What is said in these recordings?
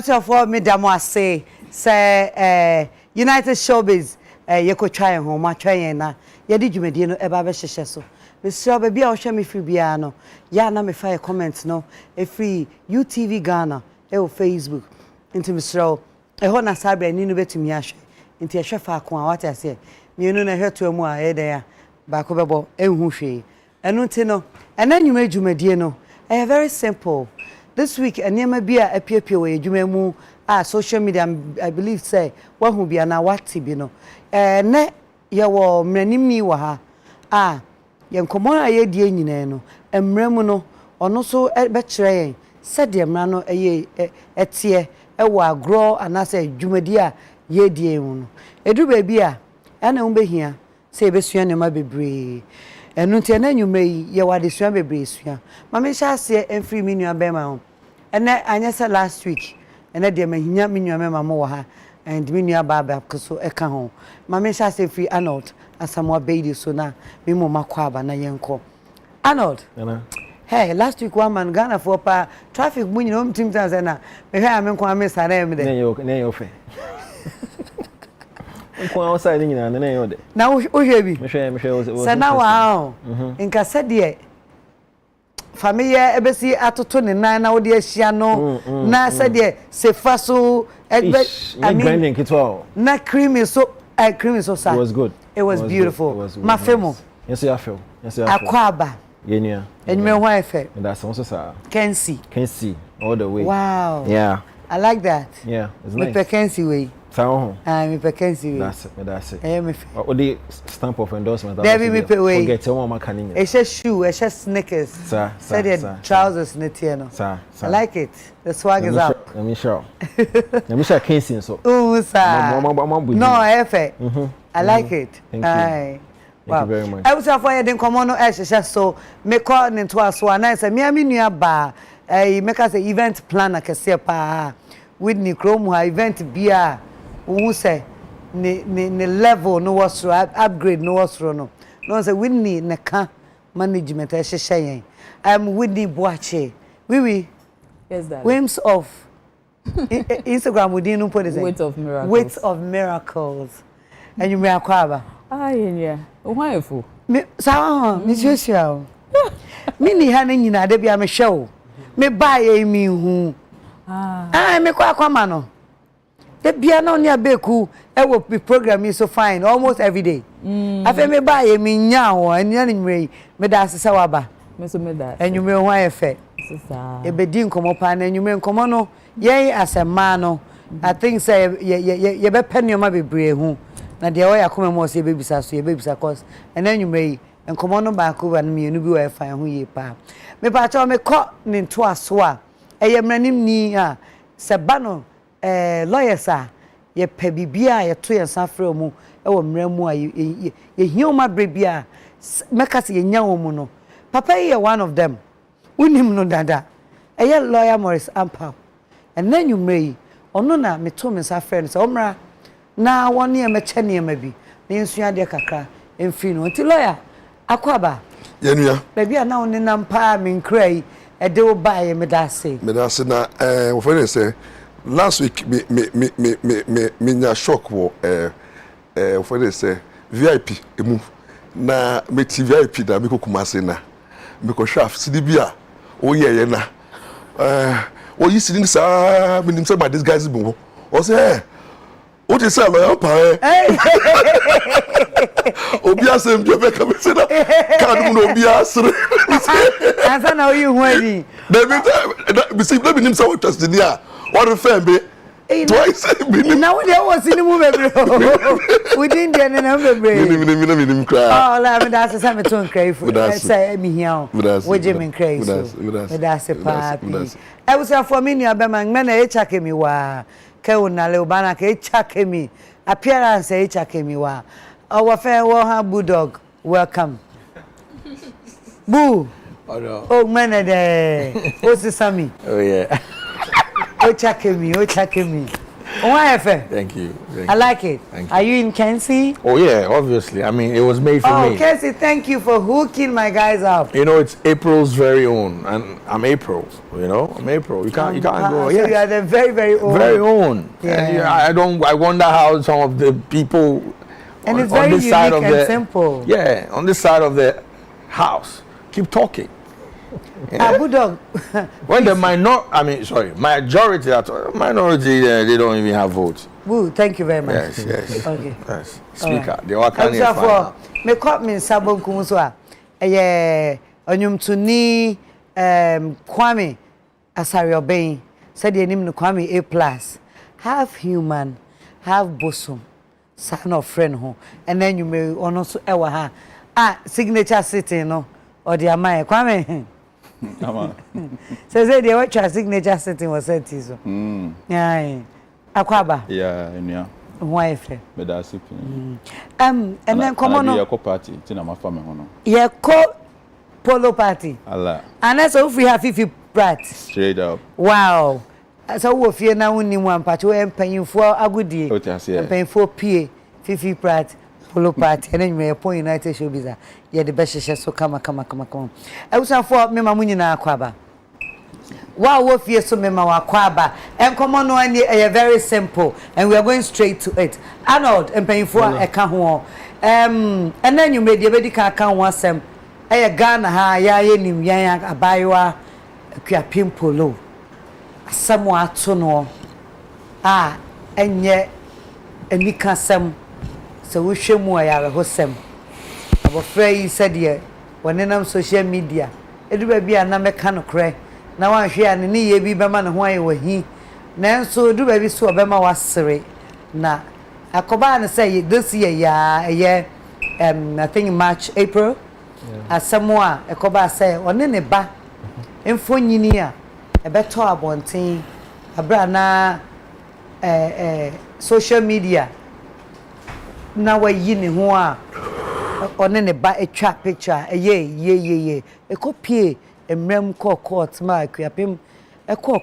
for me damo say United Showbiz ye ko try ho ma try na ye di dwumadi no e ba be hyehye so me sure ba bia o hwe me free bia no ya na me fire comment no e free UTV Ghana e o Facebook into me sure e ho na sabre ni no betumi ahwe nti e hwe fa ko a what I say me no na hwe to amu a e dey ba ko bebo enhu hwe enu nti no ena nwuma dwumadi no e very simple. This week, anyama bia appear we jumemu social media I believe say wahu bia na wati bi no. Ne ye wo mranimni wa ha. Ye nkomo aye die nyina no. Emremu no ono so be kire yen. Said ye mra no etie wo agro anase dwumadi a ye die hu no. Edu ba bia ana wo behia say besua ne ma bebre. Enu nti na nwumre ye wade sua bebre sua mama sha se enfri mi nua be ma ho ene anyesa last week ene de mahinya mi nua me mama wo ha and mi nua baba so e ka ho mama sha se free Arnold asamwa beidi so na mi mo makwa aba na yenko Arnold hey last week one man Ghana for pa traffic mu nyina omtim tan say na me hwe am nko am sare me de ne yo fe Kwa outside nyina na yo de na wo hwe bi me hwe sana wa nka sade family ebesi atoto ne nan na wo de ahia no na sade sefa so grinding kitwa na creamy so sir. It was good. It was beautiful. My femo. Yes I feel. Akwaba. Yenya. And me why fe. That's also sir. Can see all the way. Wow. Yeah. I like that. Yeah, it's nice. Me can see way. Me vacancy. That's it. Me what the stamp of endorsement. Baby, me pay way. Forget your mama canning. It's a shoe, it's a sneakers. Sir. Trousers, netiano. Sir. I like it. The swag is up. Let me show. Can't see so. Oh, sir. No, effect. I like it. Thank you. Thank you very much. I was after you didn't come on so me call into us so nice. Me near bar. Make us an event planner kese pa. Whitney Chrome event beer. Who say ne level no was upgrade no was no say Whitney ne ka management e hye I'm Whitney Boache oui yes that whims of Instagram within no put weight of miracles and you me akwaba yeah why fu me sa me social me ni ha na nyina de bia me hwe me ba ye mi hu me kwa kwama no the piano near Beku, I will be programming so fine almost every day. I feel me buy a minyao and anyway, me that's sawaba. And you may why effect. A bedin come up and you may come on, yea, as a man. I think say, ye be penny your maybe brave who. Now the way I come more say babies are so your babies are cost, and then you may and come on back over and me and you be fine who ye pa. Me patch me caught into a swa. I am running near Sabano. Lawyers are ye pebibia ye to yensa frɛ mu e wo mramu a ye hioma brebia meka se ye nya wo mu no papa ye one of them unim no dada ye lawyer Morris Ampa and then you may ono na me to me sa frɛ no se omra na woni e meche ne ma bi ne nsua de kakra emfi no nti lawyer akwaba ye nua bebia na woni na mpa me nkrai e de wo ba ye me da se na wo fere se last week me nya shock wo for they say VIP emu na me VIP da me kokuma se na me ko chef sidibia o ye na o yi sidin sa me nim say my this guys bu o say o te say lawyer pa obi asem jo be ka me say na kan mu no obi asre asa na o yi hwani me see me nim say what trust dia what the family twice now there was in the movie we didn't get in me cry oh la me that's say me to cry for say me here we jim cry so that's a papi I was for me ni abema me na e chake mi wa ke una le ubana ke chake mi appearance e chake mi wa our friend wo ha bulldog welcome boo oh man there what's the sami oh yeah O chake me Thank you. I like it. Thank you. Are you in Kenzie? Oh yeah, obviously. I mean, it was made for me. Oh, Kenzie, thank you for hooking my guys up. You know, it's April's very own, and I'm April. You know, I'm April. You can't go. So Yes. you are the very own. Very own. Yeah. And I wonder how some of the people and it's on very this side unique of and simple. Yeah, on this side of the house keep talking. Yeah. Budog. When the majority, they don't even have votes. Woo, thank you very much. Yes. Okay. Yes. Speaker, Right. they were kind of me caught me in Sabon Kumuswa. Onyum Tuni Kwame Asari Obey said the name Kwame A+. Half human, half bosom, son of friend home. And then you may also ewa signature city no or the Amaya Kwame. Says they watch a signature setting was set so. Yeah. Akwaba. Yeah, enya. Wife. Medasi. And then come on. Your party, tina ma family hono. Your polo party. Allah. And that's all free have 50 brat. Straight up. Wow. So we fear now ni one part we paying for agudi. What you say? Paying for PA 50 brat polo party and then me point United Showbiz. Yeah, the best so come. I was for me mamunyi na akwaba. Wow, what fear so mema wakwaba. And come on one very simple and we are going straight to it. Arnold and paying for a can ho. And then you made the medical account one sem. Ghana ha ya yenim yan abayewa akuapim polo. Asamwa to no. Enye enika sem. So we shemu ya hosem. Abofra yi said ye wonenam social media. Edu ba bia na meka no kre. Na wan hwe ane ne ye bi bema ne ho aye wahi. Nanso edu ba bi so obema wasere. Na akoba ne say this year ya I think March April. Asamwa ekoba say one ne ba emfonyini a ebeto abonten abra na social media na wayi ne ho a one ne ba etwa picture ye ekopie emrem court ma akuapem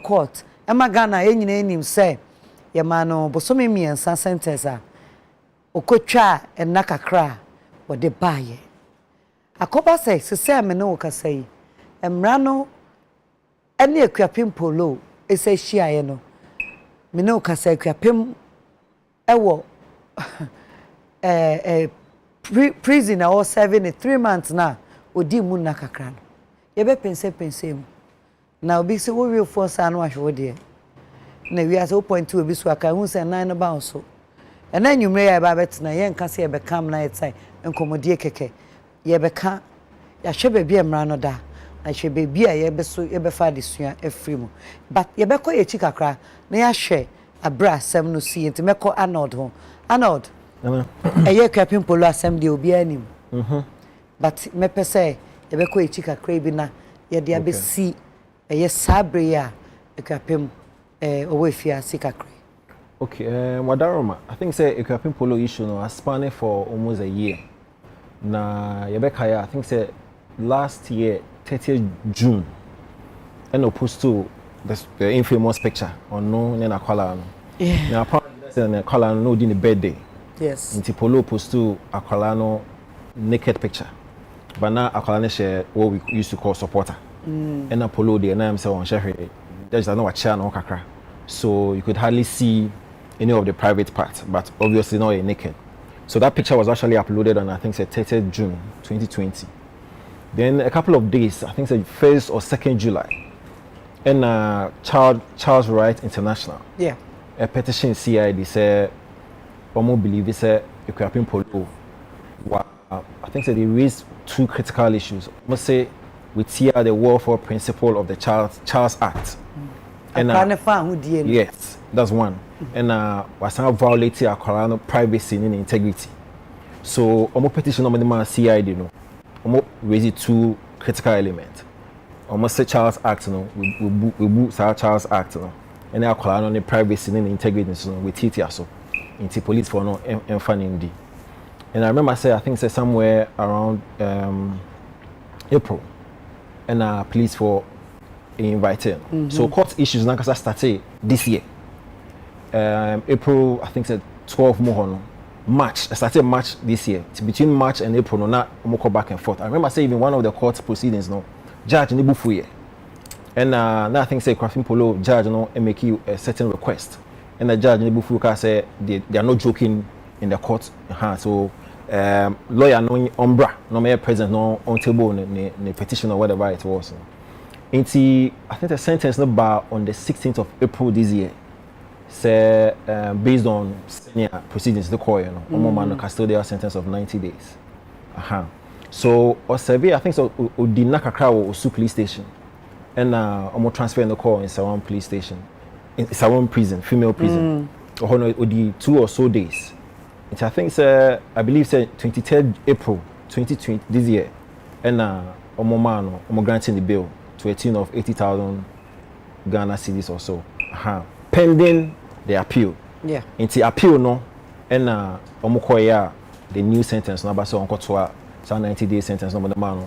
court ema Ghana enyina enim say ye ma no bosome miensa sentence a okotwa enakakra wode baaye akoba say se me no ka say emra no ene akuapem polo ese hia no me no ka say akuapem ewo prison or 73 months na odi mu na kakra no ye be pense mu na obi se wo real force anu ahwe de na wi as 0.2 obi so aka hu se 9 no bounce so and then you may ba betina ye nka se ye be kam na etai enkomodie keke ye be ka ya hwe be emra no da na hwe be bia ye be so ye be fa de sua afri mu but ye be ko ye chi kakra na ya hwe abra asem no si enti meko Arnold ho Arnold eye kwapim polo asem de obi anim but me pese ye be ko echi kakra bi na ye de abesi eye sabre ya kwapim owe fia sikakra. Okay, Wadaroma, I think say Ekwapim Polo issue no has spanned for almost a year. Na Yebekaya, I think say last year 30th June and opposed to the infamous picture on no Nena Kwala no. Yeah. Now apparently that's an Kwala no din the birthday. Yes. Nti Polo opposed to Akwala no naked picture. But now Akwala share what we used to call supporter. And Apollo there na am say on share there's no a chair no kakra. So you could hardly see any of the private parts, but obviously not a naked. So that picture was actually uploaded on I think say 30th June 2020. Then a couple of days, I think say 1st or 2nd July, and Charles Wright International, a petition CID say almost believe it's a Ekwapim Polo. I think say they raised two critical issues. I must say we tear the welfare principle of the Charles Act. And yes, that's one. And was now violating our privacy and integrity. So almost petition on the CID no. Almost raise two critical elements. Almost say Charles Act no, we boot Charles Act no. And our on the privacy and integrity so we TT so. Into police for no and funding. And I remember say I think say somewhere around April. And police for invited. So court issues now started this year. April, I think said 12 more March. I started March this year. Between March and April, no, not go back and forth. I remember saying even one of the court proceedings, no, judge in the and now I think say Crafting Polo judge no make you a certain request. And the judge in the Bufuka say they are not joking in the court. So lawyer no umbra, no mayor present no on table the petition or whatever it was. I think the sentence no bar on the 16th of April this year. Say based on senior proceedings the court, you know, man custodial sentence of 90 days. So or survey, I think so Odi Nakakra or Osu police station. And I'm transferring the call in Sawan police station. In Sawan prison, female prison. Or the 2 or so days. I think I believe 23rd April 2020 this year. And I'm granting the bail to a tune of 80,000 Ghana cedis or so. Pending the appeal. Yeah. In the appeal no, and the new sentence number so on 90 day sentence number the man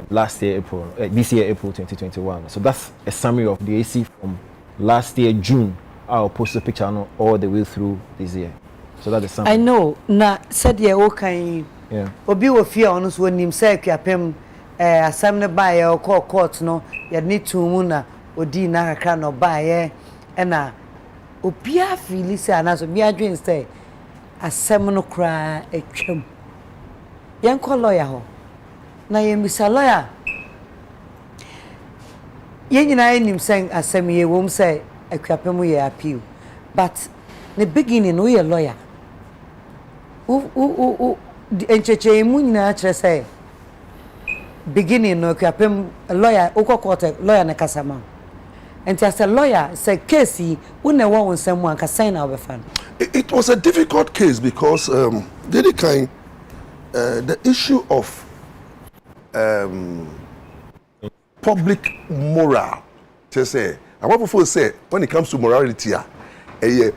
last year April, this year April 2021. So that's a summary of the AC from last year June. I'll post a picture all the way through this year. So that's the summary. I know. Na said ye okay. Yeah. Obi wo fear on so nim say kwapem asam ne ba ye court no ye need to mu na odi na kakra no ba ye na obia feel say anaso bi adwen say asam no kra etwam. Yen ko lawyer ho. Na ye misa lawyer. Ye nyina enim say asam ye wom say akwapem ye appeal. But the beginning no ye lawyer. Encheche mu nyina kire say beginning no akwapem lawyer okokota lawyer na kasama. And as a lawyer, say case when one someone can sign our fan. It was a difficult case because the issue of public moral, to say, and what people say when it comes to morality,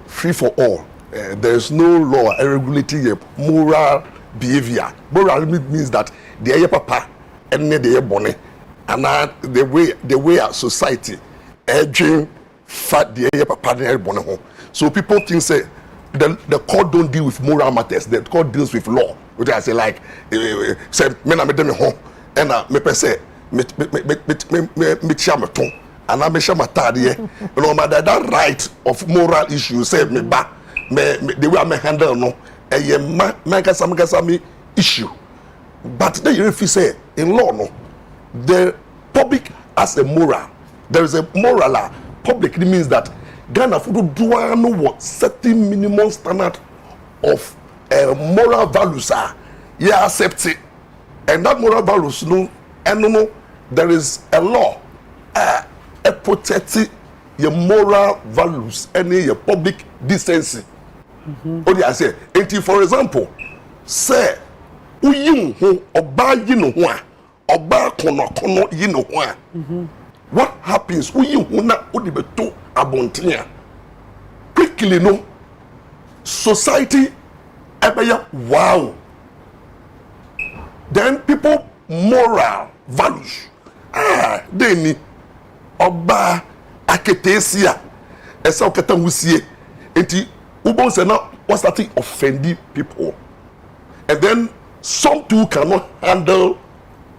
free for all. There is no law regulating moral behavior. Moral means that the papa and the bonnet, and the way our society. Edging fat the papa bonnet. So people think say the court don't deal with moral matters. The court deals with law. Which I say like say me na me dem home and me per say me chama and I me chama tade. No matter that right of moral issues say me ba me the way I handle no me kasa me issue. But then you say in law no the public has a moral. There is a moral. Public means that Ghana food do what certain minimum standard of moral values are. Yeah, accept it, and that moral values no, and no, there is a law protecting your moral values and your public decency. What do I say? For example, say uyin ho oba yino ho oba kono yino ho. What happens when you want to abontia? Quickly, no society, wow. Then people moral values. They need oba aketesia. Esa okata wusie. Enti ubon se na what's that thing offending people. And then some too cannot handle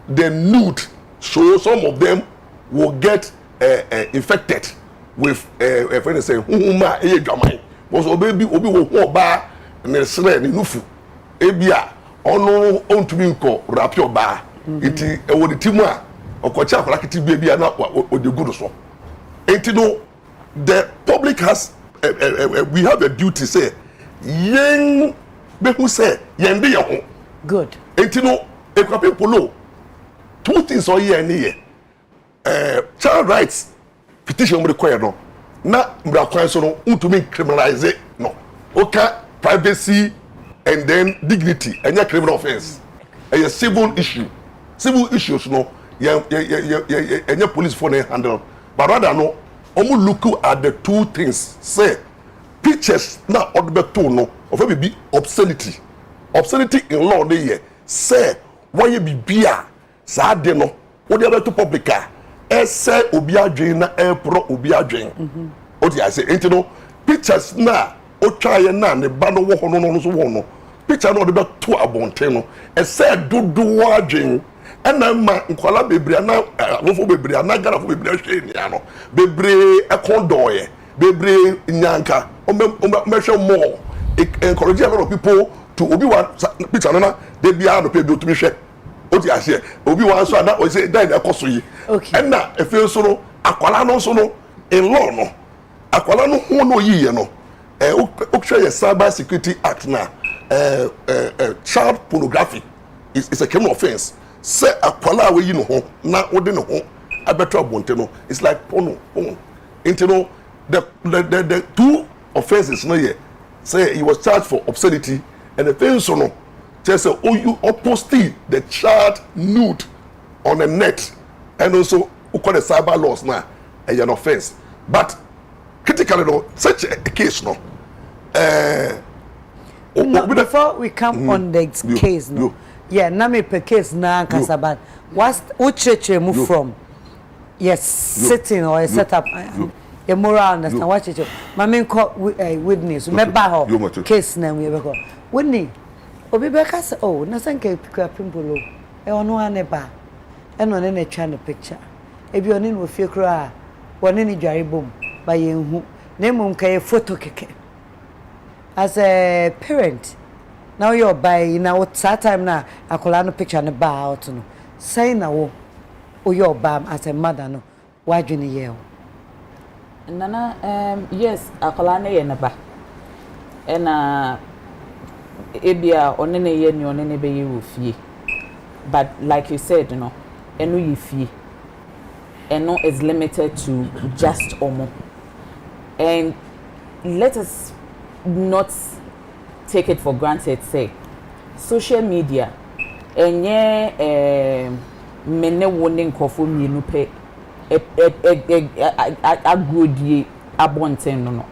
the nude. So some of them will get infected with when they say huma ejamai was obi wo ba ne sre ne nufu ebia ono ontumi nko rapio ba enti e wo de timu a okocha akwara kiti bia na odegu so enti no the public has we have a duty say yen be who say yen de ye ho good enti no ekwape polo two things o ye ni ye child rights petition we require no na mbrakwan so no untumi criminalize it no okay privacy and then dignity and your criminal offense a civil issues no your police for handle but rather no look at the two things say pictures na odbeto no of be obscenity in law dey say why you be bia sa de no wo dey to publica ese obi adwen na pro obi adwen o dey say enti no pictures na o try na ne ba no wo ho no so wo no picture no de be to abonte no e say dodo adwen ena ma nkwala bebre na wofo bebre na gara fo bebre hwe ni ano bebre ekondoye bebre nyanka o me hwe more encourage a lot of people to obi one picture na de bia no pe bi otumi hwe o ti ase obi one so na o say dan na ekoso yi ena efe so no akwala no so no in law no akwala no ho no yiye no o hwe cyber security act na child pornography is a criminal offense say akwala we yi no ho na ode no ho abeto abonte no it's like porno into no the two offenses no here say he was charged for obscenity and the thing so no just say oh you posting the child nude on the net and also who call the cyber laws now an offense but critically no such a case no before we come on the case no yeah na me per case na kasaban what church move from yes sitting or a setup a moral understand what church mama witness remember her case na we be Whitney obi be ka say oh na sanke pimpolo e ono ane ba e no ne na twa no picture e bi oni no fie kro woni ni dware bom ba ye hu na mum ka ye photo keke as a parent now you're by now that time na akola no picture ne ba out no say na wo o your bam as a mother no wadwene ye o nana yes akola ne ye ne ba ena ebia onene ye ni onene be ye wo fie but like you said you know eno ye fie eno is limited to just omo and let us not take it for granted say social media enye mene woning nkofo mienu pe agrodie abonten no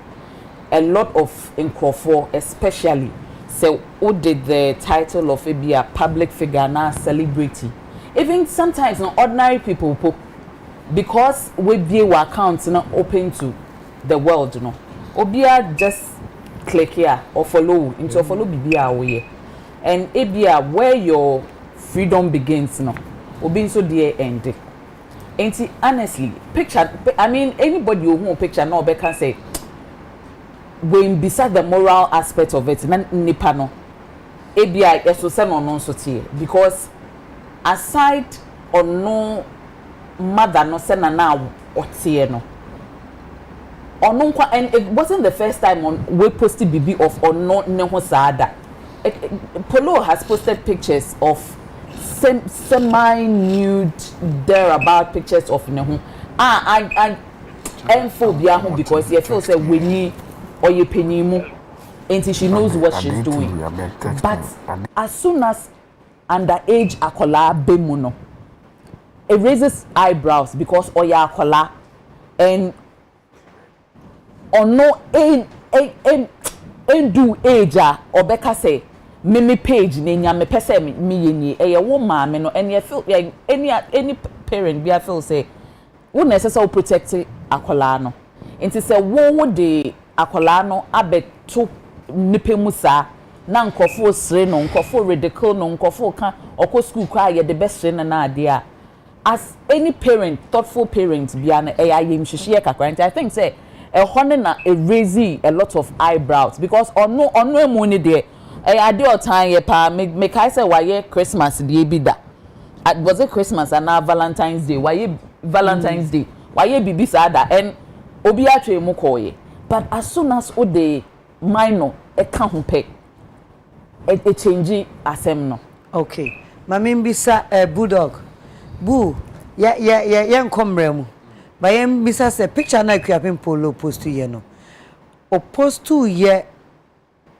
a lot of nkofo especially so who did the title of a public figure na celebrity even sometimes no ordinary people because we be our accounts na open to the world no obia just click here or follow into follow bibia we and ebia where your freedom begins no obi so there end and honestly picture I mean anybody who picture no be can say when beside the moral aspect of it na nipa no ebia eso se no no so tie because aside or no mother no se na na otie no and it wasn't the first time we posted BB of or no neho sada. Polo has posted pictures of semi-nude thereabout pictures of neho. I phobia because he feels that we need or you penny mo until she knows what she's doing. But as soon as underage akola bemuno, it raises eyebrows because oya akola and or no do age or beka say me page nenya me pese me yenye e wo ma me no and you feel any parent be I feel say wo necessary protect akola no enti say wo de akola no abeto nipa musa na nkofo sre no nkofo ridicule no nkofo ka okọ school kwa ye the best friend na ade a as any parent thoughtful parent bia na e ayem hwehwe kakra I think say a honena a raising a lot of eyebrows because on no money there I do time ye pa make I say why Christmas dey be that was it Christmas and now Valentine's Day why Valentine's Day why bibi sada and obi atwe mu koye but as soon as o dey minor e ka ho pe e change asem no okay mama mbisa bulldog bu ya nkomrɛ mu but yem bisa say picture na kuapin polo post ye no o post ye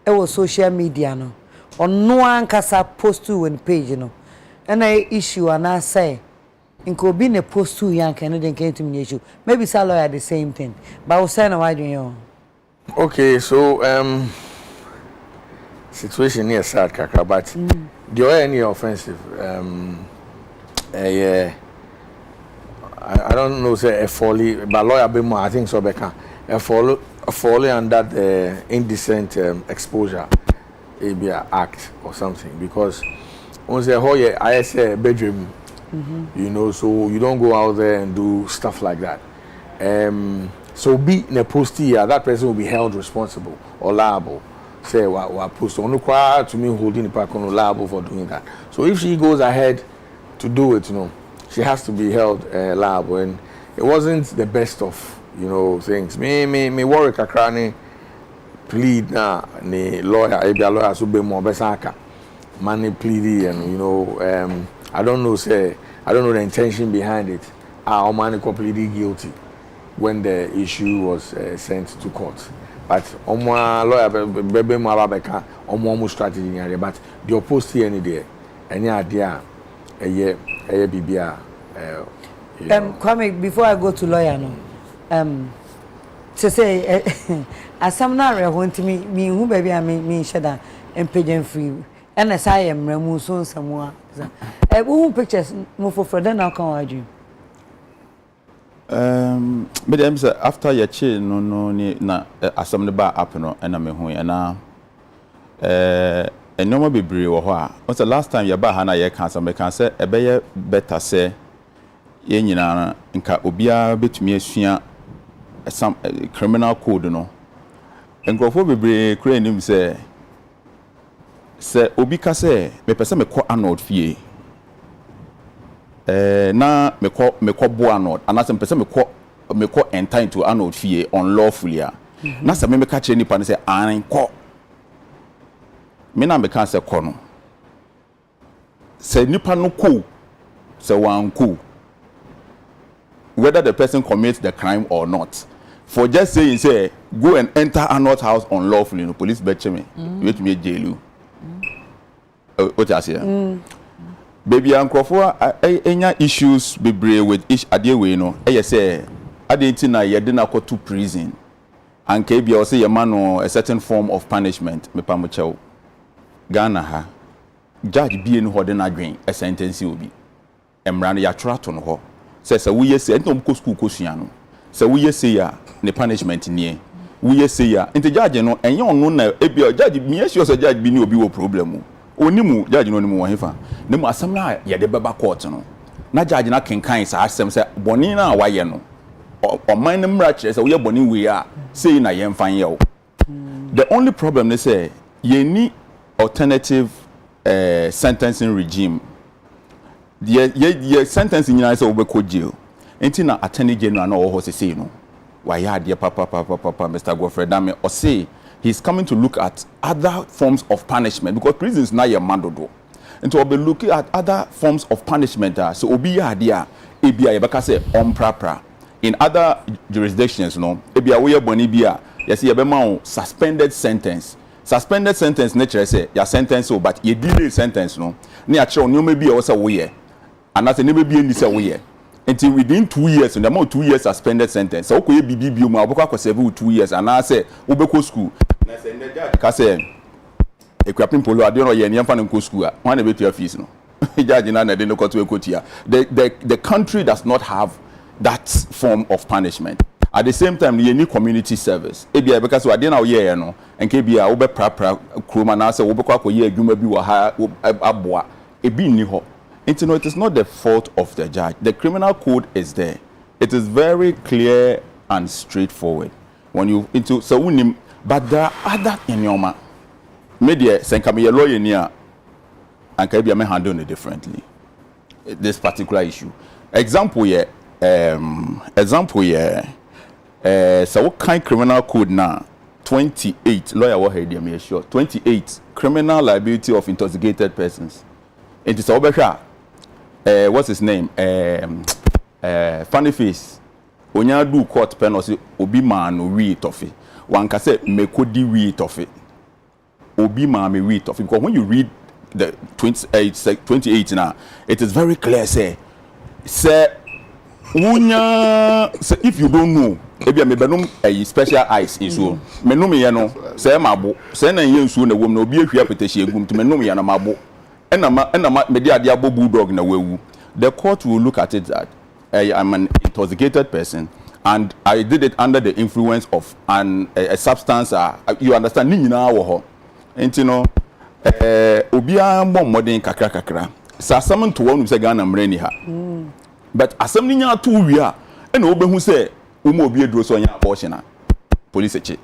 e wo social media no ono ankasa post on page no and I issue and I say inko bi ne post ye anka no den kan tim issue maybe say lawyer the same thing but we say na why do you okay so situation here sad kakra but the any offensive yeah I don't know say a folly but lawyer be more I think so be can a follow falling under the indecent exposure ABA Act or something, because once I say bedroom, you know, so you don't go out there and do stuff like that. So be in a post here, that person will be held responsible or liable. Say what post on require to me holding the park on liable for doing that. So if she goes ahead to do it, you know, she has to be held liable, and it wasn't the best of, you know, things. Me worry kakrani plead na ni lawyer, maybe a lawyer so be more besaka money pleading, and you know, I don't know the intention behind it. Our money completely guilty when the issue was sent to court. But lawyer bebe mo ababeka omo strategy area, but the opposed here any there any idea bibia Kwame, before I go to lawyer no, to say as some now want to me who baby I me shada and pigeon free and as I am remove so somewhere who pictures move for then now come you but them say after your chain no ni na asam the bar up no na me hu ya na normal bebre wo ho a what's the last time your bar ha na ye kan some me kan say e be ye better say ye nyina nka obia betumi asua some criminal code no enkrofo bebre kra nim say obi ka say me pese me ko anod fie na me ko bo anod anase me pese me ko enter into anod fie unlawfully na se me ka kire nipa ne say an ko me na me kan say ko no say nipa no ko say wan ko whether the person commits the crime or not. For just saying, say, go and enter another house unlawfully, no police bet me, wait me jail. What you say? Baby, uncle, for any issues be brave with each idea we know. I say, I didn't know you didn't go to prison, and KB or say a man or a certain form of punishment. Me pamuchao, Ghana ha, judge being holding agreeing a sentence will be. Emran ya traton ho. Says we yes say ntom ko school ko suano say we yes say ya ne punishment nie we yes say ya inte judge no enye ono na ebi judge mi yes say judge bi ni obi wo problem onimu judge no onimu wo hefa ne mu asem na ye de beba court no na judge na kenkan sa asem say boni na waye no o man ne mra kire say we boni we a say na ye mfan ye wo. The only problem is say ye ni alternative sentencing regime. The sentence in United States will jail. Ain't na attorney general no ho say no. Why ya dear papa Mr. Godfrey Dame or say he's coming to look at other forms of punishment because prison is not your mandodo. And to be looking at other forms of punishment so obi ya dia ebia yebaka say onprapra. In other jurisdictions no ebia we boni bia yes ye be ma suspended sentence. Suspended sentence nature say your sentence so but ye delay sentence no. Ni a che onyo be o say wo ye. And that's a never be in this way. Until within 2 years, and the amount 2 years suspended sentence. So, okay, BBB, my book was 2 years, and I say, Ubeko school. And I said, I say, a crapping polo, I don't know, you're fan in school. One of your fees, no. The country does not have that form of punishment. At the same time, you need community service. Because I didn't know, yeah, no, and KBA, Ube Prapra, Krumana, so Ubeko, yeah, you may be a boa, a bean niho. It is not the fault of the judge. The criminal code is there. It is very clear and straightforward. When you into so but there are other in your man. Media say come your lawyer near and can be handle it differently. This particular issue. Example here. So what kind criminal code now? 28 lawyer what head me sure. 28 criminal liability of intoxicated persons. It is over. What's his name? Funny face. Onya do court pen or say obi man no we toffee. One can say me could di we toffee. Obi man me we toffee because when you read the 28 now, it is very clear. Say unya. Say if you don't know, maybe me benum a special eyes in so. Me no me yano. Say mabo. Say na yen so na wom na obi ehwia petehie egum to me no me yana mabo. The court will look at it that I'm an intoxicated person and I did it under the influence of a substance. You understand? Ni nyina wo ho. Enti no obia mbom modern kakra. Sa asem to wonu se Ghana mrani ha. But asem ni nya to wi a na obehu se umo obi eduro so nya abortion na police eche.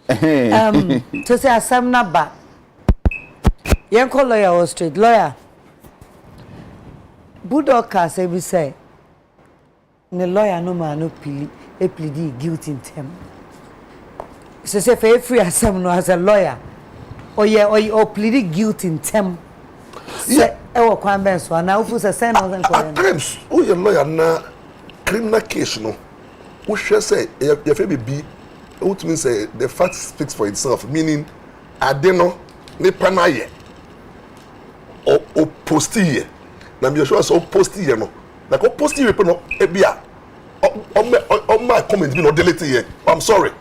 To say asem na ba. Yen call lawyer or street lawyer. Budoka say we say the lawyer no man no plead guilty in them. So say for free asem no as a lawyer. Or plead guilty in them. Say e wo kwan ben so na ufu say say no zen ko. At times who your lawyer na criminal case no. Who shall say your be what means say the fact speaks for itself, meaning adeno ne panaye o posti here. Na me sure so posti here no. Na ko posti here no e bia on my comment be no delete here. I'm sorry.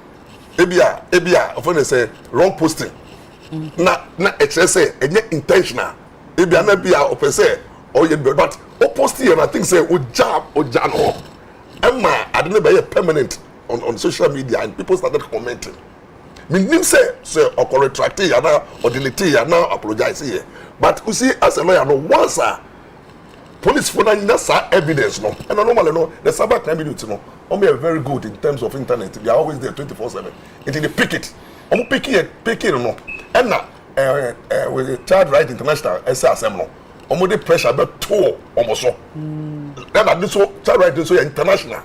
E bia often say wrong posting. Na it say enye intentional. E bia na bia o say oh yeah but o posti here I think say o jam no. Emma adeno be permanent on social media and people started commenting. Meaning say or retract ya now or delete ya now apologize here. But you see as a lawyer no once police for that evidence no and normally no the cyber crime unit no are very good in terms of internet. They are always there 24/7 until they pick it. Pick it no and now with the Child Right International SSM no the pressure about two almost so that this so Child Right so international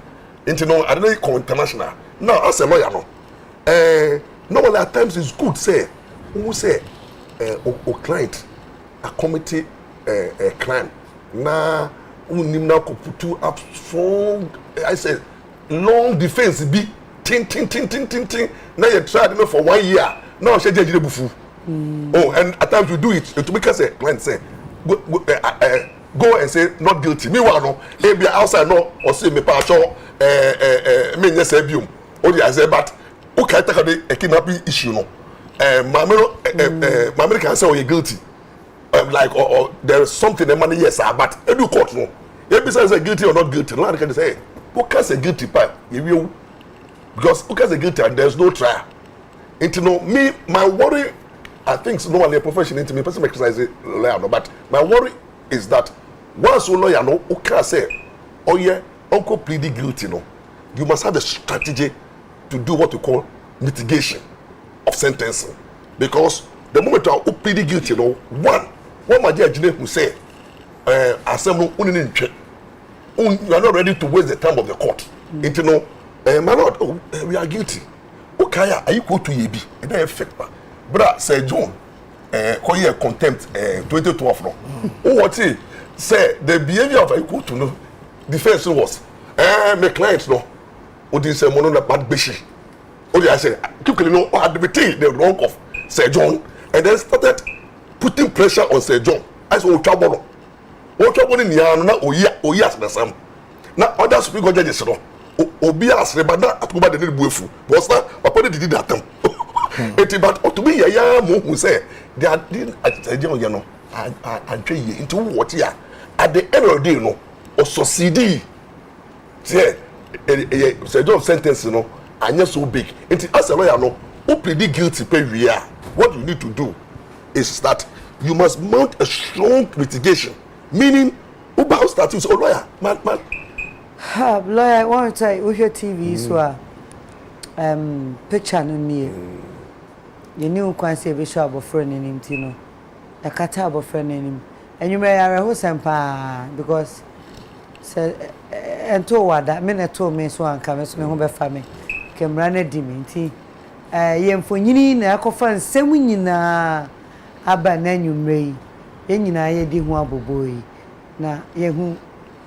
into no I don't call international now as a lawyer no normally at times it's good say who say o client a committee a crime na unim na ko putu up strong I say long defense be tin na you tried me for 1 year now she dey bufu oh and at times you do it to because a client say go and say not guilty meanwhile no e be outside no or say me pa cho me nya say biom o dey say but o ka take the kidnapping issue no mamero can say oh you guilty like or there is something the money yes but edu court no you be say guilty or not guilty no can say who can say guilty pa you will because who can say guilty and there's no trial into no me my worry I think so normally a profession into me person exercise lawyer no but my worry is that once a lawyer no who can say oh yeah uncle pleading guilty no you must have a strategy to do what you call mitigation of sentencing because the moment you plead guilty you know one my dear engineer who say assemble you are not ready to waste the time of the court into no my lord we are guilty okay are you go to yebi and then effect bra Sir John call you contempt 2012 no what he say the behavior of equal to no defense was my client no o din say mono na bad beshi o dey say quickly no admitting the wrong of Sir John and then started putting pressure on Sir John as o trouble ni ya no na oyi as na sam na other supreme court judges no obi as reba na atuba de buefu because na papa de did that time eti but to be ya mo hu say they are Sir you know and try into what ya at the end of the day no o succeed say Sir John sentence no anya so big enti as a lawyer no who plead guilty pay we are what you need to do is that you must mount a strong mitigation meaning who bow status so lawyer man lawyer I want to tell you your TV so picture no near you knew kwan say be sure abofra nanim ti no e kata abofra nanim enyu me yare ho sempa because say ento wada me na to me so anka me so me ho be fa me kemra na di me nti yemfonyini na akofa nsem nyina aba na nwumre ye nyina ye di ho aboboyi na ye hu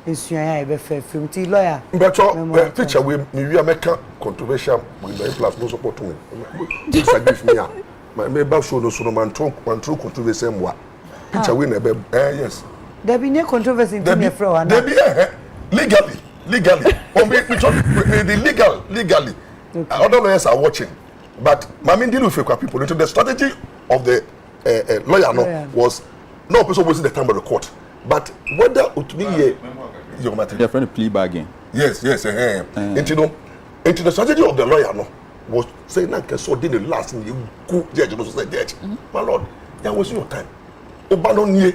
ensuan ya be fa film ti lawyer but picture we me America controversial with the plus no support me disagree with me me ba show no so no man true controversy mwa picture we na be yes there be no controversy in the floor there be legally the legally okay. Other lawyers are watching but mami deal with people into the strategy of the lawyer no was no person wasting the time of the court but whether it be your matter your friend plea bargain Yes. Into the strategy of the lawyer no was saying that so did the last in you go judge no say judge. My lord, that was your time. Oba no nie.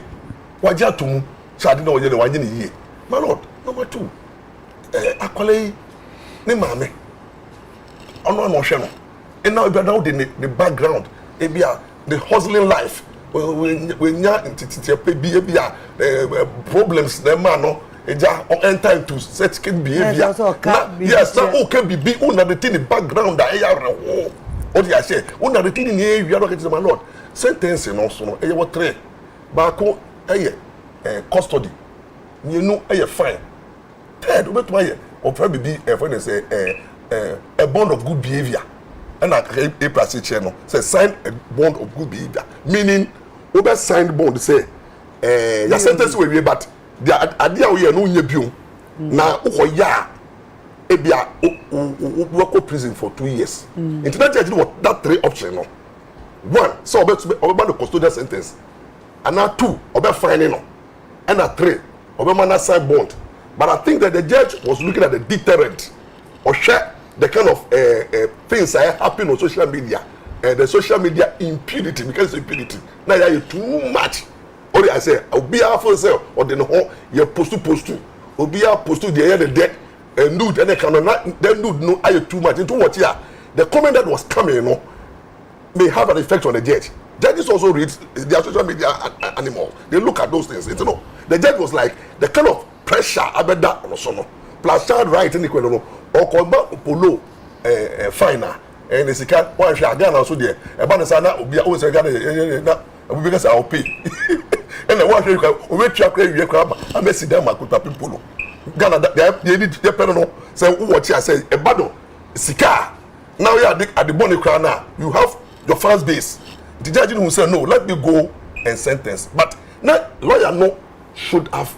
Waja to mu. Shadi no ye wanye ni ye. My lord, number 2. Akwale ne maame. Ono no hwe no. And now now the background, the hustling life. We nya problems the man no enter into such behavior. Yes, okay be una the thing the background that what I say una the thing in here we are not my lord sentence no so no what 3 baako custody you know fine third we to or probably be when they say a bond of good behavior and a place channel say sign a bond of good behavior meaning over signed bond say your sentence will be but the idea we no nya biom na ukoya ebia work prison for 2 years internet judge what that 3 option no 1 so about the custodial sentence and now 2 about fine no and 3 about man sign bond but I think that the judge was looking at the deterrent or share the kind of things that happen on social media the social media impunity because impunity now you too much. Or I say, Obi a for sale or the no you post to Obi a post to the dead and nude and they cannot then nude no are too much into what here. The comment that was coming, you know, may have an effect on the judge. Judges also read their social media animal. They look at those things. You know, the judge was like the kind of pressure about that or so plus child right in the no or combat polo finer and the second one shall again also there. About the sana Obi always again because I'll pay. And the one we wait to create your crab. I may see them akuta people. Ghana they need their penal. Say what I say a battle. Sika. Now you are at the bonny crown now. You have your fans base. The judge who say no, let me go and sentence. But now lawyer no should have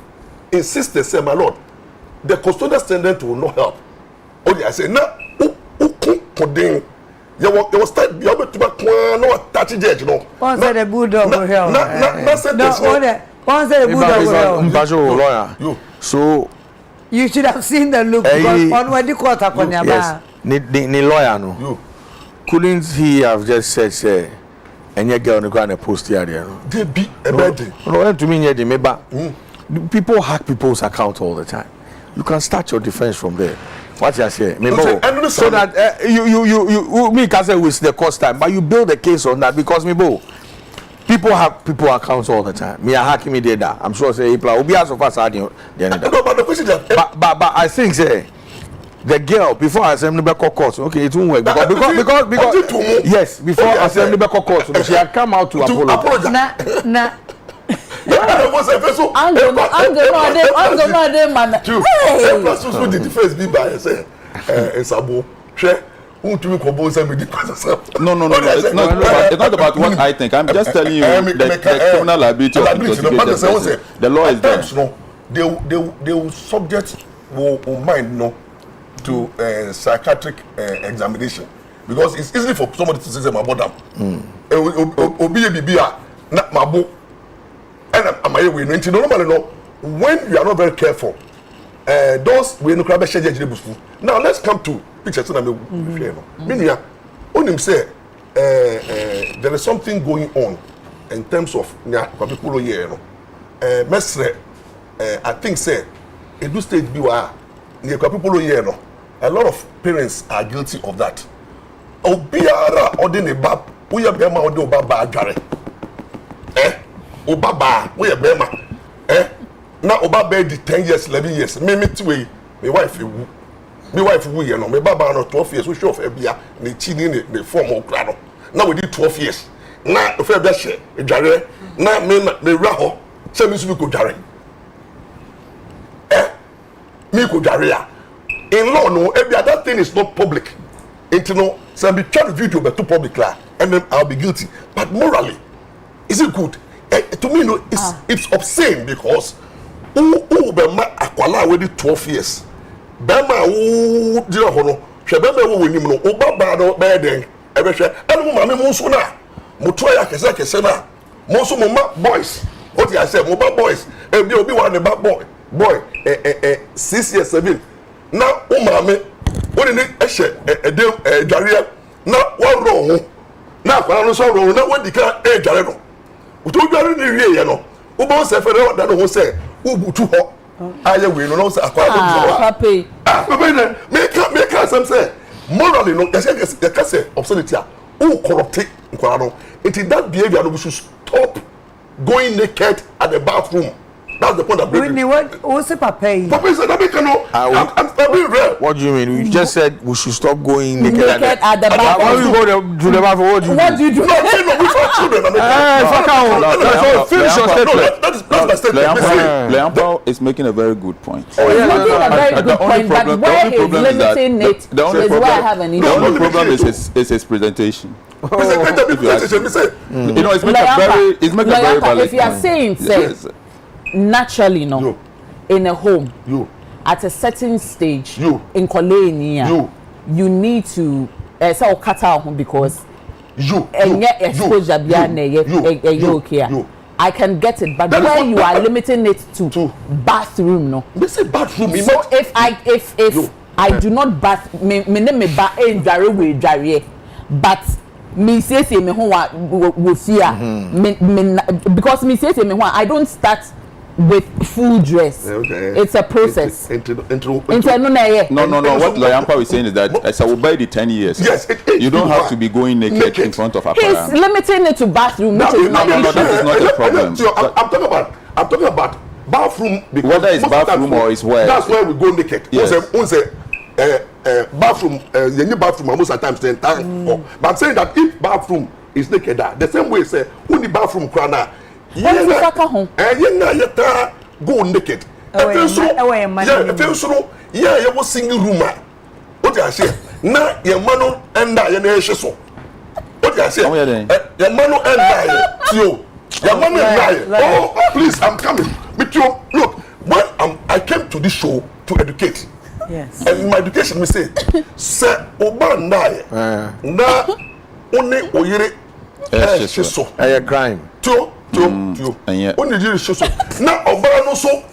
insisted say my lord, the custodial sentence will not help. Only I say now who you was start be able to back no touch judge no. Once the bulldog will help. No sentence. Once the bulldog will help. Lawyer. So you should have seen the look because on when the court upon your yes. Ni lawyer no. Couldn't he have just said say any girl no go and post here there no. They be a bad thing. No to me the member. People hack people's account all the time. You can start your defense from there. What you say? So that you me can say with the cost time, but you build a case on that because people have people accounts all the time. Me are hacking me data. I'm sure say people will be as of us adding the end. No, but the question is but I think say the girl before assembly back court, okay, it won't work because yes, before assembly back court, so she had come out to apologize. Nah. I'm gonna man. Hey, plus who did the first be by say Sabo. Share who to compose me the No. It's not about what I think. I'm just telling you the criminal liability of the law is there. No, they will subject will mind no to psychiatric examination because it's easy for somebody to say my bottom. Obi na mabo. And we normally know when you are not very careful. Those we no crab share judge. Now let's come to pictures that we share. Meaning, on him say there is something going on in terms of people here. Mestre, I think say it do stage be where people here. A lot of parents are guilty of that. Obiara ordinary bab, we have them on the baba jare. Obaba, we a bema. Now Obaba did 10 years, 11 years. Me way, my wife we you know, my baba no 12 years, we show of Ebia, the chini the form of grano. Now we did 12 years. Now if I share, a jare, now me raho, send me to jare. Me ko jare. In law, no, Ebia, that thing is not public. Into no, so I'm trying to video but too public, and then I'll be guilty. But morally, is it good? To me, no, it's obscene because who Bema Aquala with 12 years. Bema who did a honor, Shabema will win him no Obaba bad ever share. And Mamma Monsuna, Mutoya Kazaka Sena, Monsu boys. What I said, Moba boys, and you'll be one about boy, 6 years, 7. na o maame o ni ehye edem dware na wo ro ho na akwara no so ro na wo dika dware no o to dware ni wie ye no wo bo se fere da no ho se wo butu ho aye we no se akwara no dware papa na me ka some say morally no you say obscenity who corrupt nkwara no it that behavior no we should stop going naked at the bathroom. That's the point I'm bringing. What's the papa? Papa said that we cannot. I'm being real. What do you mean? You just said we should stop going naked at the bathroom. Why we go to the bathroom? What do you do? No, we saw children. Finish your statement. That's my statement. Leon is making a very good point. He's making a very good point, but where he's limiting it is where I have an issue. The only problem is his presentation. You know, it's making a very valid point. If you are saying, say, naturally, no, in a home, at a certain stage, in Kolenia, you need to say cut out because exposure okay. I can get it, but where you are limiting it to bathroom, no. This is bathroom. So if I do not bath, me ba in dare we dare, but me say me ho we fear because me say me ho I don't start with full dress. Okay. It's a process. No. What Loyampa is saying is that as I will buy the 10 years. Yes, you don't have to be going naked in front of a He's limiting it to bathroom, which is not that is not a problem. I'm talking about bathroom. Whether it's bathroom or it's where. That's where we go naked. Yes. Bathroom, the bathroom most of the time but I'm saying that if bathroom is naked, the same way say only bathroom crana. Go naked. You was single room. What I say? Na your mano and I and so. What I say? Your mano and I. Your mano and I. Oh, please, I'm coming. Look, when I came to this show to educate. Yes. And in my education, we say, Sir Oba Naye, na only oyere so a crime. Only you so. Now Oba no so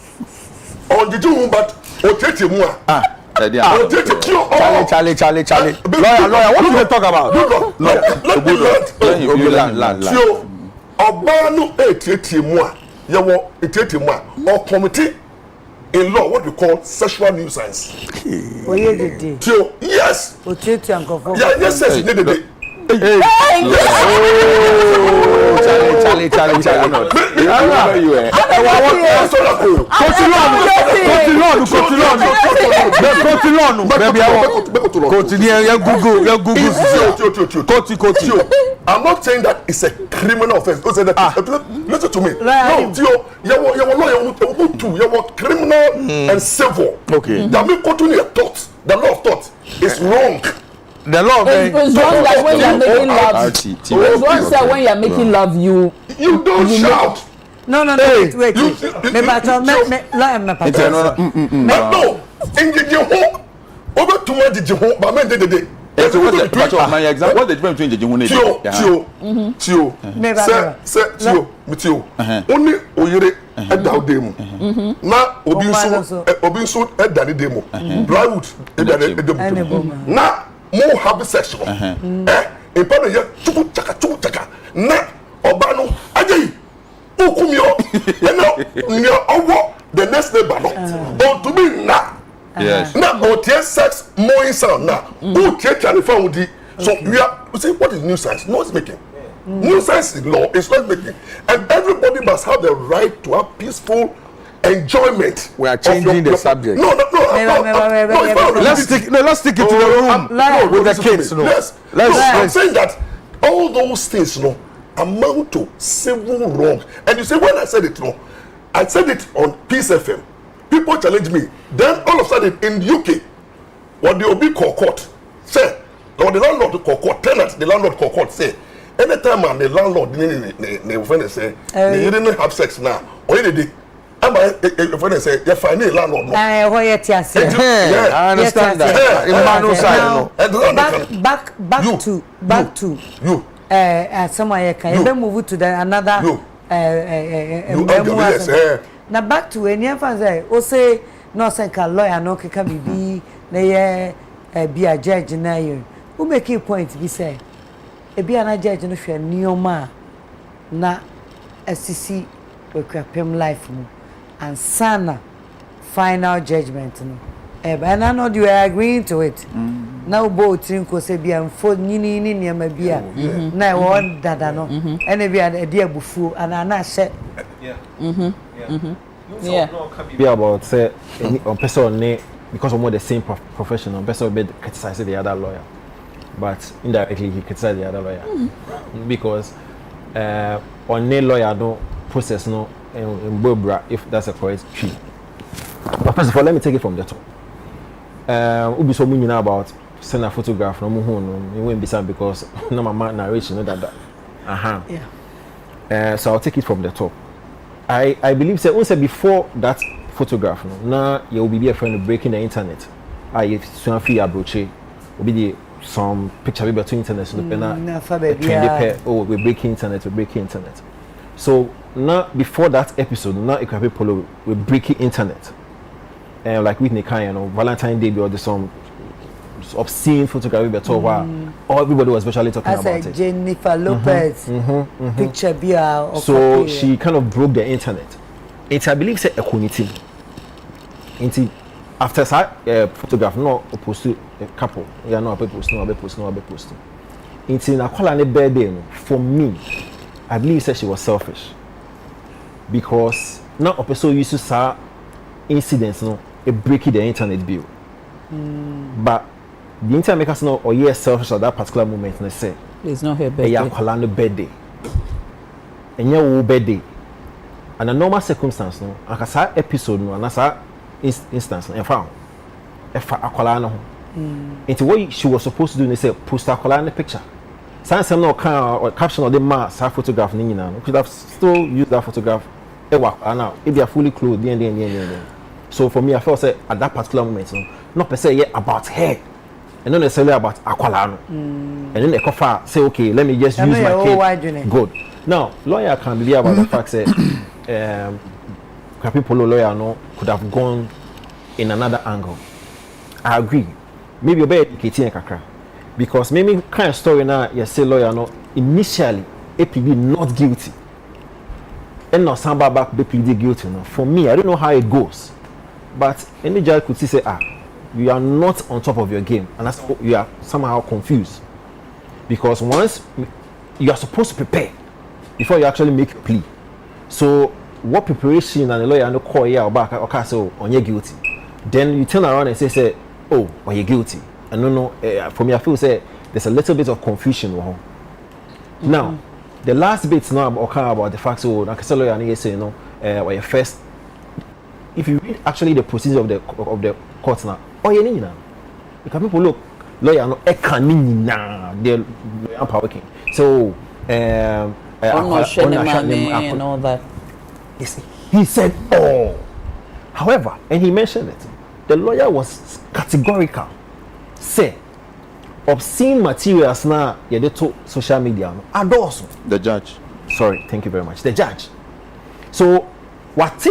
on the June, but Otete Mua. Charlie. Lawyer, what do you talk about? Let me Oba no Otete Mua. Yawo Otete Mua or committee. In law, what we call sexual nuisance. Yes. Yes. Charlie. I'm not saying that it's a criminal offense. Listen to me. No, you're criminal and civil. Okay. The law of thought is wrong. The law it's wrong like when you're making love. It's wrong say when you're making love you don't shout. No. Wait. No. In the over too much the home, but men did. So what's the difference between the Jihun and Tio? Tio. Only oyere edda demo. Na obi so edda ni demo. Plywood edda ni demo. Na more happy sexual. In part of chuku chaka. Na obano ajeyi. Okumio. And now the next neighbor no. To me na. Yes. Now, OTS sex more sound now. OTS telephone with the so we are. You see, what is nuisance? No, it's making. Nuisance in law is not making, and everybody must have the right to have peaceful enjoyment. We are changing the subject. No. Let's stick it to the room with the kids. I'm saying that all those things, amount to civil wrong. And you say when I said it, I said it on Peace FM. People challenge me. Then all of a sudden in the UK, what the OB call court say, or the landlord call court, tenant, the landlord call court say, anytime the landlord they say, they didn't have sex now, or any day. I'm a say, you find a landlord. I understand that. Back to you. Somewhere can you move to the another. Now back to any fans say, no senka lawyer no keka bibi na ye be a judge na you who make a point be say e be na judge no hwe nioma na asisi we kwapem life mu and sana final judgment no and I know you are agreeing to it now both think ko say bia mfo nyini ni niam bia na won dada no ene bia de abufu ana na hye Yeah. Be about say on person ne because of more the same profession on person be criticize the other lawyer, but indirectly he criticized the other lawyer because on ne lawyer no process no in Bobra if that's a correct tree. But first of all, let me take it from the top. Ubi so much about send a photograph no mu no you won't be sad because no mama narration no that. Yeah. So I'll take it from the top. I believe say once before that photograph no na you will be a friend breaking the internet. If soon free abroche will be some picture we between internet so we breaking internet. So now before that episode now Ikape Polo we breaking internet. And like Whitney Kanye, you know, Valentine's Day or the some obscene photography everybody was especially talking about it. Jennifer Lopez picture bia so she kind of broke the internet. It's I believe say a community. After that photograph no post to a couple. Yeah, no post. Into na call ne birthday no for me I believe say she was selfish because now a person used to say incidents no it break the internet bill. But the internet makers know or yes selfish at that particular moment and they say it's not her birthday. Yeah, call birthday. And your birthday. And a normal circumstance no, I can say episode no, and that's instance no, found. If I call into what she was supposed to do, they say post a call picture. Since I'm not or caption or the mass photograph ni na, could have still used that photograph. Now if they are fully clothed, then. So for me, I felt say at that particular moment, no, not per se about her, and not necessarily about Aqualano. And then the cover say, okay, let me just use my case. Good. Now, lawyer can believe about the fact that Kapi Polo lawyer no could have gone in another angle. I agree. Maybe a bit educating kakra, because maybe kind of story now you say lawyer no initially APB not guilty, and now Samba back be pleaded guilty. No, for me, I don't know how it goes. But any judge could say, you are not on top of your game, and that's you are somehow confused. Because once you are supposed to prepare before you actually make a plea. So what preparation and the lawyer no call here or back or say on you're guilty. Then you turn around and say, oh, well, you're guilty. And no, for me I feel say there's a little bit of confusion. Now, the last bit now about the fact so like I lawyer and say or your first. If you read actually the procedure of the court now, you know, because people look lawyer no the lawyer power king. So and all that. He said however, and he mentioned it. The lawyer was categorical. Say obscene materials now to social media also. The judge. Sorry, thank you very much. The judge. So what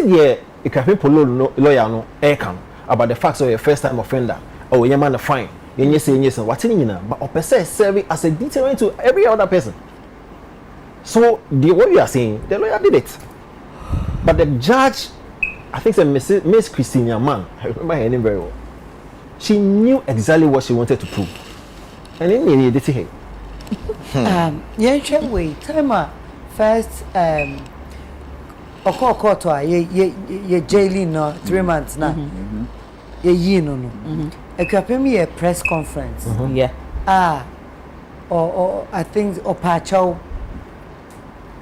if you Polo lawyer no can about the facts of your first time offender or your man fine yes what's in but a person serving as a deterrent to every other person. So what you are saying the lawyer did it, but the judge, I think it's Miss Christina Man, I remember her name very well, she knew exactly what she wanted to prove and then you did it. Wait time first court ye jailing no 3 months na ye no ekwapem ye press conference yeah or I think opacho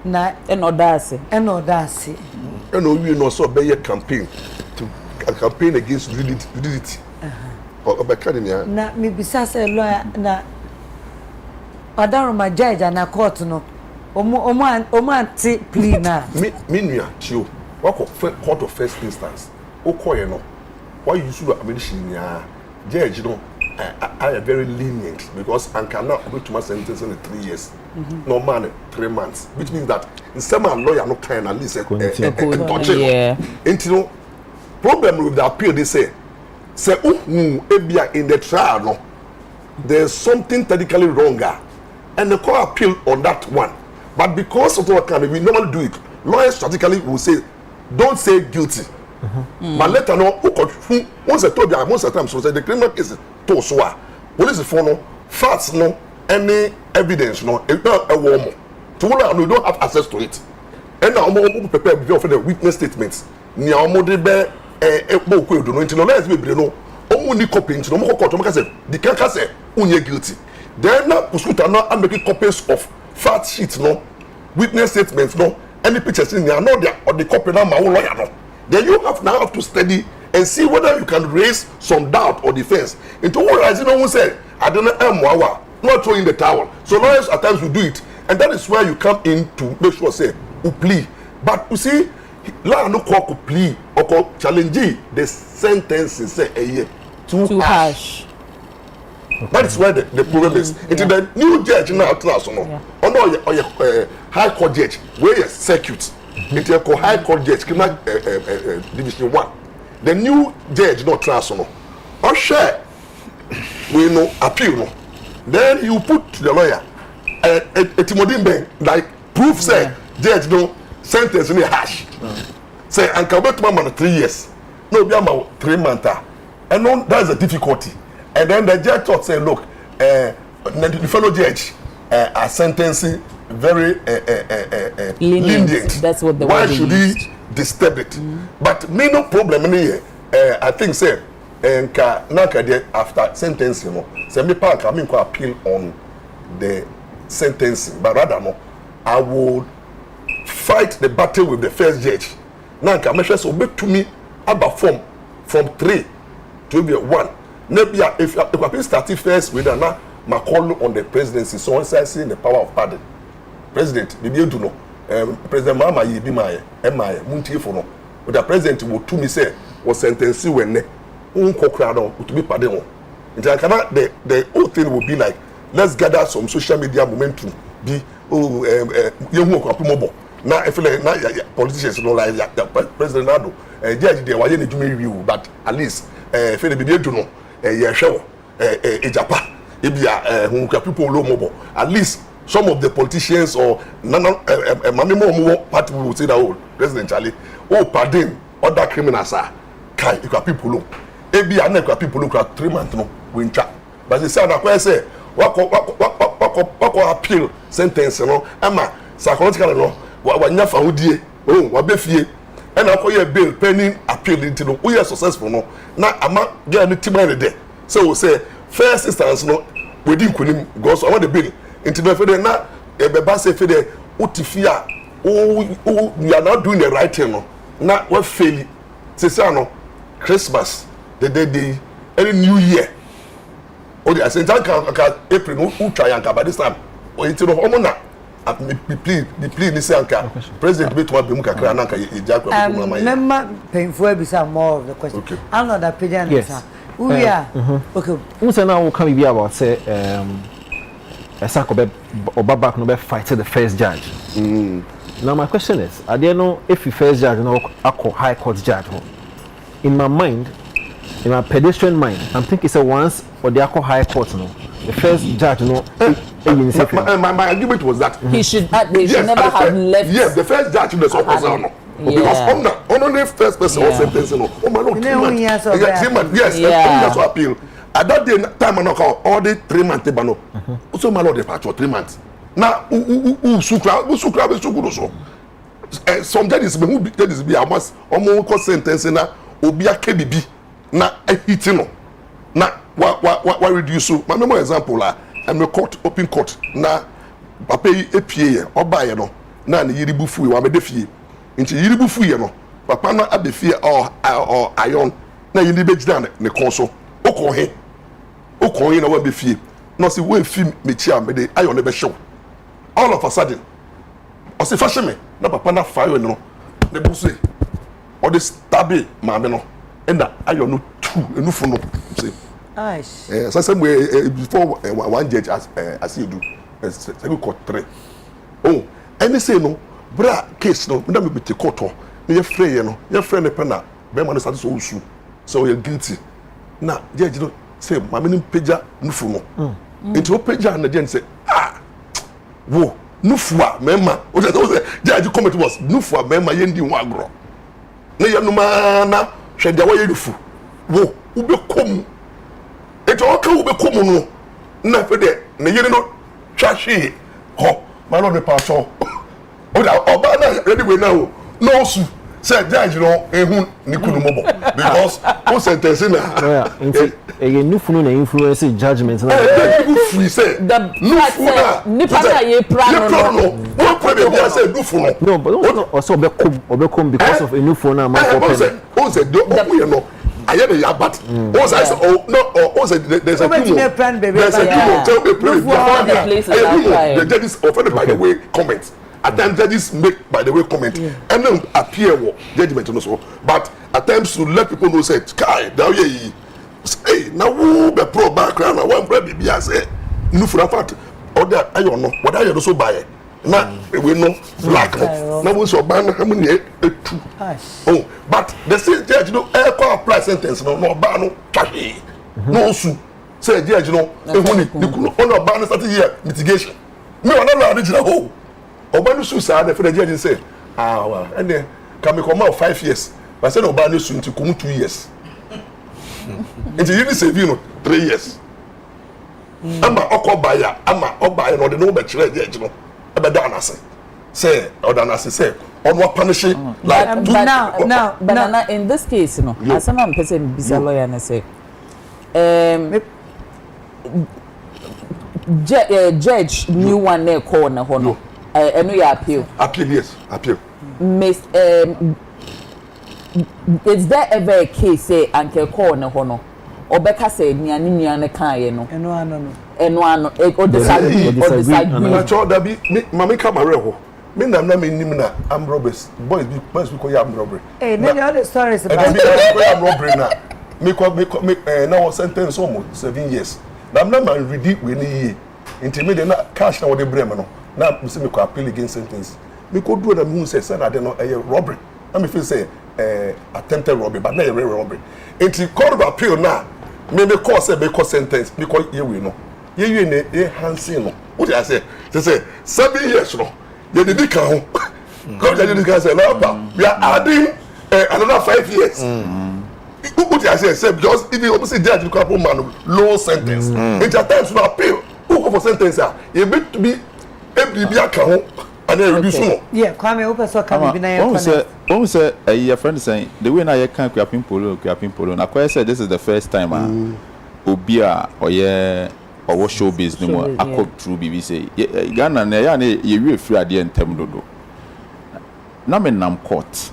na enodase and we no so be campaign to campaign against rigidity or obekadenia na me bisa say lawyer na odaroma judge na court no omo anti plea na me nua tio wako court of first instance okoye no why you should ambition ya judge no I am very lenient because I cannot go to my sentence in 3 years no man 3 months, which means that in some lawyer no kind at least touch it until problem with the appeal they say ebia in the trial no there's something technically wronger and the court appeal on that one but because of what kind we normally do it lawyers strategically will say don't say guilty but later no once a told most of the time so say the criminal case to so police for no facts no any evidence no a warm to we don't have access to it and now we prepare for the witness statements ni omo de be bo ko edo no nti no let's be no omo ni copy nti no mo court omo ka say the can say unye guilty then na prosecutor now and make copies of fact sheet no witness statements no any pictures in there no there or the copy now my lawyer no then you have to study and see whether you can raise some doubt or defense into what I know who said I don't know not throwing the towel so lawyers at times will do it and that is where you come in to make sure say who plea but you see law no call plea or challenge the sentence say a year too harsh. That is where the problem is. It is the new judge now class no. Or high court judge where you circuit. It is called high court judge criminal division 1. The new judge not class no. Or share we no appeal no. Then you put to the lawyer a Timothy Ben like proof say judge no sentence in a hash. Say and can wait man 3 years. No be am 3 months. And no that's a difficulty. And then the judge thought say look the fellow judge are sentencing very lenient. That's what the why should he disturb it? But me no problem in here. I think say after sentencing no say me park I mean go appeal on the sentencing but rather no I would fight the battle with the first judge. Now can measure so to me about from 3 to be 1. Maybe if I start first with an my call on the presidency, so once I see the power of pardon. President, maybe you do know. President Mama ye be my Munti for no. But the president will to me say was sentenced when to be pardon. The whole thing will be like let's gather some social media momentum. Be mobile. Now if like politicians don't like President Nado, judge they were in review, but at least if they be to know. Show Ejapa ebia people low mobile at least some of the politicians or mamimo party will say that oh President Charlie oh pardon other criminals are kai people low ebia na people look at 3 months no wincha but they say na kwa say wako appeal sentence no ama psychological no wanya fa hodie oh wabefie and akoye bail pending appeal into no we are successful no na ama get any team there so we say first instance no we didn't kunim because I want the bill into the federal na e be ba say federal utifia we are not doing the right thing no na we fail say no Christmas the day any new year o the say can April no try and by this time o into no homo na the plea ni say anka president be to be mu kakra na anka ejako ko mama memma painful be some more of the question okay. I'm not that pagan yes. We are okay who say now come be about say Esako oba back no be fight the first judge now my question is I don't know if the first judge no akọ high court judge in my mind in my pedestrian mind I'm thinking say once or the akọ high court no the first judge no my argument was that he should never have left. Yes, the first judge in the no. Because on the first person was sentenced no. Oh my Lord, 3 months. Yes, that's what appeal. At that day time I know all the 3 months no. So my Lord departure 3 months. Now sukra so. Some judges who judges be almost sentence na obi akebibi na hit no. Na what reduce so. My member example la and court open court na papa epie oba ye no na ne yiri bufu ye wa me defie nti yiri bufu ye no papa na abefie or iron na yiri begina ne konso okon he na wa befie no se we fi me chia me de iron ne be show all of a sudden o se fashion me na papa na fire no ne busu o de stabe ma me no enda iron no two enufu no say nice. So some way before one judge as you do, second court 3. Oh, and they say no, bra case no, me be the court. Me free no, your friend the penna be man start so usu so you guilty na judge no say mama ni peja nufu no into peja na judge say wo nufu a mema o say judge comment was nufu a mema yendi ho agro na yenuma na hwe de wa ye nufu wo ube kom eto oka ube kom no na fe de na yene no twahwe ho ma no be pa so o da oba na ready we now no su say judge no ehun ni kunu mobo because o sentence na you nufu na influence judgment na free say the nipa na ye plan no one problem dey say nufu no but also obekom because of a nufu na man for pen o say do o no aye dey abat o say o say there's a tell me please the judges offended by the way comment at times judges make by the way comment and then appear what judgment no so but at times to let people know say kai that way hey na wo be pro background na one brother be say nu for fact order ayo no what ayo no so buy na we no black na wo so ban na mu ne etu oh but the same judge no e call apply sentence no ba no twahe no su say judge no ehuni nikunu ono ba no start here mitigation me wana la de jira ho oba no su sa na for the judge say well and then can me come out 5 years but say no ba no su nti kum 2 years nti you say you know 3 years ama okobaya ama obaya no de no be kire judge no e be da na say odanase say on what punish like now in this case you know as I'm person bisa lawyer na say judge new one na call na ho no eno ya appeal yes appeal miss is there ever a case say anke call na ho no obeka say nuane kan ye no eno ano o disagree na cho da bi mama kamare ho me na me nim na am robbers boys be call ya am robbery no the other stories about am robbery na me na was sentence almost 7 years na am na man ready we ni nti me de na cash na wo de brem no na me say me ko appeal against sentence me ko do na me say na de no robbery na me feel say attempted robbery but na robbery nti court of appeal na me call say me call sentence because ye we no ye ne Hansen no what I say 7 years no ye did kan ho come judge can say no we are adding another 5 years what I say because if you opposite judge you can put man low sentence it at times no appeal who go for sentence you need to be every be kan ho and then reduce no yeah kwame open so can be na one say your friend saying the way na you can kwapin polo na kwai say this is the first time obia oye owo showbiz no mo akọ through BBC Ghana na ya na ye wi free ade entem dodo na me nam court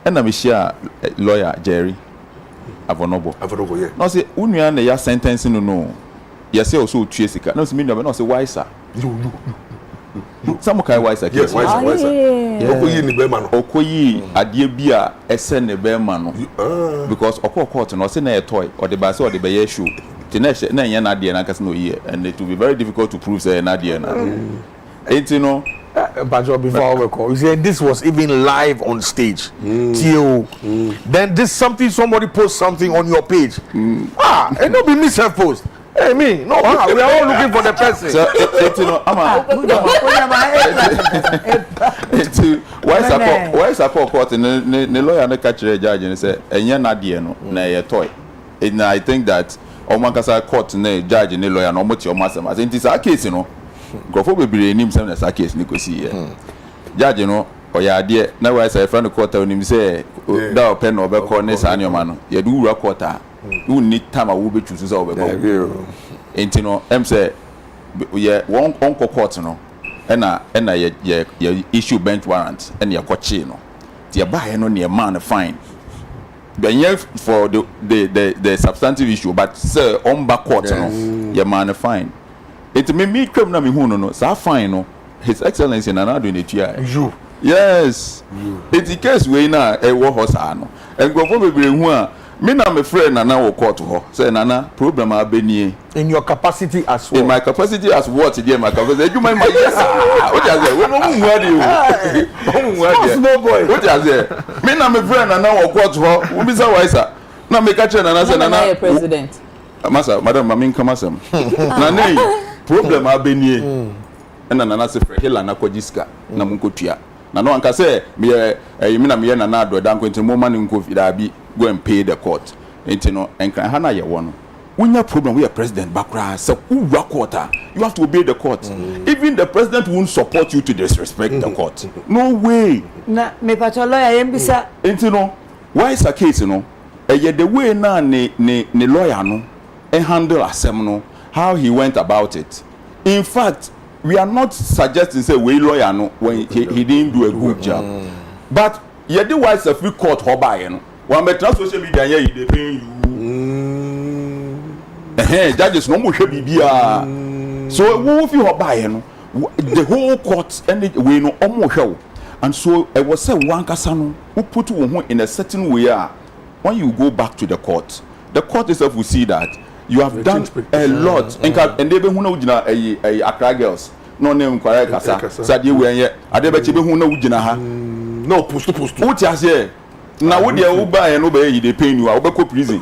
na me share lawyer Jerry Avonobo yeah no say unua na ya sentence no ya say also tue sika no say me no say why sir some kind wise yes wise okoyi ni be ma no okoyi ade bia ese ne be ma no because okọ court no say na e toy or the ba say or the be ye show tinesh na nya na ade na kase no ye and it will be very difficult to prove say na ade na enti no but before we call you say this was even live on stage then this something somebody post something on your page and no be me self post. Hey, me, no, we are all looking for the person. So, why support court the lawyer na catch the judge and say enya na de no na ye toy and I think that omankasa court na judge na lawyer no moti omasem as in this case no grofo bebre nim sem na sa case ni kosi here judge no oya de na why say friend court onim say da open no be call ne sa anyoma no ye do wura court you need time will be choose over enti no em say ye one court no na ye issue bench warrant and ye kwachi no the buy no near man fine then for the substantive issue but say on back court no ye man fine it me twem na me hu no so fine no his excellency na do ne tua you yes it case we na e wo hosa no en go for bebre hu a me na me friend Nana wo court ho say Nana problem abenie in your capacity as well. in my capacity as what dear my capacity you my yes what you say we no mu wadi Small boy. what you say me na me friend Nana wo court ho we be say why sir na me catch Nana say Nana president masa madam mami nkama sam Nana problem abenie na Nana say friend hela na kojiska na munkotua na no anka say me me na me Nana do dan kwenti mo man nko fidabi go and pay the court enti no enkan ha na ye wo no wonya problem we president bakra say uwa court you have to obey the court even the president won't support you to disrespect the court no way na me pato lawyer yembisa enti no why is a case no the way na ne lawyer no handle asem no how he went about it in fact we are not suggesting say we lawyer no when he didn't do a good job but ye the why is a free court ho ba ye no one better social media here they pay you judges no mo hwe bibia so wo fi ho ba ye no the whole court and we no omo hwe and so it was say one kasa no who put wo in a certain way when you go back to the court itself will see that you have done a lot and they be hu na ugina Accra girls no name kwara kasa sadie we ye ade be che be hu na ugina ha No, post. what you say na wo de wo ba ye no be yi dey pain you wo be ko prison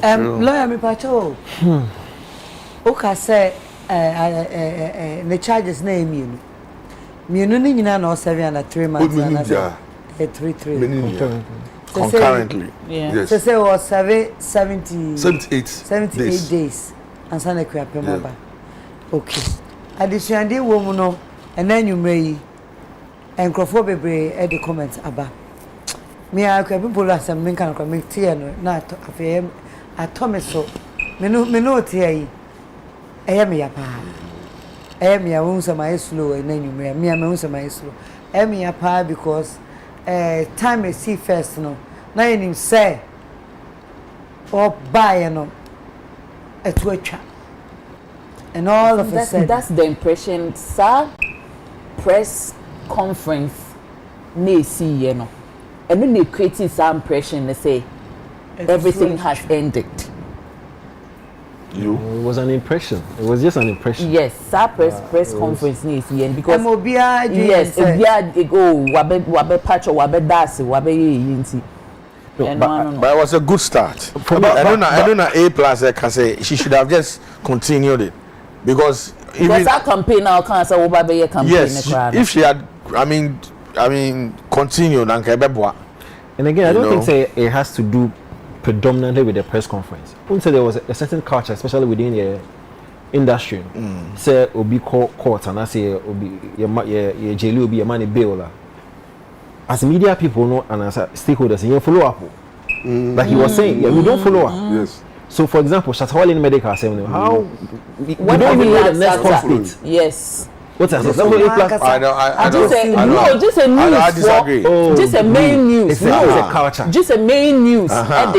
lawyer me pato o ka say the charges na emienu mienu ni nyina na o 703 months na 33 concurrently. yeah Yes. so say was 78 days. days and sana kwa pema ba okay additionally wo mu no ena nwumre yi enkrofo bebre e de comment aba me akwa people asem me kan kwa me tie no na afeye atomeso me no tie yi eye me ya pa eye me ya won so my slow ena nwumre me me won so my slow eye me ya pa because time I see first no na him say or buy no at which and all of a sudden that's the impression sir press conference na see you know and then they creating some impression they say everything has ended It was an impression. It was just an impression. yes sir press conference na see and because Mobia yes if go wabe patch or wabe das wabe yinti But it was a good start. I don't know A plus I can say she should have just continued it because even that campaign now can say wabe ye campaign yes, if she had I mean continued and kebebwa. And again, I don't think say it has to do predominantly with the press conference. I would say there was a certain culture, especially within the industry. Say obi court and I say obi your jail will be a money bill. As media people know and as stakeholders, you follow up. Like he was saying, we don't follow up. Yes. So, for example, Shatawale in medical assembly, how we don't even know the next conflict. yes What's that? I just a news I disagree. just a main news It's a culture. just a main news at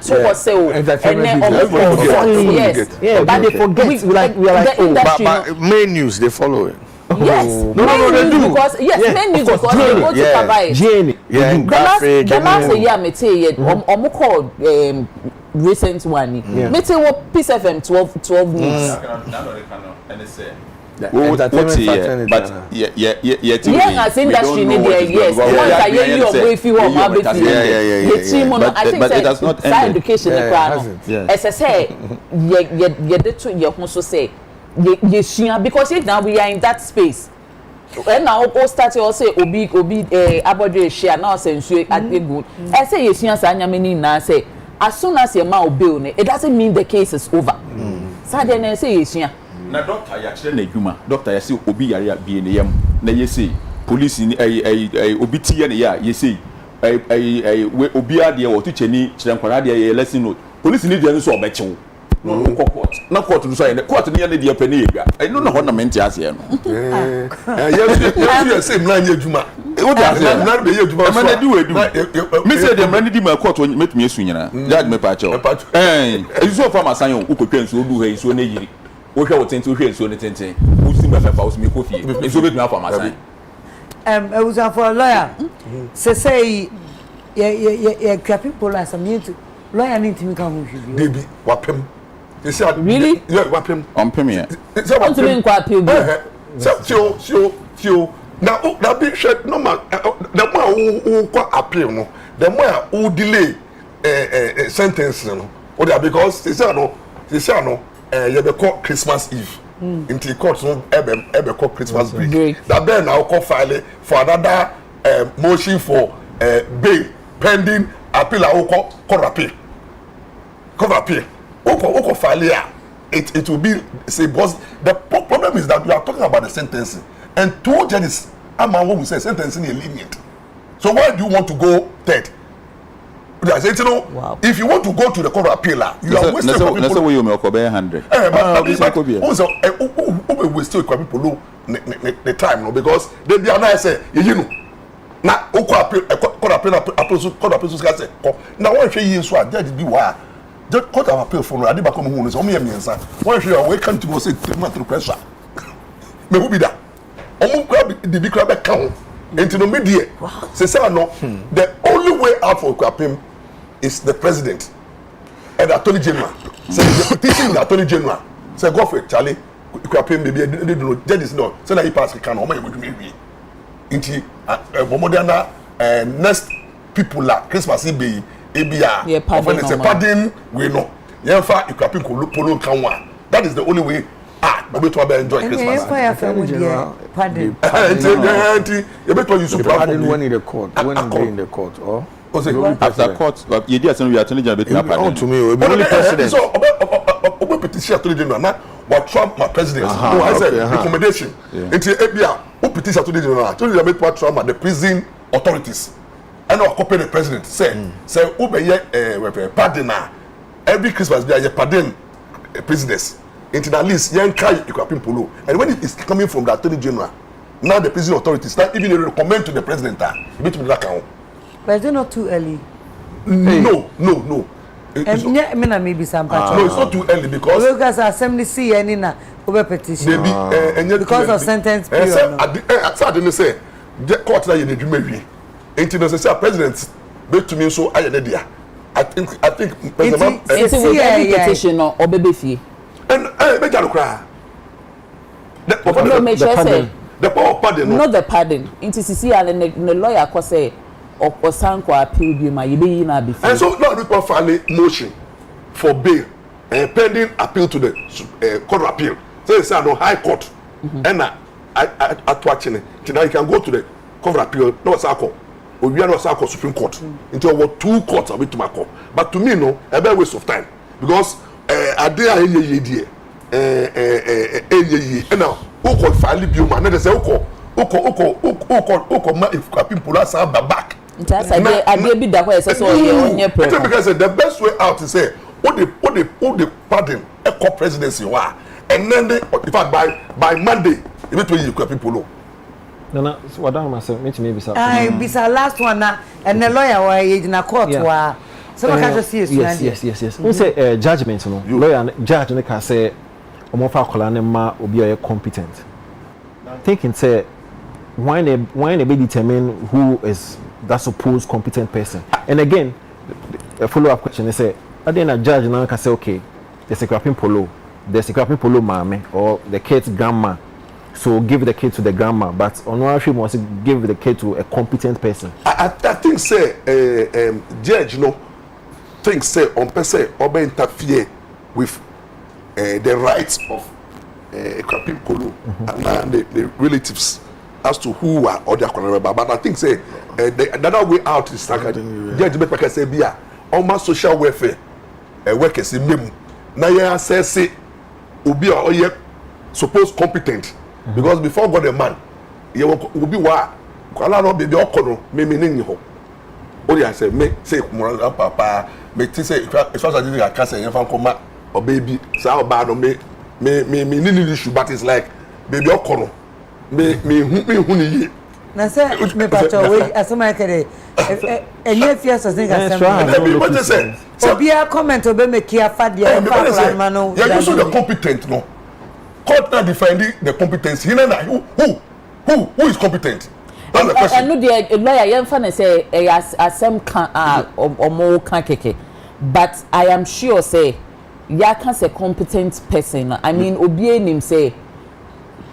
what say Entertainment and people. Everybody yes get. Yeah, but they forget. We are like, the oh, industry But main news they follow it. yes No, they do. because yes Yeah, main news of course, because they go to yeah. cover it Jane. Yeah, the last year me tell you called recent one me tell what Peace FM 12 news but yeah as industry need there yes once I hear you of if you want my baby the team on I think but it has not that ended. education the crown as I say you dey to your so say you because now we are in that space and now all start you say obi abodre share now say nsuo ade good I say you sua sa nyamani na say as soon as your man bill it doesn't mean the case is over so then say you sua na doctor ya kire na adwuma doctor ya say obi yare bie ne yam na ye say police ni obi tie ne ya ye say obi ade wo to cheni kire nkwara ade ye lesson note police ni dia so obechew no court na court no so ye court ni ya ne dia pani ye bia no na ho na menti ase no Yes, same line adwuma. what does Na be ye adwuma. man do we do me say dem ran di ma court metumi esu nyina judge me pa chew so for my son ukotwa nso odu ha nso na yiri wo hwe wo tente wo hwe nso ne tente wo si me fa wo si me kofi nso betumi afa my son I was for a lawyer say yeah people as some to lawyer need to come with Baby, wapem. They say really? Yeah, wapem. On premier. Say want to be in quite appeal. So now that be shit no man. The more who appeal no, the more who delay sentence no. Or because they say no, you be call Christmas Eve. Into court no ebe call Christmas break. That then now call file for another motion for bail pending appeal or court appeal. Court appeal. Oko file it will be say because the problem is that we are talking about the sentencing and two judges what we say sentencing is lenient. So why do you want to go third? I said, you know, wow. If you want to go to the court of appeal, you are wasting people. Let's say we will make 100. But also, we waste people the time, no, because they are not say, you know, now court appeal say, now one say yes, so judge be why. Just court of appeal for Adiba come home is only a means. One say you wake to go say through pressure. Me who be that? Grab the big crab count into the media. Say no, the only way out for Kwapim is the president and the attorney general. Say the petition the attorney general. Say go for it, Charlie. Kwapim maybe they don't know. Judges no. Say that he pass can or me me. Into Bomodiana next people like Christmas Eve ebia. When it's a pardon we know. Yenfa Kwapim polo kanwa. That is the only way. Maybe to enjoy Christmas. Pardon. You better use the pardon when in the court. When in the court, or after court, you did we are telling you about to me. Only president. So, open petition to the general. Now, what Trump my president? No, I said recommendation. Into ABA, who petition to the general? To the what Trump the prison authorities. And our copy the president say obey pardon every Christmas be a pardon prisoners. Into the list, young Kai Kwapim Polo. And when it is coming from the attorney general, now the prison authorities not even recommend to the president you need to be that count. But is it not too early? No. Maybe some no, it's not too early because because assembly see any na over petition. Because of sentence period. I didn't say the court that you need to maybe. Into the say president back to me so I there. I think president petition or baby. And make you cry. The power pardon. Not the pardon. Into CC and the lawyer ko say or sanko appeal bi ma yibe na be. And so now we file motion for bail pending appeal to the court of appeal. So it's no high court. And at watching it. Now you can go to the court of appeal. No sako. We are not sako Supreme Court. Into over 2 courts of it to my court. But to me no, a very waste of time because adea enye now uko file bi ma na dey say uko ma if people are say back that's adea bi da ko say so onye problem because the best way out is say what the pardon a court presidency wa and then in fact by Monday you need to you people Nana, what am I saying? Maybe bisa. Bisa last one na and the lawyer wa in a court wa. So what can you see? Yes. We say judgment, no. Lawyer judge no can say omofa kola ne ma obi oye competent. Thinking say when they be determine who is that supposed competent person. And again, a follow-up question is say, then a judge now can say, okay, there's a Kwapim Polo mame or the kid's grandma. So give the kid to the grandma, but Onuashi must give the kid to a competent person. I think say judge no think say on per se or interfere with the rights of Kwapim Polo and the relatives as to who are or their honorable. But I think say another way out is like judge make say bia almost social welfare workers in memu na ya say obi or ye supposed competent because before God a man ye will be wa kwala no be okono me ni ho o ya say me say moral papa me ti say if I say you can say you fan koma or baby say oba no me ni issue but it's like baby okono me hu ni ye na say me pato we asoma kere enye fia so think asem obi a comment obe make ya fa dia fa man no you so the competent no court now defining the competence. Who is competent? That's the question. No the lawyer yen fa na say asem kan omo kan keke. But I am sure say ya can say competent person. I mean obi enim say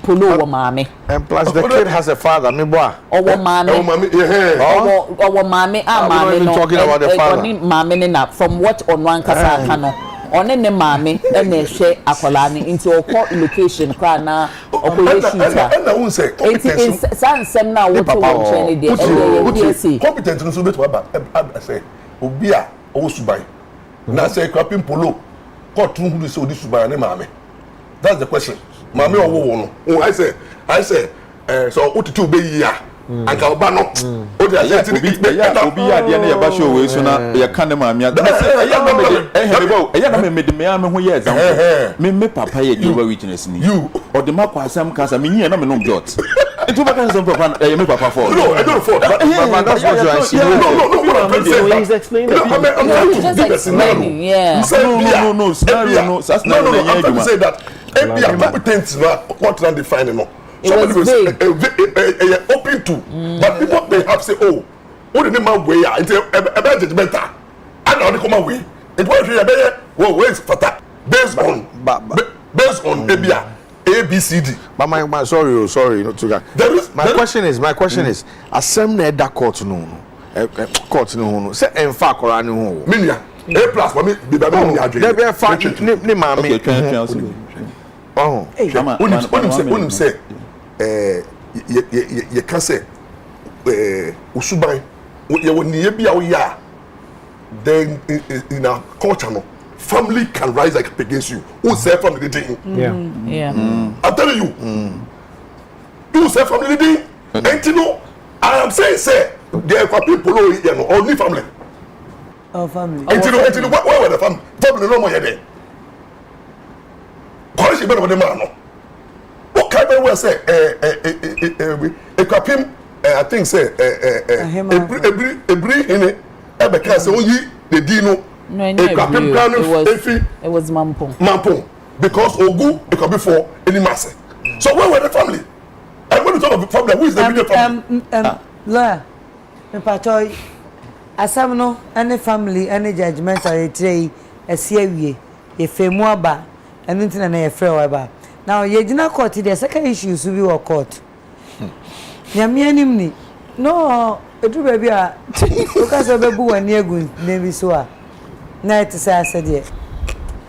polo wo maame. And plus the kid has a father, me boy. Owo maame. Oh, mommy, yeah. Owo maame maame no. Talking about the father. Oni maame ne na from what on one kasa ka no. One ne maame e na hwe akola ne into okọ location kra na okoye shooter. And I won't say competence. Sansem na wo to wo training dey e Competent no so beto aba say obi a owo suban. Na say kwapin polo court hu say odi suban ne maame. That's the question. Maame owo no. Oh I say so otutu be yi a anka oba no o dey say obi ya de na ya ba show we so na ya kan na maame ya na me de me am ho ye example me papa ye Jehovah Witness ni you o de makwa asam kansa me nyi na me no jot itu ba kan some papa me papa for no I don't for but that's what you are saying. No, he's explaining. I'm trying to give a scenario. Yeah. No, scenario no. I'm trying to say that if you are competent, what not defining no. Somebody was open to, but people they have say, oh, what the name of way? It's a judgmental. I know they come away. It was really well, where is fata based on ABA. ABCD. But my sorry, not to that. My question is, assembly that court no. Court no. Say en fa kora ni ho. Minia. A plus for me, be baby me adwe. There be fa ni maame. Oh. When you say you can say usuban you won ye bia wo ya then in a culture no family can rise like against you. Who say family dey? Yeah. I'm telling you. Who say family dey? And you know I am saying say there are people who you know only family. Oh, family. And you know where were the family? Family no more here there. College better with the man no. What kind of way say I think say every in it because only the dino it was Mampong because Ogu it could be for any mass. So where were the family? I'm going to talk about family. Who is the immediate family? Lawyer, me patoy asam no any family any judgment are tray esiewie e femu aba enu ntina na ye frɛ wa ba. Now ye gina court the second issue so be work court. Nyame anim ni no edu ba bi a o ka so be bu wani egu na bi so a na it say asede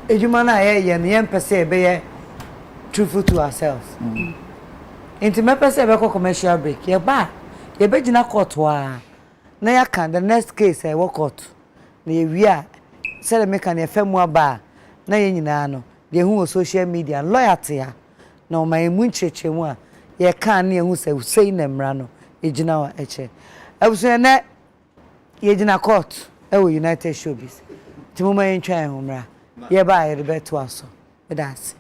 ejuma na ye ne ye mpese be ye truthful to ourselves. Inti me pese be commercial break ye ba ye be gina court wa na ya kan the next case I work court na ye wi a say the make an efemu aba na ye nyina no de hu social media loyalty ya na o mai mu nchechemu a ye kan na hu say na mra no ejina wa eche abuso na ye gina court e wo United Showbiz timu mai ntwa ho mra ye ba ye beto aso that's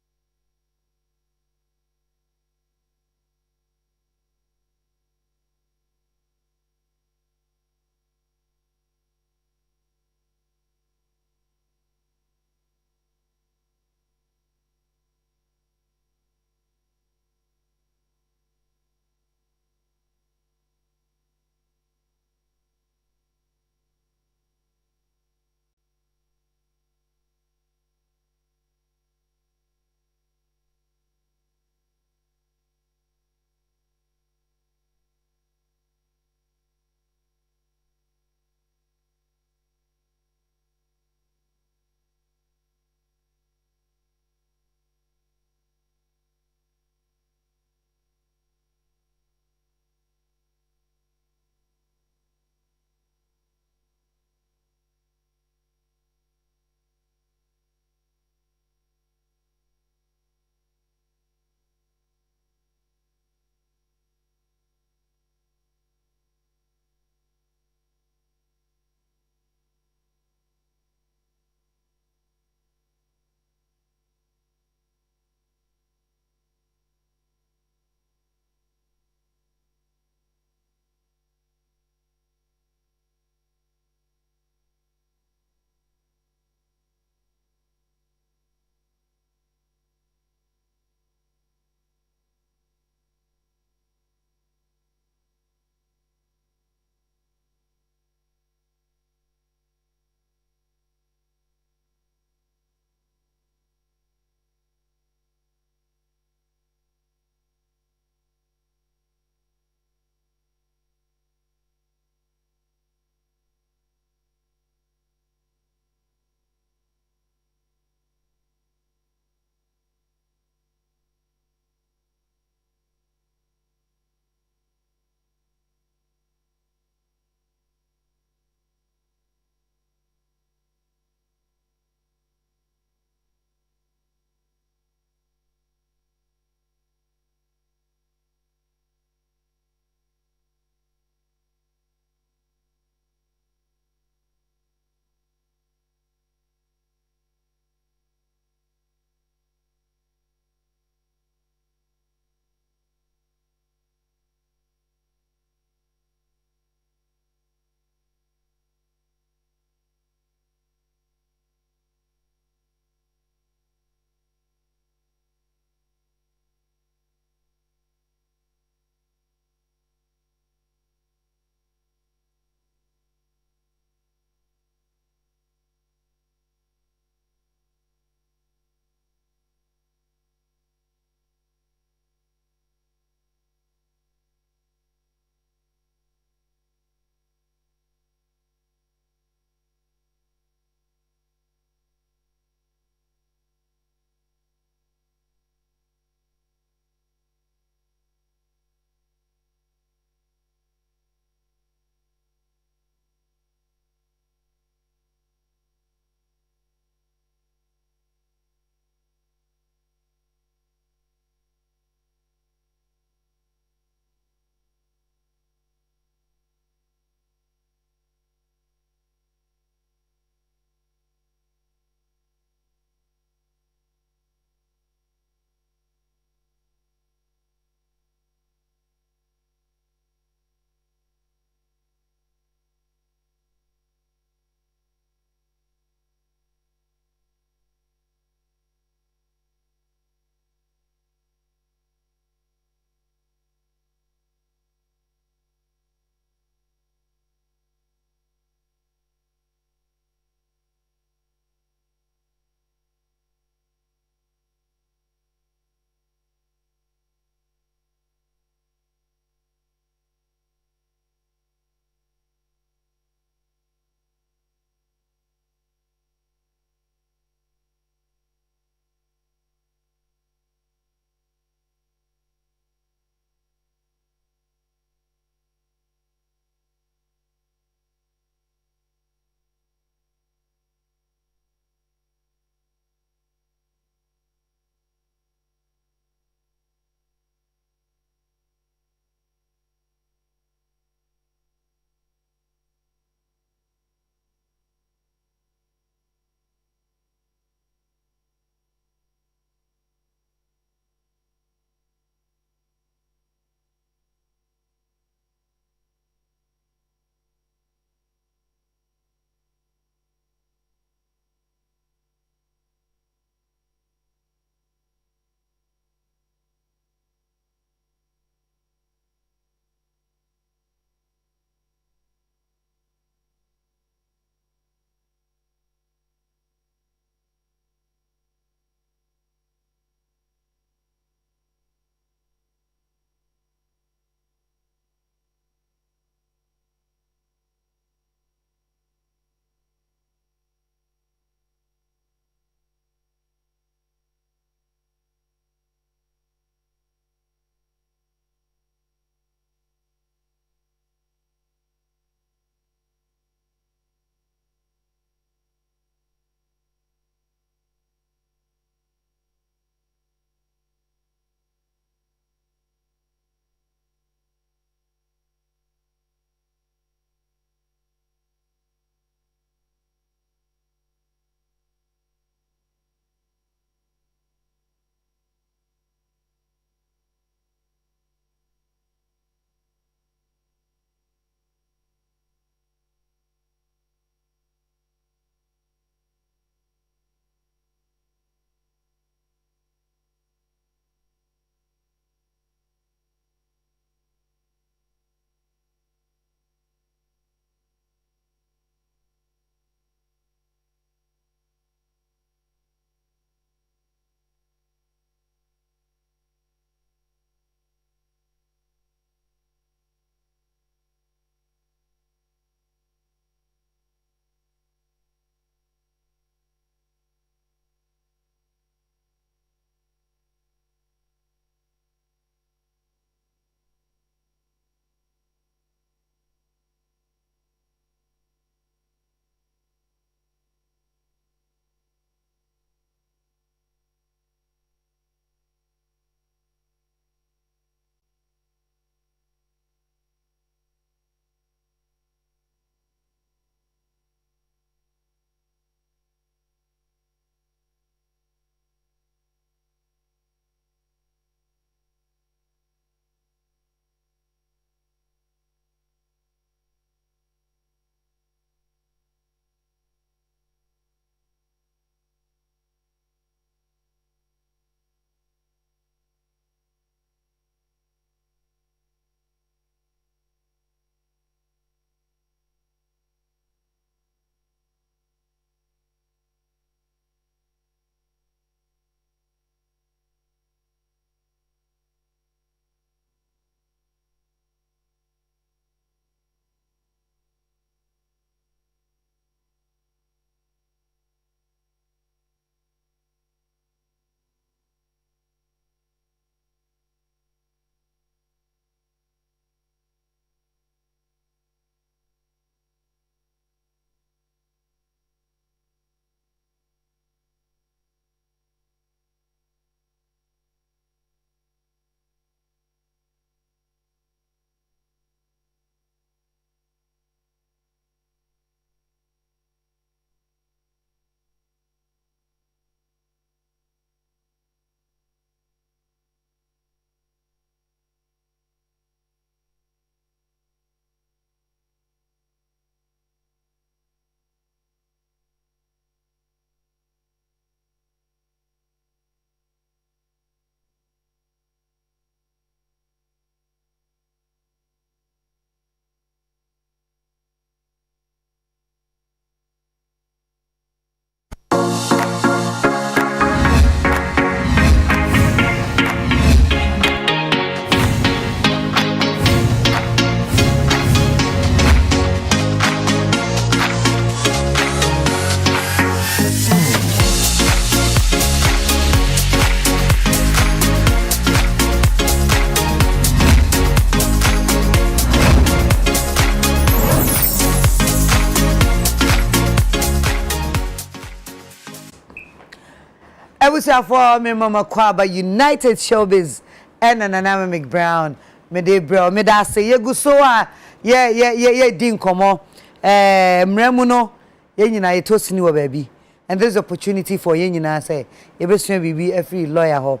for me mama kwaba United Showbiz and Nana Mcbrown me de bro me da say ye gu so a ye din komo mremu no ye nyina ye tosini wo baabi and there's opportunity for ye nyina say ye be sua bibi every lawyer ho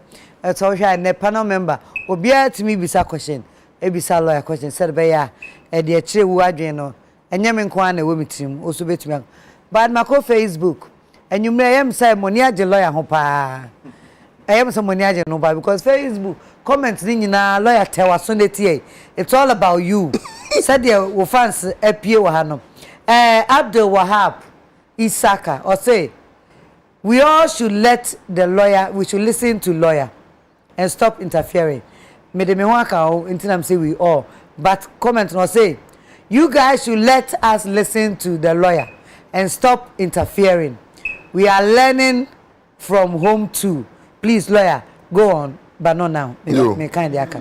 so hwa ne panel member obi atimi bisa question e bisa lawyer question said be ya e de kire wu adwen no enye me nko ana wo mitim oso betimi but mako Facebook and you may say money aje lawyer ho pa I am some money aje no ba because Facebook comments ni na lawyer tell us on the it's all about you said the fans apie wa hanom Abdul Wahab Isaka or say we all should let the lawyer we should listen to lawyer and stop interfering me de me waka o until say we all but comment no say you guys should let us listen to the lawyer and stop interfering. We are learning from home too. Please, lawyer, go on, but not now. Me kind of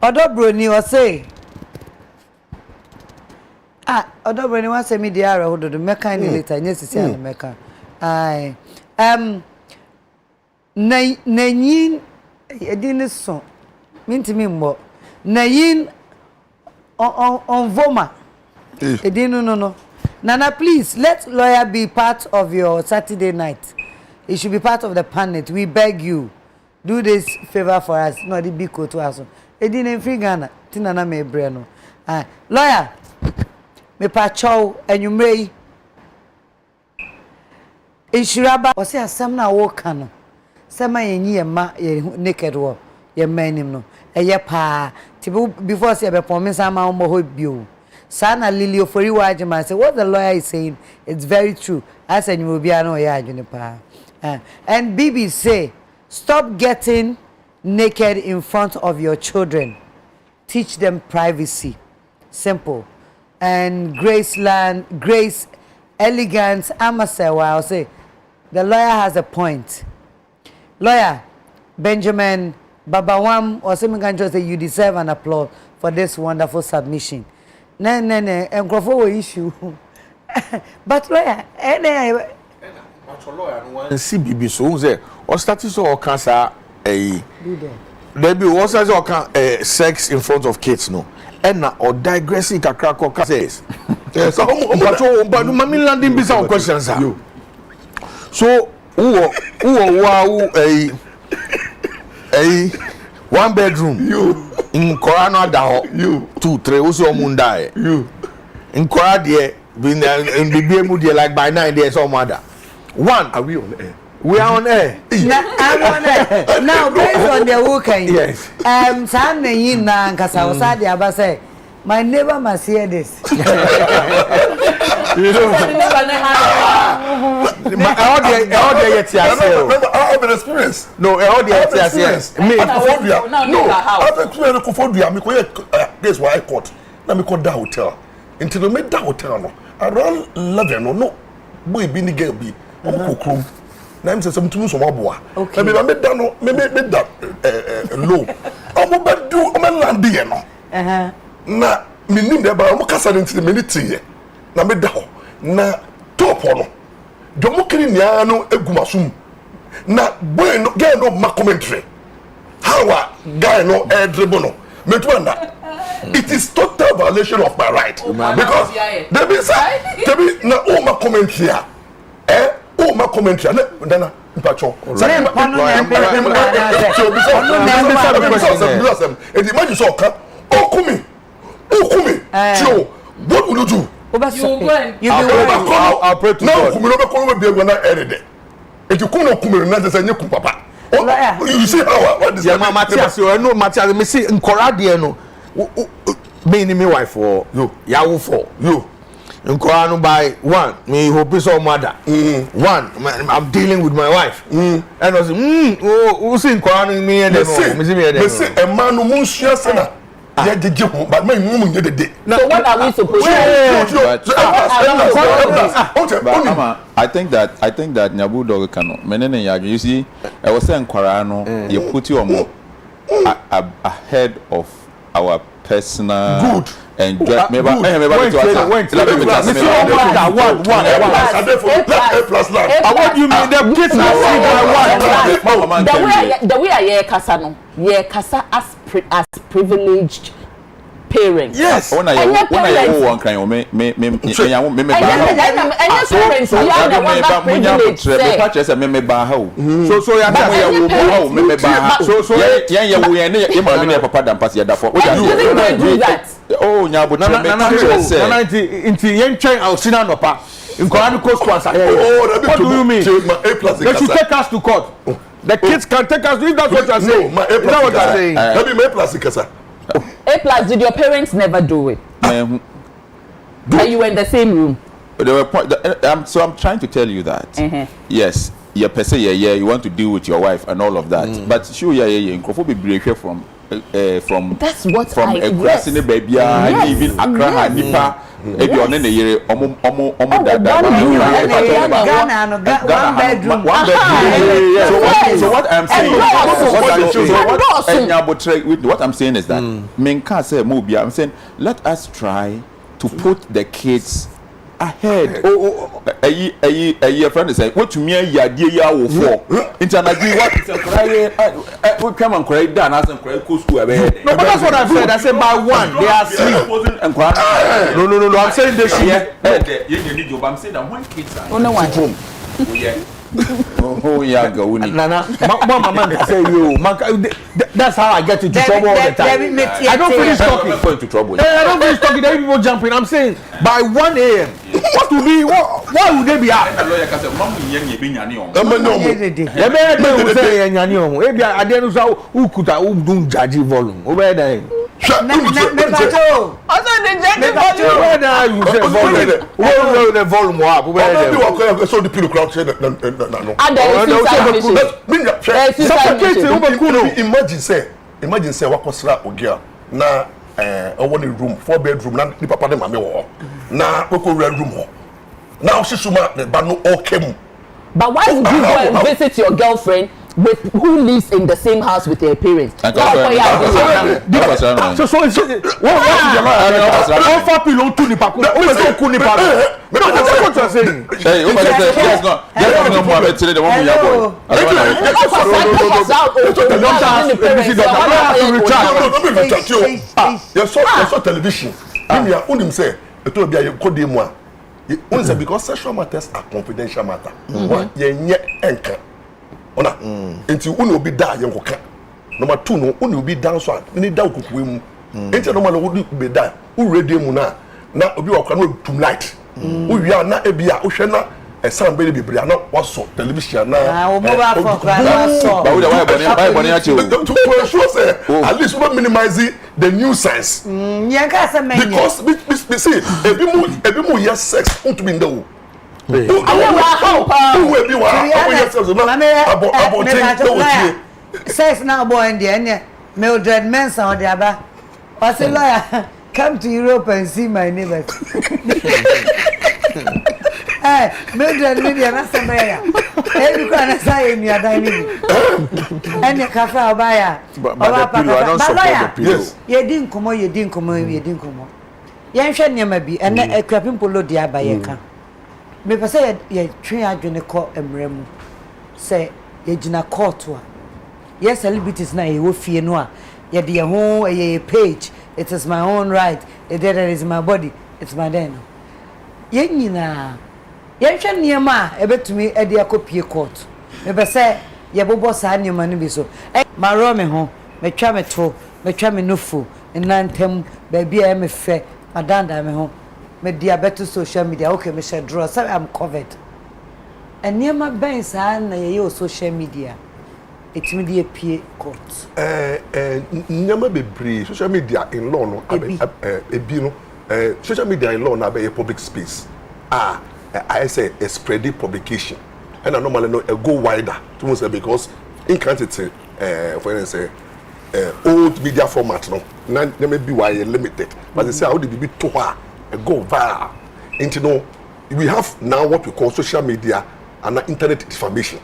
Odo Bruni was say, Odo Bruni was a media who do me kind later. Yes, it's a meka. Aye, Nayin, a dinner song. Mean to me more. Nayin on Voma. No. Nana, please let lawyer be part of your Saturday night. It should be part of the panel. We beg you, do this favor for us. No, the big to us. It didn't free Ghana. Tinana Mcbrown. Lawyer, me pacho and you may. Ishiraba or say a samna walk. Sama ye ma naked war. Ye man him no. A ye pa. Before say be promise am mo bio. Sana Lily Ofori Wajima say what the lawyer is saying it's very true. I said you will be no ya pa. And Bibi say stop getting naked in front of your children. Teach them privacy. Simple. And Grace Elegance Amasewa I'll say the lawyer has a point. Lawyer Benjamin Babawam or Semiganjo say you deserve an applause for this wonderful submission. No, and go issue. But lawyer, and see BB so say or status or cancer a there be what says or sex in front of kids no and or digressing kakra says yes but mami landing bisa questions so who a one bedroom you in Korano da you 2 3 also omunda you in Kora there been in the BMU there like by 9 days or mother one are we on air we are on air I'm on air now based on the weekend yes Sunday yin na nkasa osade aba say my neighbor must hear this you know all the yet I have an experience no all the yet me no I have experience Kofodia me ko this why I court na me ko da hotel until me da hotel no around 11 no boy bi ni girl bi o ko krom na me say something so maboa na me da no me da low o mo ba do o me land here no na me nim de ba mo kasa until me ni tie na me da ho na top no Jomo kiri niano egumasum na boy no guy no ma commentary how a guy no dribble no metwanda it is total violation of my right because there be say there be na o ma commentary o ma commentary na dana mpacho say and imagine so ka okumi Joe what will you do I'll pray to God. You see how what is Matthias? You know Matthias. Me see Nkorade no. Me ni me wife for you. Yawo for you. Nkorade by one. Me hope so mother. One. I'm dealing with my wife. And I was who see Nkorade me and me see a man who munshia sana. But my woman did it. So what are we supposed to do? I think that Nyabu Dog cannot. Menene Yagi, you see, I was saying Korano, you put your more ahead of our personal enjoy me ba to asa let me tell you I want you mean them kids na see by one. The way I kasa no ye kasa as privileged parents. Yes. When I one kind of me parents we are the one that privileged me ba ho so ya ho me ba so ya we ne e ma me ne papa dan pass ya da for do that. Oh nya but na inti yen twen ausina no pa nkora ko school asa. What do you mean? They should take us to court. The kids can take us. If that's what you're saying. No, is that what you're saying? Maybe my plastic kasa. A+, did your parents never do it? And you were in the same room? There were so I'm trying to tell you that. Yes, you per se, you want to deal with your wife and all of that. But sure, be break from that's what from a grass in the baby, even Accra, Nipa. If you're in the year, so what I'm saying is that Menka say Mobia, I'm saying let us try to put the kids ahead. A friend is saying, what to me, ya dear ya will fall. International, what is a cry? We come and cry down as and cry school. No, but that's what I said. I said by one, they are asleep. No. I'm saying this year. I'm saying that one kids are only one home. Oh yeah, go Nana, mama say you. That's how I get into trouble all the time. I don't finish talking. I'm going to trouble. I don't finish talking. Then people jumping. I'm saying by 1 a.m. What will be? Why would they be out? The lawyer can say, "Mom, you ain't be nyani on." The man will say nyani on. Maybe I didn't know who could I do judge volume. Over there. The volume up. So the people crowd said imagine say what kosra ogia na one room 4-bedroom na the papa dem ame wo na koko room ho na oshisuma the ba no okay. But why would you go and visit your girlfriend with who lives in the same house with their parents? So what is for pillow to the paku? That's what you're saying. Hey, there's no more better the one we are boy. You saw television. Unim say it will be a code moi. Because sexual matters are confidential matter. One ye enka. Ona enti unu obi da yenkoka number 2 no unu obi dan so a ni da okukuwe mu enti no malo obi be da u radio mu na obi wakwa no tum light u wi na ebia u hwe na esan be bebre na waso television na o mobile phone na so ba we why boni achi o to ensure say at least we minimize the nuisance yenka say men because we see ebi mu yes sex unto be ndo says now boy in the end Mildred Mensa or the other. I say lawyer, come to Europe and see my neighbors. Hey, Mildred Lydia, that's a mayor. Every corner say in your dining. And your cafe or buyer. But lawyer, yes, you didn't come on, you didn't come on, you didn't come on. Young Shania may be, and a crapping polo dia by a me say ye train adwene ko emremu say ye gina court wa yes celebrities na ye wo fie no a ye de ho ye page it is my own right it is my body it's my den ye nyina ye hwe niema ebetumi e de akopie court me say ye bobo sa niema no bi so ma ro me ho me twa me to me twa me nufu nantem ba bia me fe madanda me ho me dia better social media okay me share draw so I'm covered and near my banks and your social media it's media pay court never be brave social media in law no social media in law na be a public space I say a spreading publication and I normally know go wider to say because in quantity for instance old media format no na may be why limited but they say how the be to her go viral. And you know, we have now what we call social media and internet information.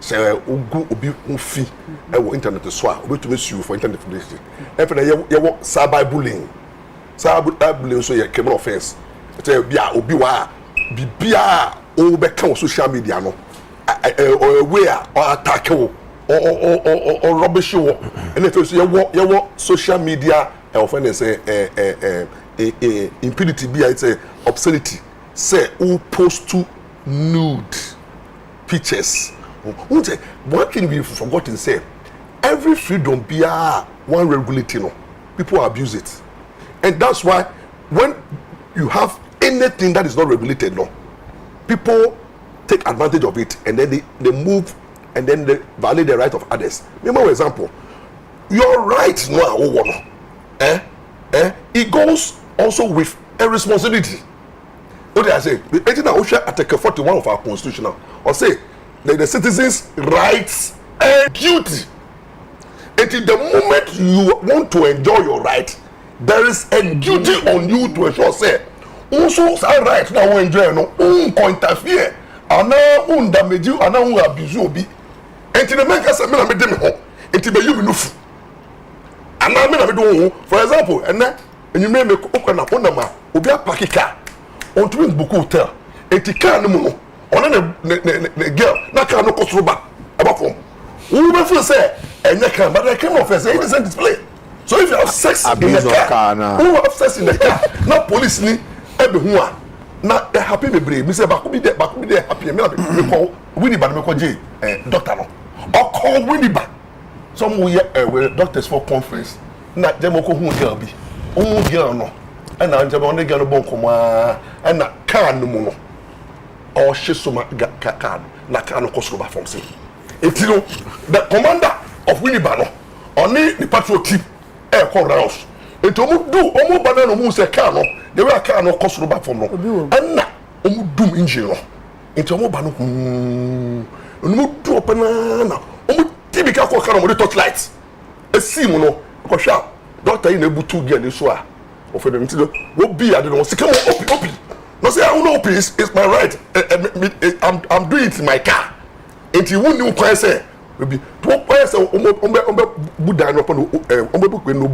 So we go fee internet to swap. We to miss you for internet information. Every day you cyberbullying. sabu blame so ye criminal offense say bia obi wa bibia o be kan social media no or way or attack wo or rubbish wo and if you ye social media offense say impunity be it's a obscenity say who post to nude pictures. One thing we've forgotten say every freedom be one regulating no people abuse it, and that's why when you have anything that is not regulated no people take advantage of it and then they move and then they violate the right of others. Remember, for example, your right no it goes also with a responsibility. What did I say? The 18th Article 41 of our constitution or say the citizens' rights and duty. Until the moment you want to enjoy your right, there is a duty on you to ensure say also our right now we enjoy no interfere and damage you and abuse you be. Until the man can say me na me dem ho until be you be no fu. And na me na me do for example and you may make okona onama obi apaki car on to book hotel etika no mu on the girl na car no kotroba about from who be feel say enya can but I came off say innocent display. So if you have sex in the car who have sex in the car na police ni ebe hu a na happy bebre me say back be there happy me call Winnie ba me call J doctor no or call Winnie ba some we doctors for conference na dem ko hu girl bi girl no and na dem on the girl bon koma and na car no mu no or she so ma car na car no koso ba from say etiro the commander of Winnie ba no oni the patrol team call rouse eto mu do omo ba na no mu say car no the way car no koso ba from no and na omu dum engine no eto omo ba no omu do opana na omu tibika ko car no the torchlight esi mu no ko hwa doctor in ebutu girl so a of them to wo be I don't know come on open no say I know open is my right I'm doing it in my car and you won't know quite say be to quite say ombe buda no pon ombe bu no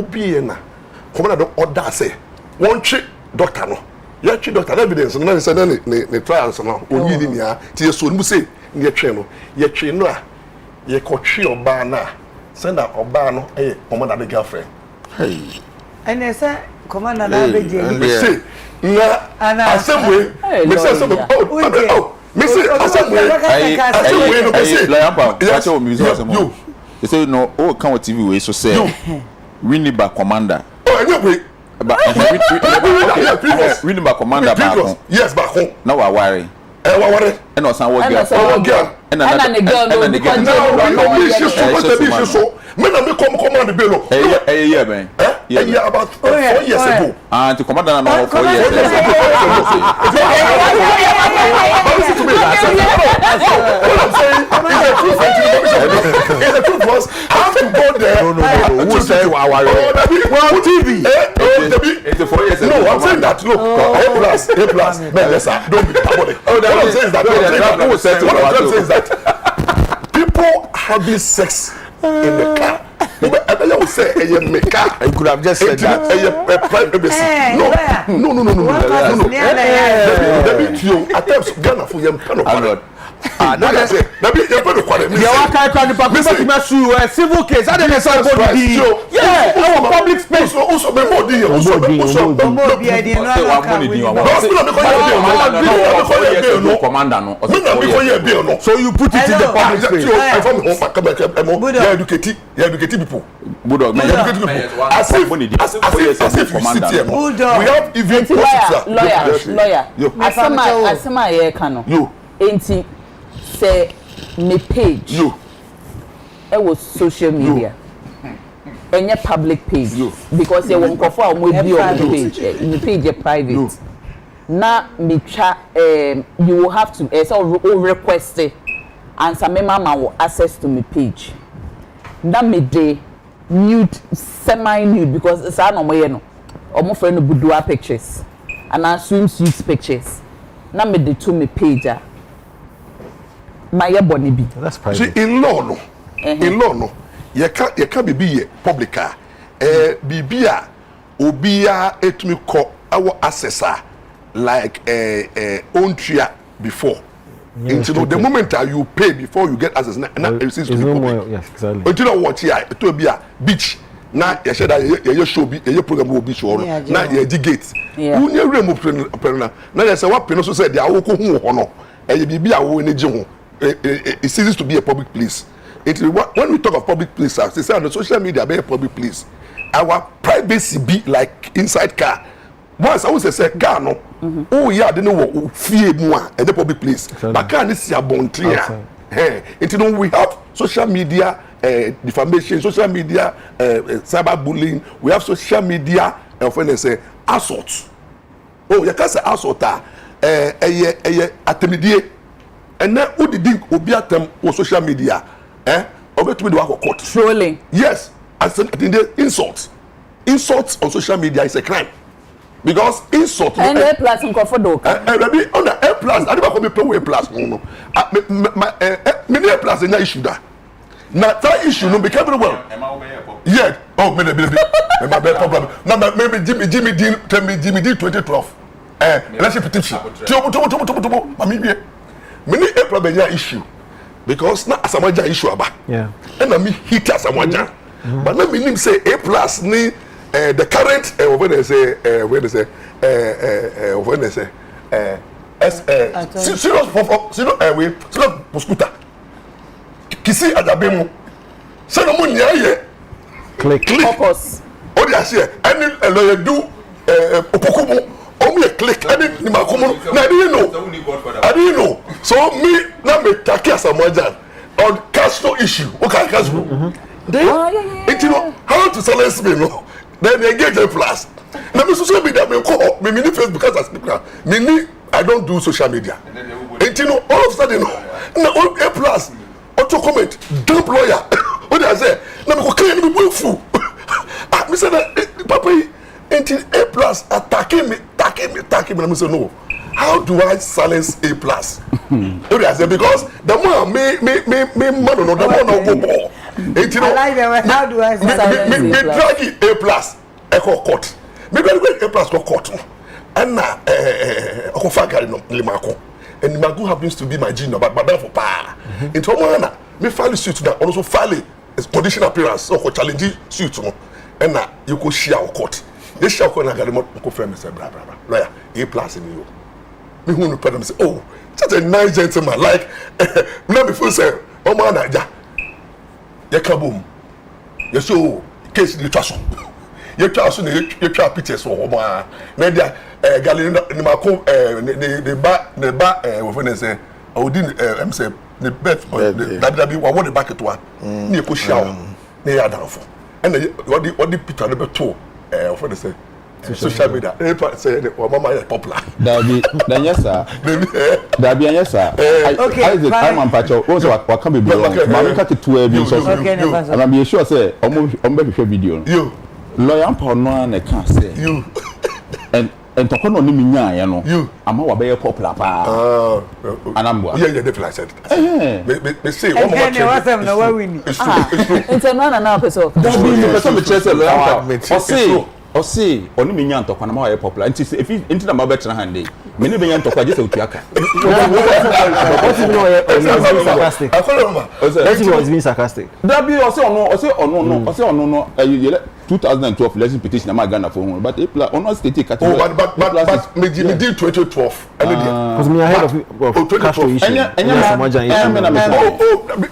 be na come na order say one treat doctor no ya treat doctor evidence no say na trials no oni ni nia ti so mu say ni twe no ye twe no a ye ko twe oba na send that oba no commander the girlfriend hey and I say commander na be je me say na assembly me say assembly me say assembly no me say like ampa watch your music assembly you say no oh kan TV we so say Winnie ba commander oh anyway ba Winnie ba commander ba yes ba ho na wa ware and no san wo girl and the girl no so me na me come command be no yeah man yeah about 4 years ago and the commander na 4 years what I'm saying is the truth was have to go there no who say our TV it's 4 years ago no I'm saying that look A plus man listen don't be about it what I'm saying is that people having sex in the car. I will say a car. I could have just said that. A private no. The beat you attempts Ghana for your pen I say that be you put the quality. You are kind of civil case. I didn't say our public space. Also be more deal. Also be idea no commander no. So you put it in the public space. I from home you educate people. Bulldog man. As if you sit here. We have even lawyer. Asema ye kano. You. Enti say me page you it was social media any public page you. Because they won't go for mo be on the page is private na me twa you will have to so request it and some mama will access to me page na me dey nude semi nude because it's no mo ye no omo friend no boudoir pictures and swimsuit pictures na me dey to me page my body be that's private. See, in law no you can be public bibia obia etumi kɔ ɛwɔ accessor like own tria before. Into the moment you pay before you get access, na receives to no more. Yes, exactly. Until you watch here, it will be a beach. Now you said that you show be your program will be sure. Now you digate. You never remove penna. Now there's a what penna so said they are who honor. And you be a winning job. It ceases to be a public place. When we talk of public places, they say on the social media be a public place. Our privacy be like inside car. Once I was say car no. Oh yeah, I don't know what fear more at the public place. But can't see a bon tria. Hey, we have social media defamation, social media cyberbullying. We have social media when they say assault. Oh, you can't say assault. Atemidie. And now who did obi atem on social media? Over to me the court. Trolling. Yes, as the insult. Insults on social media is a crime. Because insult and A plus in Kofodo. Maybe on the A plus, I never come to A plus. No, many A plus in that issue that. Now that issue no become very well. Yeah. Oh, maybe my bad problem. Now maybe Jimmy Dean tell me Jimmy Dean 2012. Let's say petition. Many A plus be issue because na asamaja issue aba. Yeah. And I mean hit asamaja. But let me say A plus ni. The current when they say serious mosquito kisi adabemu say no money here click focus o dey say any lawyer do opokumu o me click any ni makomo na I didn't know so me na me take asamajan on Castro issue okay Castro then you know how to silence me no. Then they engage a plus. Now, me social media, me Facebook because I speak now. I don't do social media. And you know, all of a sudden, now A plus, auto comment, dump lawyer. What did I say? Now me go clean me fool. Me say that Papa, until A plus attacking me. And I say no. How do I silence A plus? What did I say? Because the more me man no, the more no go more. I like the way. How do I silence me drag A plus echo court. Me very A plus go court. And na okofagari no limako. And Limaku happens to be my genius, but for pa. Into one me file suit that also file condition appearance so challenge suit no. And na you go share court. They share court na gari mo ko friend me say bra lawyer A plus in you. Me who no problem say oh such a nice gentleman like me before say oh man naija you come you show case the trust you trust you try pictures for na dia gallery ni ma ko the ba when they say I would am say the bet that be what the back to one ni ko share na ya down for and what the picture the to when they say social media say mama popular then yes sir yes sir okay I'm on patch also what can be mama ka to be so and I'm sure say be video you lawyer pa no na can say you and to kono ni minya ya no ama wa be popular pa anambo yeah definitely I said me say one more thing no we win internal na person that be person me chese lawyer o say oni me nyanto kwa na ma wa popular nti if nti na ma be tena hande me ne be nyanto kwa just otuaka what is no sarcastic was being sarcastic that be o say ono no 2012 election petition na ma Ghana for home but ono state category but me did 2012 because me ahead of Castro issue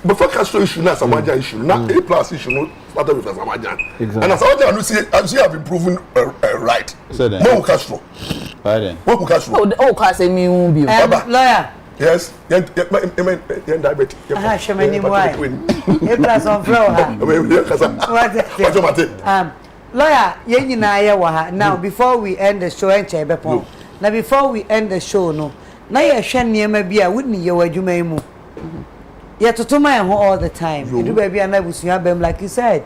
before Castro issue na Samaja issue na A plus issue no started with Samaja and Samaja I see have been proven right more Castro what Castro oh Castro me won be lawyer yes diabetes shemani why A plus on floor lawyer yen nyina ye wa ha now before we end the show enche bepon now before we end the show no na ye hwe niema bi a woni ye wadwuma mu ye totoma ye ho all the time edu ba bi na busu abem like you said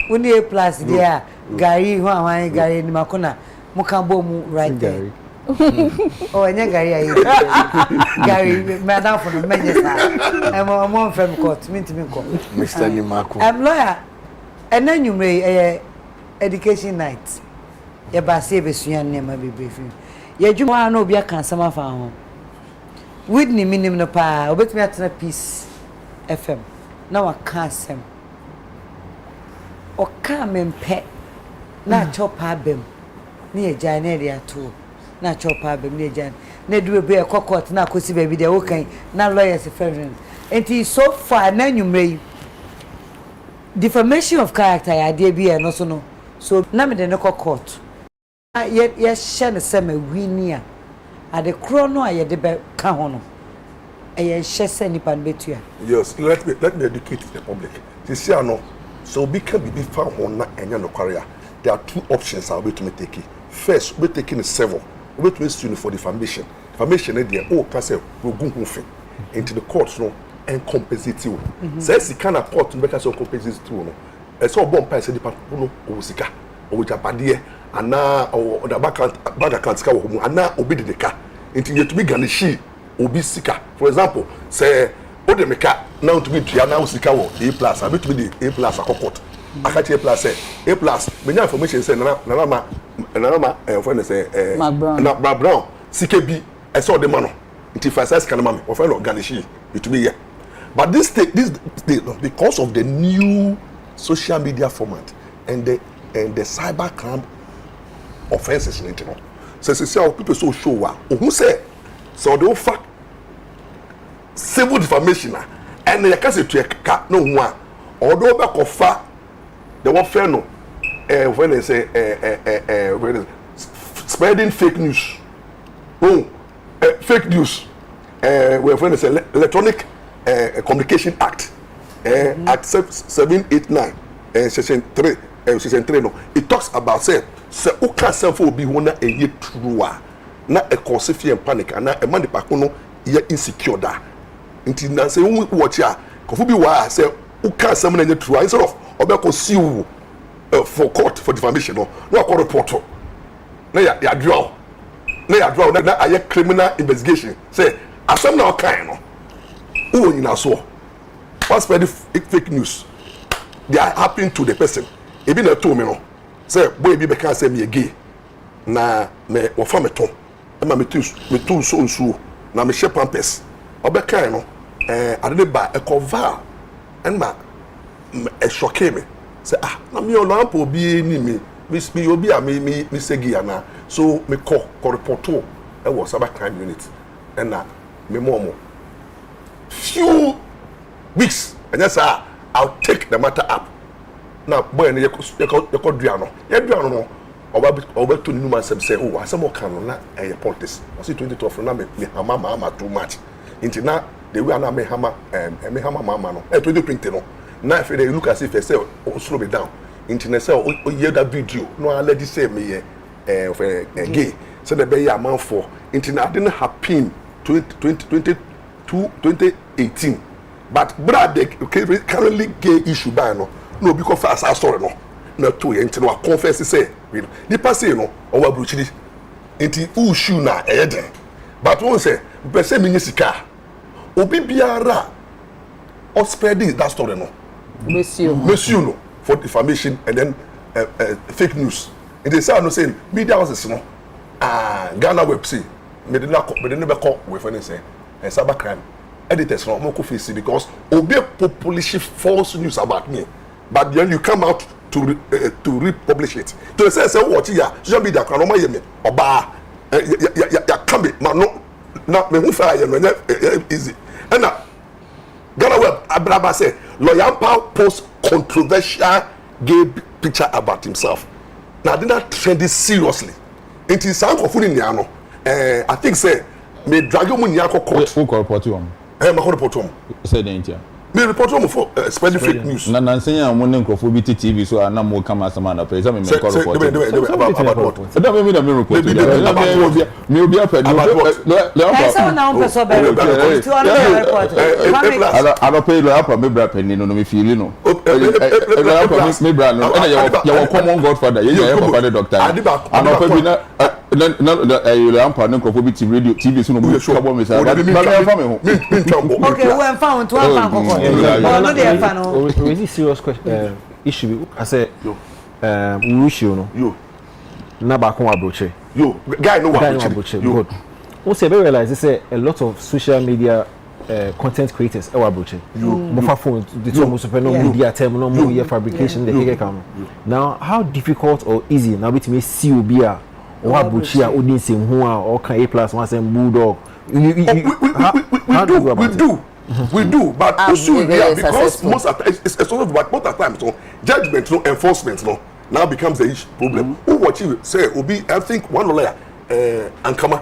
woni A plus there gari ho awan gari ni makona muka bo mu right there oh enya gari ayi gari madam for the menesa I'm on from court minti ko Mr. Nimako lawyer and then you may education night ye ba se be sua nema bebre fi ye dwuma na obi aka nsama fa ho Whitney minim no pa obetumi atena Peace FM na waka asem o ka mempe na chopa bem na ye gyan na ria to na chopa bem na ye gyan na dure be court na akosi ba bi de wo kan na lawyers federal enti so far na nwumre defamation of character ya de bi e no so na me de no court ye share ne se ma winia ade kro no aye de be ka ho no eye hye se nipa no betua. Yes, let me educate the public. This year no, so we can be found on na enya no career. There are two options I will to take. First, we taking a civil. We to sue for defamation. Defamation is there. Oh, can say we go home into the courts no and compensate you. Says the kind of court make us compensate you no. So bon pass the part no osika. O jabadie ana o da back account sika wo mu ana obi de ka. Into you to be ganishi obi sika. For example, say o de meka now to be tua na sika wo A+, abi to be the A+ akokot. Akachi A+, say A+, menya information say na friend say Mcbrown CKB I saw the man into first can mama or friend ganishi it to be here. But this because of the new social media format and the cyber crime offenses in it. So say people so show who say so they offer civil defamation and they can say to a no one although back offer the one fair no when they say spreading fake news fake news when they say electronic communication act act 789 section 3 no it talks about say who can sell for be one a year true na a cause fear and panic and a man pa no ye insecure da until na say who watch ya kofu bi wa say who can sell na true instead of obeko sue for court for defamation no akọ report na ya draw na aye criminal investigation say asem na okan no who nyina so what spread fake news they are happening to the person ebi na to me no say boy bi be kan say me gay na me wo fa me to ma me tu so nsuo na me she pampers obekan no ade ba e cover and ma e shock me say na me olampo bi ni me obi a me segi ana so me ko reporto e wo cyber crime unit and na me momo few weeks and yes I'll take the matter up now boy na yeko dua no oba to numa say oh asem o kan no na politics I see 2012 na me hama too much into na the way na me hama mama no 2020 no na if they look as if say o slow me down into na say o hear that video no already say me gay so the be a man for into na didn't happen 2018 but brad currently gay issue by no because fast story no na to ye into no confess say ni pass no o wa bruchiri into who shoe na eden but won say person me sika obi biara or spreading that story no monsieur no for defamation and then fake news and they say no saying media houses no Ghana website me dey be call we for say cyber crime editors no go face because obi publish false news about me but then you come out to republish it to say what ya social media kan no ma ye me oba ya come ma no na me hu fa ye no easy and now Ghana web abraba say lawyer Paul post controversial gay picture about himself now did not trend this seriously it is sound of fooling no I think say me drag you munya ko court who report you ma ko report you say the intia me report you for spreading fake news na nsenya mo ne nkrofo bi TV so ana mo kama sama na praise me ko report about what da me da me report me obi apa so now person be report to on report I pay lo apa me bra penny no me feel no me bra no na you common godfather you papa the doctor I pay bi na lo ampa ne nkrofo bi TV so no mo kabo me say ba me fa me ho okay we am found to am kokko no dey fa no we serious question issue I say issue no na ba kon abroche yo guy no abroche good we say we realize say a lot of social media content creators e wa abroche mo fa phone the two mo super no media term no mo fabrication the keke come now how difficult or easy now bit me see obi a o abroche a odin sem ho a o kan A+1 sem bulldog we do but also because most of it's sort of but most of the time so judgment no enforcement no now becomes the problem who watch you say obi I think one lawyer Ankama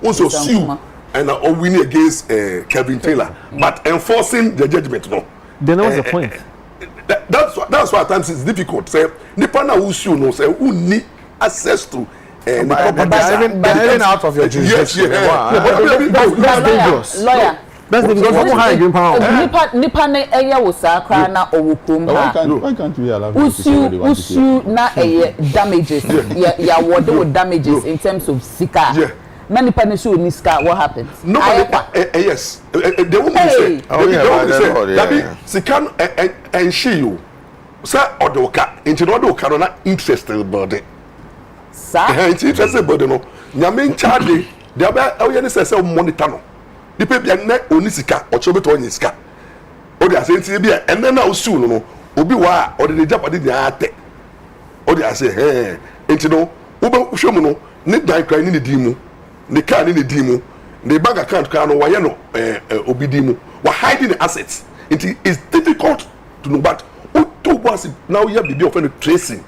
also sue and are winning against Kevin Taylor but enforcing the judgment no then what's the point that's why at times it's difficult say nipa na who sue no say who need access to even out of your jurisdiction. That's dangerous. Lawyer. That's the because of high green power. Nipa na eya wo sa kra na owukum ha. Why can't we allow you to say what they want to say? Usu na damages. Ya word with damages in terms of sika. Yeah. Na nipa na so ni sika what happens? No, yes. The woman say, that be sika and she you. Say odoka, into odoka na interested body. Sa? It's interested body no. Nyame charge there be o say monitor no. The people na onisika ochobeto onyisika o dey say nti bia enne na osu no obi wa o dey japade dey ate o dey say nti no wo be hwemu no ne dan kran ni di mu ne car ni di mu ne bank account kran no wa ye no obi di mu wa hiding the assets nti is difficult to know but o to was now you be of no tracing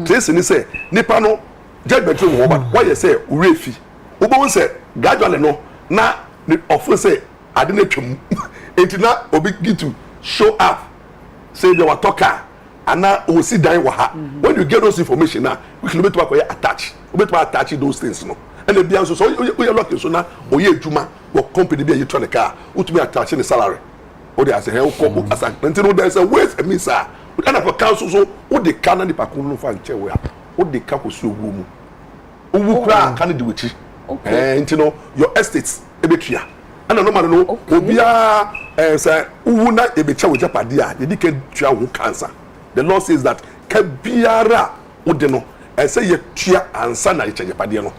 tracing ni say nipa no judgment wo but why you say urefi wo be won say gradually no na the offer say I didn't come into now obi get to show up say they were talker and now we see dying waha when you get those information now we can attach those things no and the bianso so we are lucky so now oye juma or company be you turn the car who to be attaching the salary or they say hey come as until there is a ways and me sir we kind of council so what the can and the pakunu fan chair we what the kapo so room who can do with okay and you know your estates ebetua ana no man no obia say uwu na ebecha wo japade a ye dike tua wo cancer the law says that ka biara wode no say ye tua ansa na ye japade no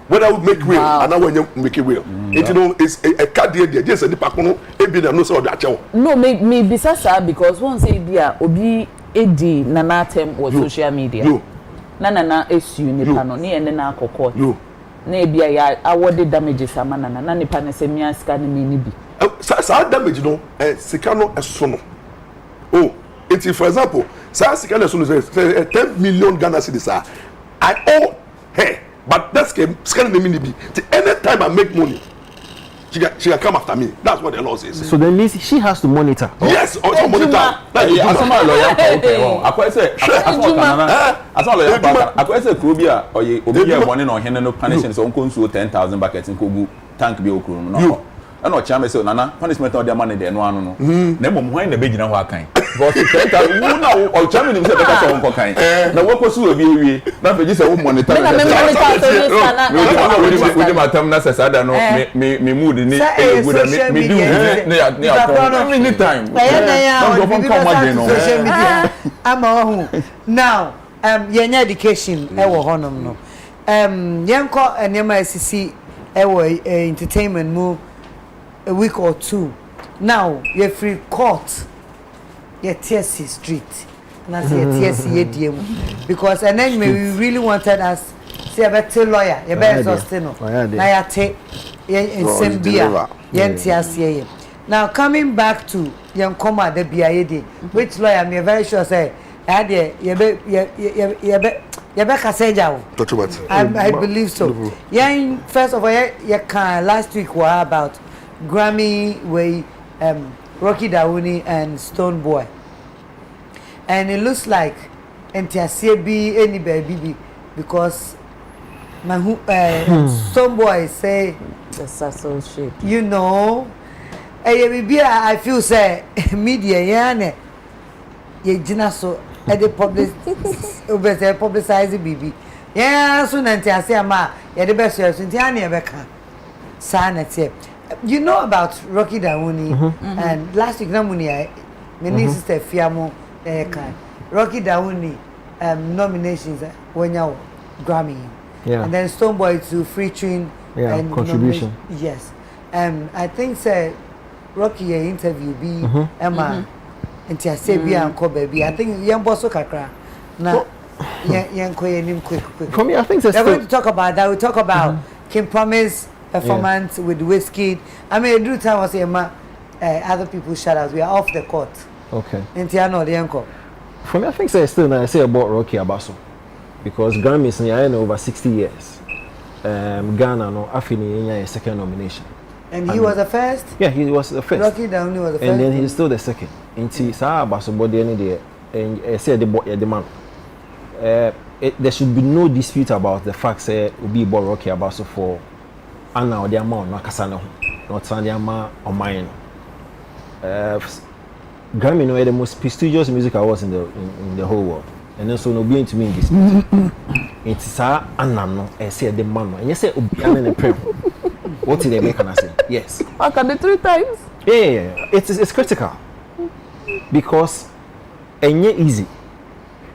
whether we make will and when make will it know is a card there just nipa kono ebi na no say odo achewo no me bisasa because one say dia obi edi na na term or social media na esu nipa no ne ene na akoko na ebia ya award damages amana na nipa na se mia sika na me ni bi sa damage no sika no eso no oh it for example sa sika na so no say 10 million Ghana cedis I owe her but that's sika na me ni bi anytime I make money she can come after me that's what the law says so then Lizzie she has to monitor yes also monitor asoma lawyer okay akwa say asoma lawyer akwa say kuro bi a oye obi ye money no hene no punishment so onko nsuo 10,000 buckets nkogu tank bi okuro no na o chama say nana punishment on the money de no anu no na mom hwan na be gina ho akan because 10,000 wu na o chama ni say beka so onko kan na wo kosu obi ewie na feji say wo monitor we dey matam na say sada no me mood ni me do ne ya anytime social media ama now yenya education e wo honom no yenko enema asisi e wo entertainment mu a week or two now you free court you TSC street and I say TSC yediem because and then we really wanted us say better lawyer you better sustain no na ya te in Sambia yen TSC now coming back to yen koma the BIA which lawyer me very sure say I believe so. Yeah, first of all, last week was about Grammy way Rocky Dauni and Stone Boy. And it looks like NTSCB any baby because my Stone Boy say that's associate. You know, I feel say media yeah ye jina so e dey publicize bibi yeah so na ntia ama ye dey best so ntia na e be ka sa na tie you know about Rocky Dauni and last week na muni my sister Fiamo kan Rocky Dauni nominations wanya Grammy. Yeah. And then Stonebwoy to featuring Yeah, and contribution. Yes. I think say Rocky interview be Emma and I say be and baby. I think young boss kakra. Now young quick. For me, I think we're going to talk about that. We talk about Kim Promise performance with Whiskey. I mean, do time was saying other people shout out. We are off the court. Okay. And Tiano the uncle. For me, I think still I say about Rocky Abaso because Grammys in over 60 years. Ghana no Afini a second nomination. And he was the first? Yeah, he was the first. Rocky Downey was the first. And then he's still the second. Inti Sa Abaso body any day and say the man. There should be no dispute about the fact say will be about Rocky Abaso for Anna or the amount no kasano not Sandiama or mine. Grammy no the most prestigious music awards in the whole world. And then so no being to me in this. It's sa anano I say the man and you say obiane ne pray. What did they make and I say? Yes. How can the 3 times? Yeah, it's critical. Because and easy.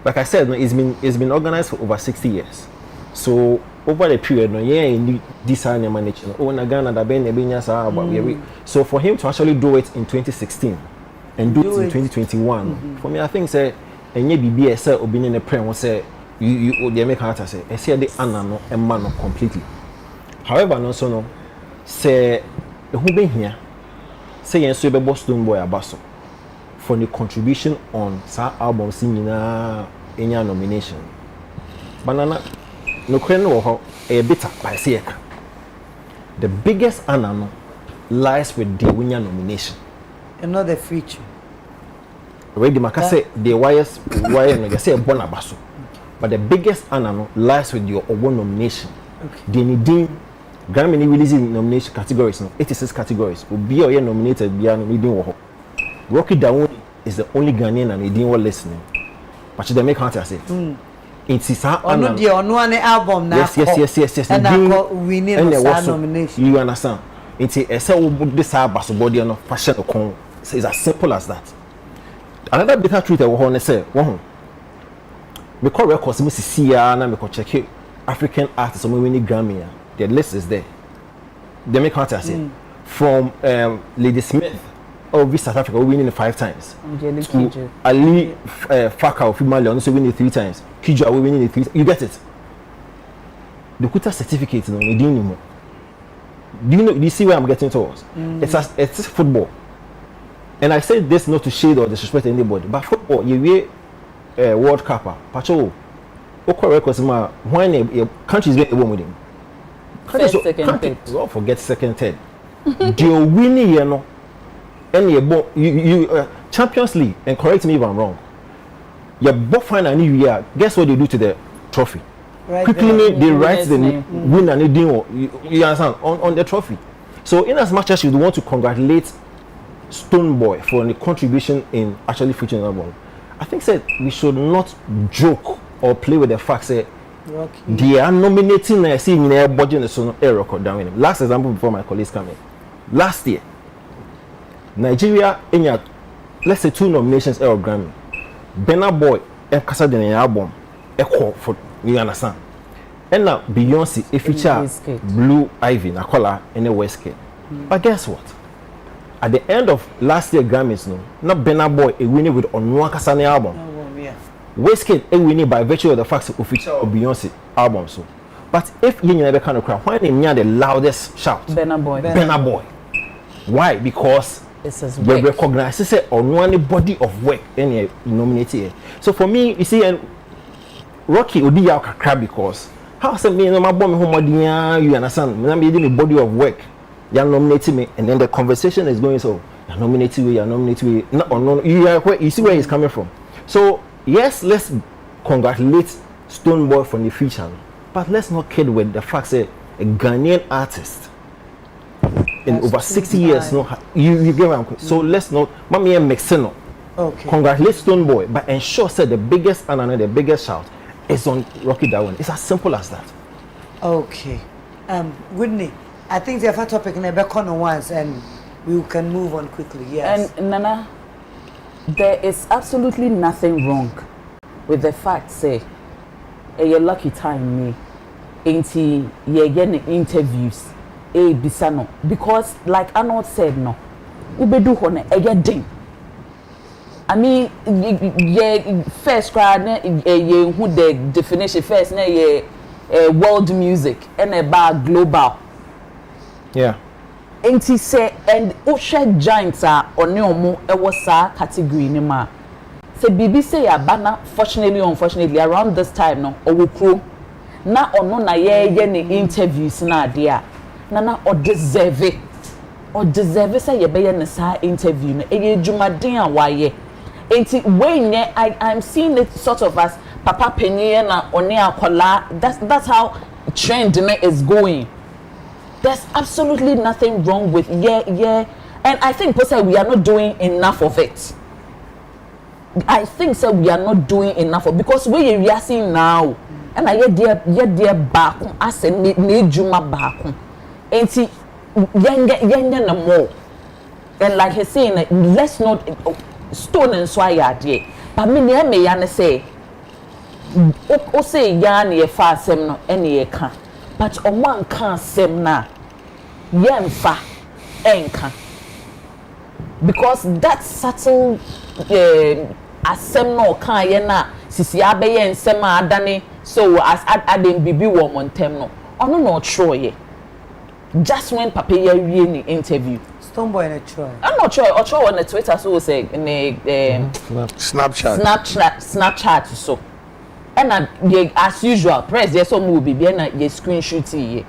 Like I said, it's been organized for over 60 years. So over the period no in this management. Oh na Ghana da ben ebenya sa so for him to actually do it in 2016 and do it in 2021 for me I think say enye bibi say obini ne pre won say you dey make heart say e say the anano e ma no completely. However no so no say who be here say yen so be Stonebwoy Abaso for the contribution on sa album sinina enya nomination banana no kwen no ho e bitter by say the biggest anano lies with the winner nomination and not the feature. Already Makase the wires no say born Abaso. But the biggest honor lies with your award nomination. Okay. The needing Grammy releasing nomination categories no 86 categories. Will be your nominated beyond needing wo. Rocky Downey is the only Ghanaian and he didn't want listening. But they make counter say. It is her honor. On one album now. Yes. And I winning a nomination. You understand? It's a say we put this Abaso body on fashion con. It's as simple as that. Another bitter truth I want to say, me call records me see na me ko check African artists so me winning Grammy. The list is there. They make counter say from Lady Smith of South Africa winning 5 times. To Ali Fakao female also winning 3 times. Kija winning 3 times. You get it? The Kuta certificate no me didn't know. Do you see where I'm getting towards? It's football. And I say this not to shade or disrespect anybody, but football, you wear World Cup, Pacho, Oko records, when a country is getting a with him. Second, third. Don't forget second, third. You're winning, you know, and you Champions League, and correct me if I'm wrong. You both find a new year. Guess what they do to the trophy? Right. Quickly, they write the win and they do. You understand on the trophy. So, in as much as you want to congratulate Stonebwoy for the contribution in actually featuring the album, I think said we should not joke or play with the fact that they are nominating and seeing their budget the song a record down with him. Last example before my colleagues come in. Last year, Nigeria in your let's say 2 nominations Air Grammy. Burna Boy and Kasa the album echo for you understand. And now Beyonce a feature Blue Ivy Nakola in a Westgate. But guess what? At the end of last year Grammys, no, not Burna Boy a winning with Onwa Kasane album. Westgate a winning by virtue of the fact that official of Beyonce album. So, but if you never kind of crowd, why they near the loudest shout? Burna Boy. Why? Because they recognize it's on one body of work any nominated. So for me, you see, and Rocky would be out crab because how some me no my bomb home you understand? I'm doing a body of work. You are nominating me, and then the conversation is going so. You are nominating me. No. You see where he's coming from. So yes, let's congratulate Stonebwoy from the future, but let's not kid with the fact that a Ghanaian artist in over 60 years, no, you get what I'm saying. So let's not, Mami Mexeno. Okay. Congratulate Stonebwoy, but ensure that the biggest and the biggest shout is on Rocky Darwin. It's as simple as that. Okay. Whitney, I think the first topic in the back on once, and we can move on quickly. Yes. And Nana, there is absolutely nothing wrong with the fact, say, a lucky time me enti ye get interviews bisa no because like Arnold said no ubedu ho na e get ding I mean ye first cry na ye who the definition first na ye world music and about global yeah enti say and osha giants are oni omo e wo sa category ni ma say bibi say ya bana fortunately unfortunately around this time no owokro na ono na ye ne interviews na ade a na o deserve say ye be ye ne sa interview no e dwumaden a waye enti when I'm seeing it sort of as papa penye na oni akola that's how trend is going. There's absolutely nothing wrong with yeah and I think person we are not doing enough of it. I think so we are not doing enough of because we are seeing now and I dear back as a need juma back enti yenye na more and like he's saying let's not stone and swire there but me ya say o say ya na ye fa asem no ene ye ka but oman kan asem na ye mfa enka because that subtle asem no kan ye na sisi abeye nsem adane so as aden bibi wo montem no ono no tro ye just when papa ye wie ni interview Stoneboy in a try. I'm not sure. Or try on the Twitter so say in Snapchat so. And as usual, press yes some will be and you screenshot it.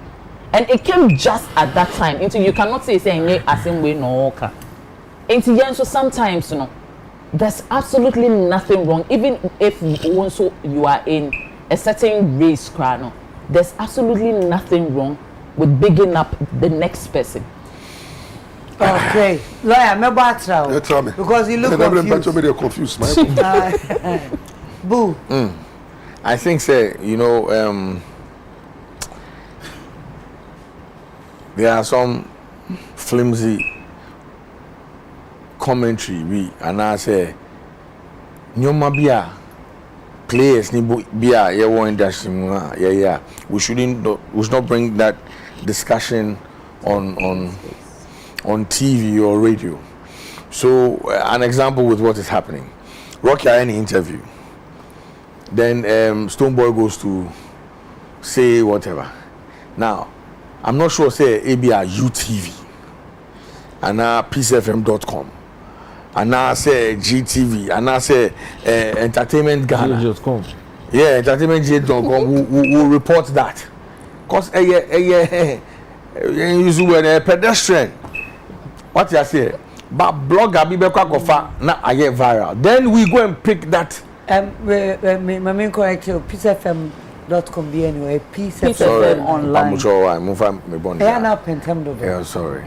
And it came just at that time. Into you cannot say saying as in way no okay. Into yen so sometimes you know there's absolutely nothing wrong even if also you are in a certain race crano. There's absolutely nothing wrong with bigging up the next person. Okay, lawyer, me batra. You tell me. Because you look confused. Boo. I think say there are some flimsy commentary and I say nyoma bia players ni bia ye won industry yeah we should not bring that discussion on TV or radio. So an example with what is happening. Rocky any interview. Then Stoneboy goes to say whatever. Now, I'm not sure say ABR UTV and now peacefm.com and now say GTV and now say Entertainment Ghana. Yeah, entertainment.com will report that. Cause you pedestrian. What you say? But blogger be kofa na aye viral. Then we go and pick that. My main correct you peacefm.com be anyway. Peacefm online. I'm sure move me bond. Yeah, now pentem do. Yeah, sorry.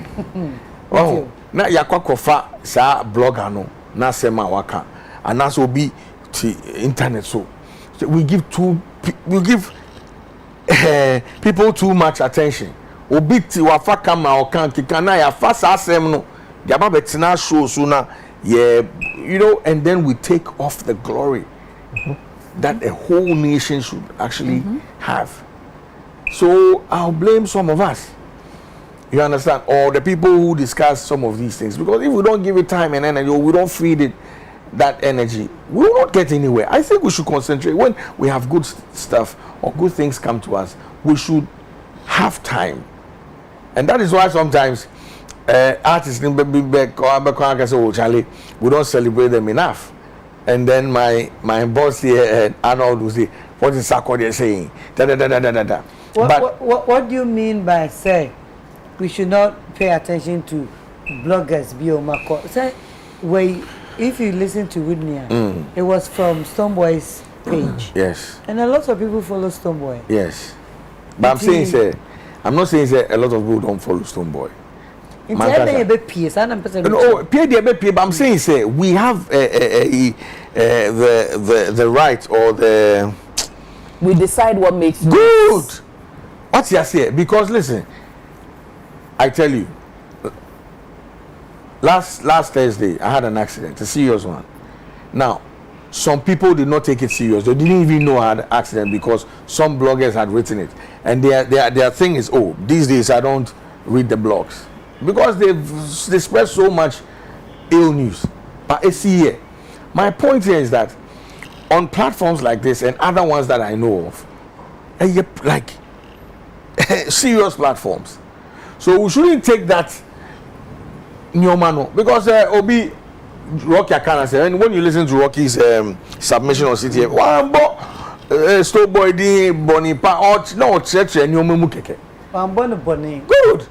Oh, na yakwa kofa sa blogger no na sema waka. And that's will be to internet so we give people too much attention. Obiti wafa kama okan kikana ya fast asem no yaba betina show so na yeah and then we take off the glory that a whole nation should actually have. So I'll blame some of us, you understand, or the people who discuss some of these things, because if we don't give it time and energy, or we don't feed it that energy, we will not get anywhere. I think we should concentrate when we have good stuff or good things come to us. We should have time. And that is why sometimes artists in Charlie, we don't celebrate them enough. And then my boss here, Arnold, will say, what is Sarkodie saying? What do you mean by say we should not pay attention to bloggers? Say, if you listen to Whitney, it was from Stoneboy's page. Yes. And a lot of people follow Stoneboy. Yes. But I'm not saying a lot of people don't follow Stoneboy. But I'm saying we have the right or the we decide what makes good. What's you say? Because listen, I tell you, last Thursday I had an accident, a serious one. Now, some people did not take it serious. They didn't even know I had an accident because some bloggers had written it. And their thing is, oh, these days I don't read the blogs. Because they spread so much ill news. But it's here. My point here is that on platforms like this and other ones that I know of, like serious platforms. So we shouldn't take that nyomano because Obi Rocky Akana said, and when you listen to Rocky's submission on CTF, Stone Boy di Bonnie pa or no church and nyomamu keke. Bonnie. Good.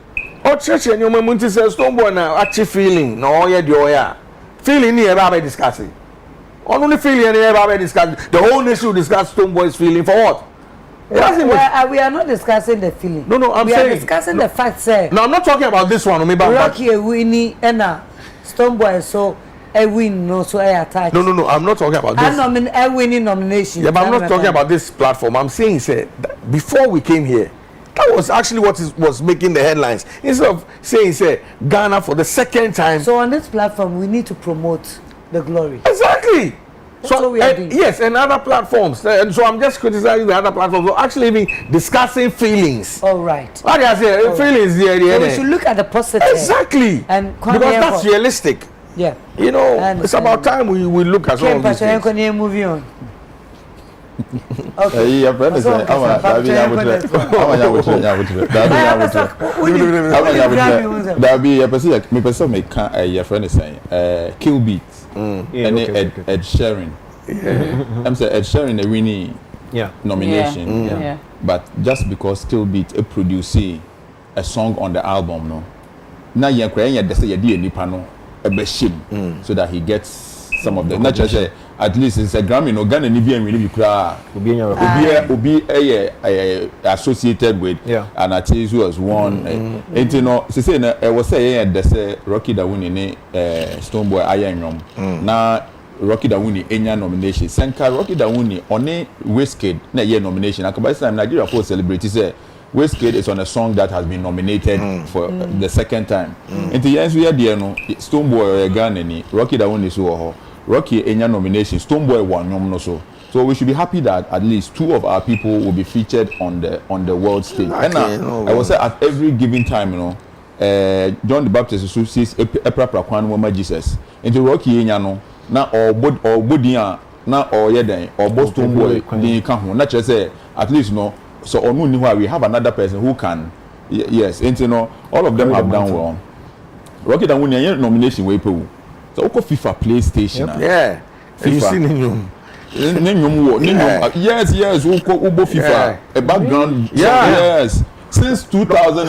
Or church and nyomamu says Stone Boy now actually feeling no yeah the oya feeling ni ever be discussing. Only feeling any ever be discussing. The whole nation will discuss Stone Boy's feeling for what? We are not discussing the feeling. No, I'm saying we are discussing the fact, sir. No, I'm not talking about this one. Rocky a winnie and Stone Boy so a win no so I attach. No, I'm not talking about this. A winning nomination. Yeah, but I'm not talking about this platform. I'm saying, sir, before we came here, that was actually what was making the headlines. Instead of saying, sir, Ghana for the second time. So on this platform, we need to promote the glory. Exactly. That's what we are doing. Yes, and other platforms. And so I'm just criticizing the other platforms. So actually even discussing feelings. All right. Like I say, feelings there. So we should look at the positive. Exactly. And because that's realistic. Yeah. You know, it's about time we look at some of these things. Moving on. Okay. Yeah, but Kill Beat and Ed Sheeran. I'm saying Ed Sheeran a winning nomination. Yeah. But just because Kill Beat produced a song on the album, no. Now you're crying they say you did nipa no a beshim so that he gets some of the not just at least it's a Grammy no Ghana ni bi enwi ni bi kura obi associated with an artist who was won and you know say na was say they say Rocky Dawuni ni Stone Boy ayenwom na Rocky Dawuni enya nomination senka Rocky Dawuni oni Wizkid na ye nomination akaba say Nigeria for celebrity say Wizkid is on a song that has been nominated for the second time. And the yes we are there no Stone Boy Ghana ni Rocky Dawuni so Rocky enya nomination Stone Boy won no so we should be happy that at least two of our people will be featured on the world stage. And I will say at every given time, you know, John the Baptist so says epra kwan mama Jesus. Into Rocky enya no na or body na or yeden or Stone Boy dey ka ho na chere say at least no so on we have another person who can yes and you know all of them have done well. Rocky that win nomination we pay. So oko FIFA PlayStation. Yeah. FIFA. You see yes oko ubo FIFA a background yes since 2000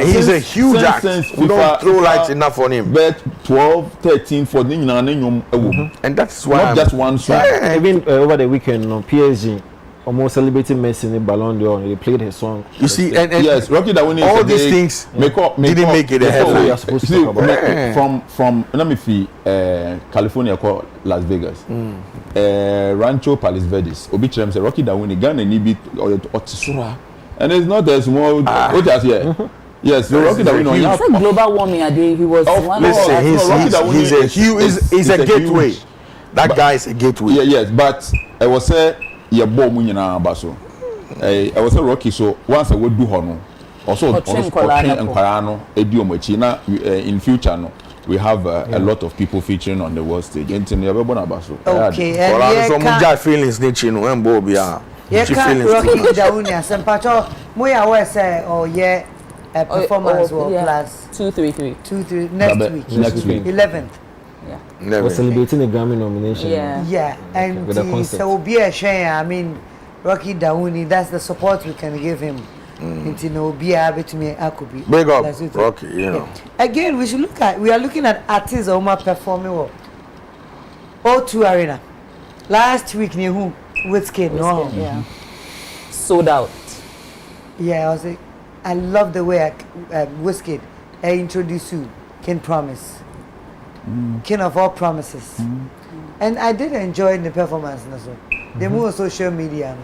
he's a huge actor. We don't throw lights enough on him. But 12 13 14 and that's why not just one song. Even over the weekend on PSG almost celebrating Messi in Ballon d'Or. They played his song. You see, and yes, Rocky that winning all these things didn't make it a headline. From let me see, California called Las Vegas, Rancho Palos Verdes. Obichirem say Rocky that winning Ghana ni beat Otisura, and it's not a small. What just here? Yes, so Rocky that winning. I think global warming a day. He was one. Listen, he's a gateway. That guy is a gateway. Yeah, yes, but I was say. Yeah, bomb in baso. I was a Rocky, so once I would do hono. Also, and Quarano, Ediomachina in future. No, we have a lot of people featuring on the world stage. And okay, and feelings nature when Bobia. Yeah, Rocky Dawuni, some patcho, Moya was or yeah, a performance plus 233 next week 11th. We're celebrating the Grammy nomination. Yeah, and so will be a shame. I mean, Rocky Dawuni, that's the support we can give him. Into no be able to me, I could be. Big up, Rocky, you know. Again, we are looking at artists who are performing well. O2 Arena. Last week, near who? Wizkid, no. Yeah. Sold out. Yeah, I love the way Wizkid introduced you, King Promise. King of all promises. And I did enjoy the performance. They move on social media.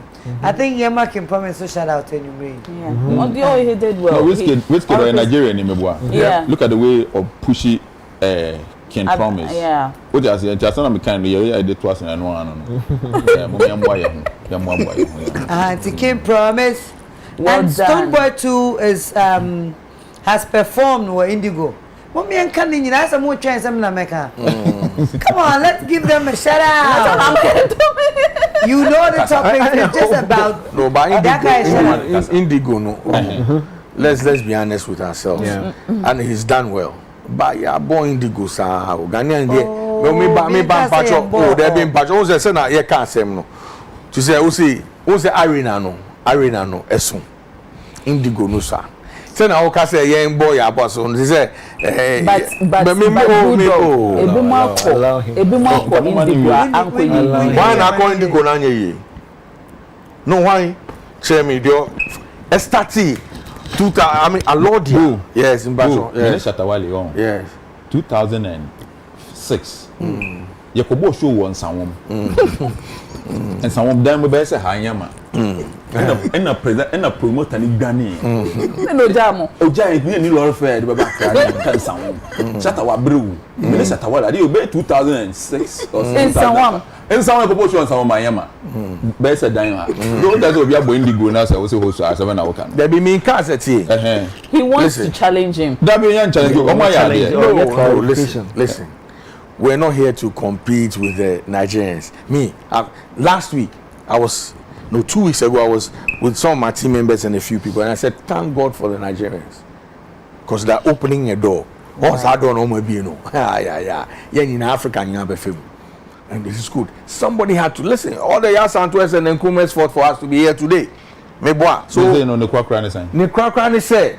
I think Yama King Promise so shout out to you. Yeah. He did well. Wizkid or Nigerian in Mcbrown. Yeah. Look at the way of pushy can promise. Yeah. What just na me kind I did twice and one. Yeah, mo me boy. It can promise. Well And done. Stonebwoy 2 is has performed with Indigo. Mommy and Canning, that's a more chance I'm not making. Come on, let's give them a shout out. You know the topic is just about No, but that guy is Indigo, no. Let's be honest with ourselves. Yeah. And he's done well. But yeah, boy Indigo sa Ghanaian Oh, there. Me me ban can't say patcho. boy. Oh, there been patcho. Who say na ye can't say no. To say who say arena no esun. Indigo no sir. Say na who can say ye boy ya boss. Say But why na call Indigo na nye? No why? Share me dio. Estati 2000 I mean Alodia. Yes, in Basho. Yes. Shatawale on. Yes. 2006. Yakobo show one someone. And someone done with best hanyama. And a present and a promoter ni Gani. No jamo. Oja ni lord fair the back can someone. Shatawa brew. Shatawale dey obey 2006 or In someone. And someone Yakobo show someone Mayama. Best dan ha. Don't just obi abo Indigo na say we say host as 7 na work. There be me cars at here. He wants Listen. to challenge him. That be yan challenge. Omo ya there. No, listen. We're not here to compete with the Nigerians. Last week, 2 weeks ago, I was with some of my team members and a few people, and I said, thank God for the Nigerians. Because they're opening a door. Once I don't know, maybe you know. Yeah, in Africa, you have a film. And this is good. Somebody had to listen. All the Yasantues and Nkumes fought for us to be here today. So they know the Kwakra ni say. Nekwakra say,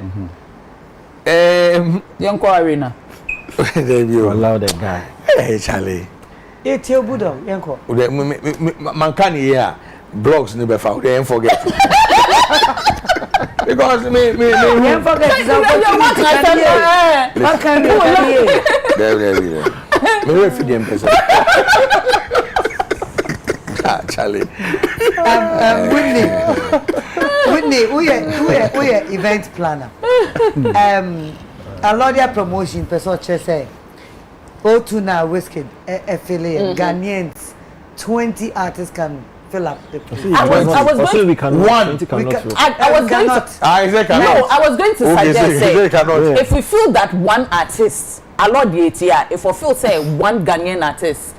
Yanko Arena. there you Allow that guy. Hey, Charlie. It's your Buddha, Yanko. Man can hear blogs never found. They ain't forget. Because me. Don't forget, what can you There. Me refi them person. Charlie. Whitney, we are event planner. Alodia promotion, person say, O2 now, Whiskey, affiliate, Ghanaians, 20 artists can fill up the place. I was going we cannot. One. We cannot. I was going to I was going to suggest say, cannot. if we feel that one artist, a lot if we feel say one Ghanaian artist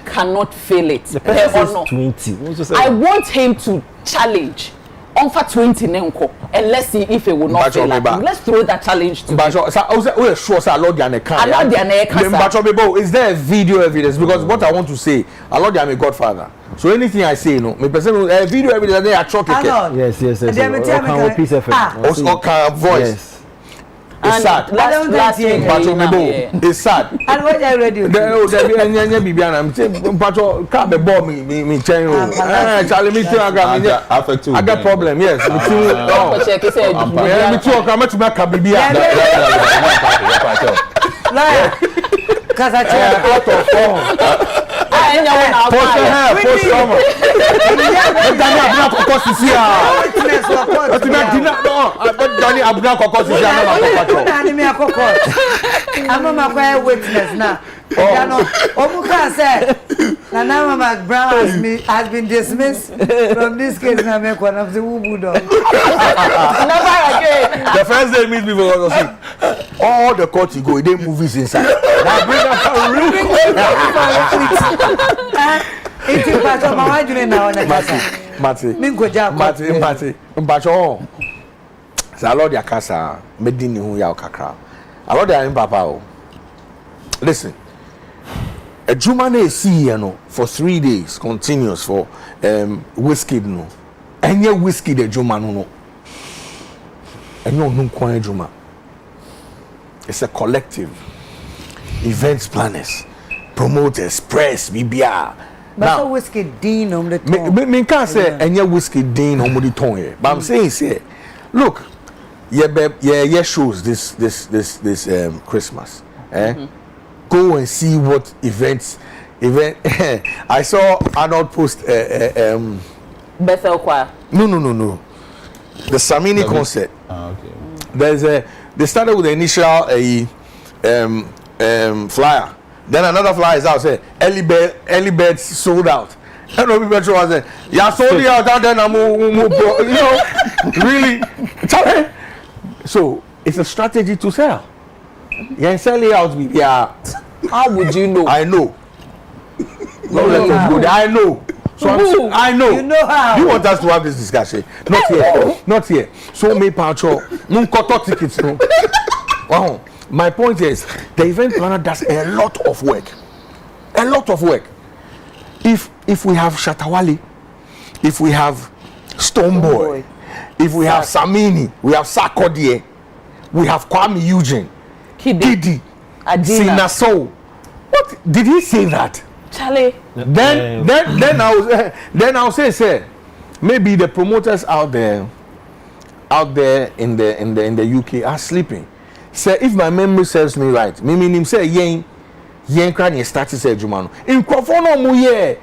cannot fail it, The person is 20. I want him to challenge on for 20 nenko and let's see if it will not fail. Let's throw that challenge to him. Sure, sir, Lord Is there a video evidence? Because what I want to say, I Lord my godfather. So anything I say, no, my person video evidence they are choking. Yes. Peace Voice. Yes. It's sad. It's sad. And what I read you? I'm saying, Charlie, me too. I got problem. Yes, me too. Because I tell out of form. I'm witness now. Omuka said, Nana Mcbrown has been dismissed from this case. Now make one of the Wubu dog. Never again. The first day meet people was see all the court you go, they movies inside. Now bring up a real It's in part of my doing now on the Mati. Mpacho. Sa Lord ya kasa medini hu ya kakra. A Lord ya papa. Listen. A juma na esi here no for 3 days continuous for whiskey no. Enye whiskey the juma no. Enye onu kwa juma. It's a collective. Events planners, promoters, press, BBR. But now, whiskey dean on the tongue. Me can't say any whiskey dean on the tongue here. But I'm saying, look, yeah, shows this Christmas. Go and see what events. I saw Arnold post. Bethel Choir. No. The Samini concert. Okay. They started with the initial flyer. Then another flyer is out say early birds sold out. And no people was say, yeah, sold it out and then I'm you know, really. So it's a strategy to sell. Yeah, sell it out. Yeah. How would you know? I know. No, I know. So I know. You know how. You want us to have this discussion? Not here. Not here. So me patrol. Cut tickets. No. Wow. My point is, the event planner does a lot of work. A lot of work. If we have Shatawale, if we have Stoneboy, if we have Samini, we have Sarkodie, we have Kwame Eugene, Kidi, Sinaso. What did he say that? Charlie. Then I'll say, maybe the promoters out there in the UK are sleeping. Say if my memory serves me right, me him say yen kran started say juma no. In Crawford no mu ye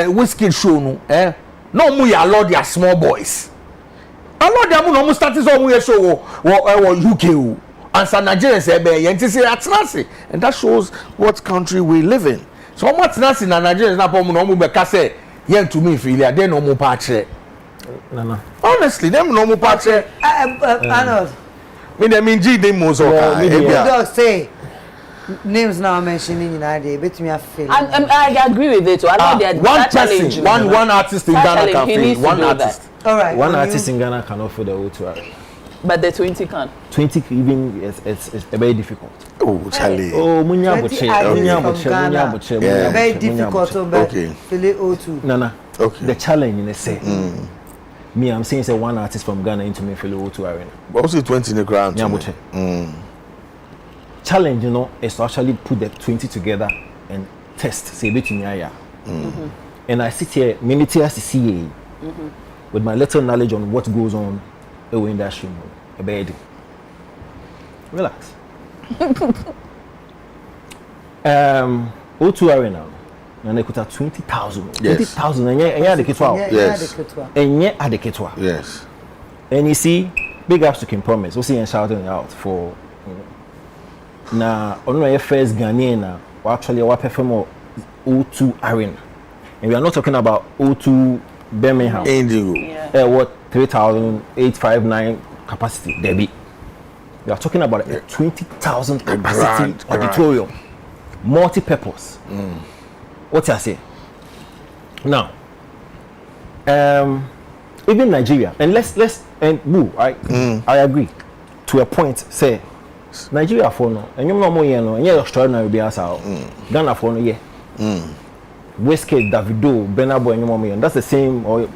whiskey show no no mu ya lord ya small boys. Allo dem no mu started so mu ye show wo UK o. Answer Nigeria say be yen ti say atenase, and that shows what country we live in. So what atenase na Nigeria na pom no mu be ka say yen to me feel ya den no mu pa kire. No. Honestly, them no mu pa kire. Arnold. Me dem inji dem mo so ka. Dog say names now mentioning in idea, bet me I feel. I agree with it. I know that one person, one artist in Ghana can feel. One artist. All right. One artist in Ghana cannot fill the O2 Arena. But the 20 can. 20 even it's very difficult. Oh, Charlie. Oh, munya 20 artists from Ghana. Yeah. Very difficult to fill it O2. Nana. Okay. The challenge in the say. Me, I'm saying say one artist from Ghana into me fill the O2 Arena. But also 20 in the ground. Challenge, you know, is to actually put the 20 together and test. Say bit me aya. And I sit here, minute as CA, with my little knowledge on what goes on in the industry. A bed. Relax. O2 Arena. And they could have 20,000. Yes. 20,000 and yeah, the kitwa. Yes. And yeah, the kitwa. Yes. And you see, big ups to Kim Promise. We see and shouting out for now. On my first Ghanaian, we actually perform O2 Arena, and we are not talking about O2 Birmingham. Indigo. Yeah. What 3,859 capacity? Debbie. We are talking about a 20,000 capacity auditorium, multi-purpose. What I say? Now, even Nigeria, and let's I agree to a point. Say Nigeria for no, and you know more no, and you're extraordinary be as out. Ghana for no, Whiskey, Davido, Benabo, and you know and that's the same. Or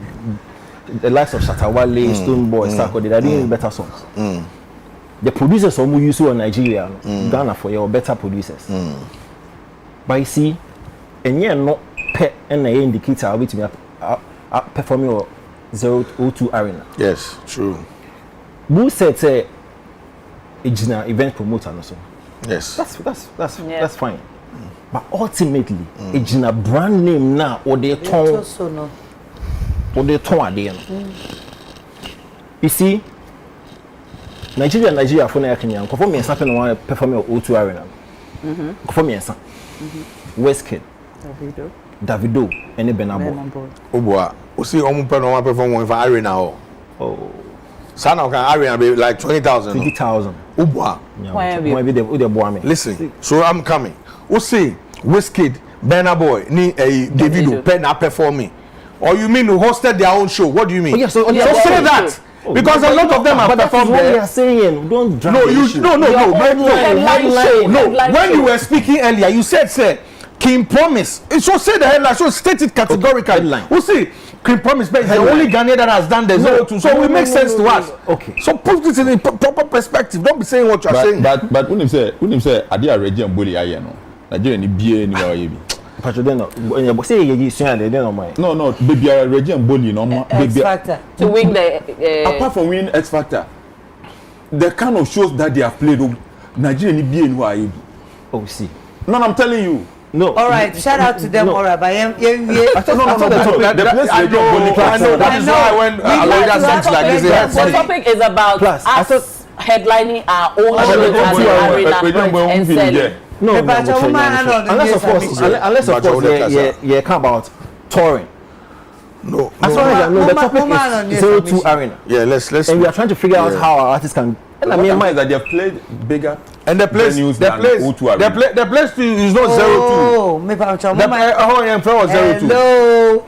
the likes of Shatawale, Stoneboy, Sarkodie, they're doing better songs. The producers who use in Nigeria, Ghana for your better producers. But you see. And yeah, not pet and a indicator of it performing your 002 Arena. Yes, true. Who said say it's an event promoter and so. Yes. That's fine. But ultimately, it's a brand name now or they turn You see, Nigeria for Kenya. Conform me something want to perform your O2 Arena. Conform me something. Westkid. Davido and Benabo. Oboa. You see, perform one for Arena. Oh. Son of Arena be like 20,000. 20,000. Oboa. Listen, so I'm coming. You see, Wizkid, Benabo, ni Davido, Penna performing. Or you mean who hosted their own show? What do you mean? Oh, yeah, so say that. Because a lot of them have performed there. What we are saying, don't drag No, headline when you were speaking earlier, you said, say, Kim Promise. So say the headline, so state it categorically. Okay. We'll see. Kim Promise, but it's the only Ghanaian that has done the 0-2. So it makes sense to us. Okay. So put it in a proper perspective. Don't be saying what you are saying. But when you say, I did a region bully, I know. Nigeria ni BA ni wa yebi. Say you say they don't mind. No, baby, a region bully no more. X Factor. To win the apart from winning X Factor, the kind of shows that they have played, Nigeria ni BA ni wa yebi. Oh, see. No, I'm telling you. No. All right, shout out to them. All right, but I know. That is why when Aloysia sings like this, the topic is about us headlining our own shows as an arena and selling. No, But no, woman, unless of course, unless of course, yeah, come about touring. No, As far as I know, the topic is 02 arena. Yeah, let's. And we are trying to figure out how our artists can. And I mean, that they have played bigger. And the place, venues the than place, O2 arena. the place is not 02. Oh, me pa chama. The I was 02. Hello.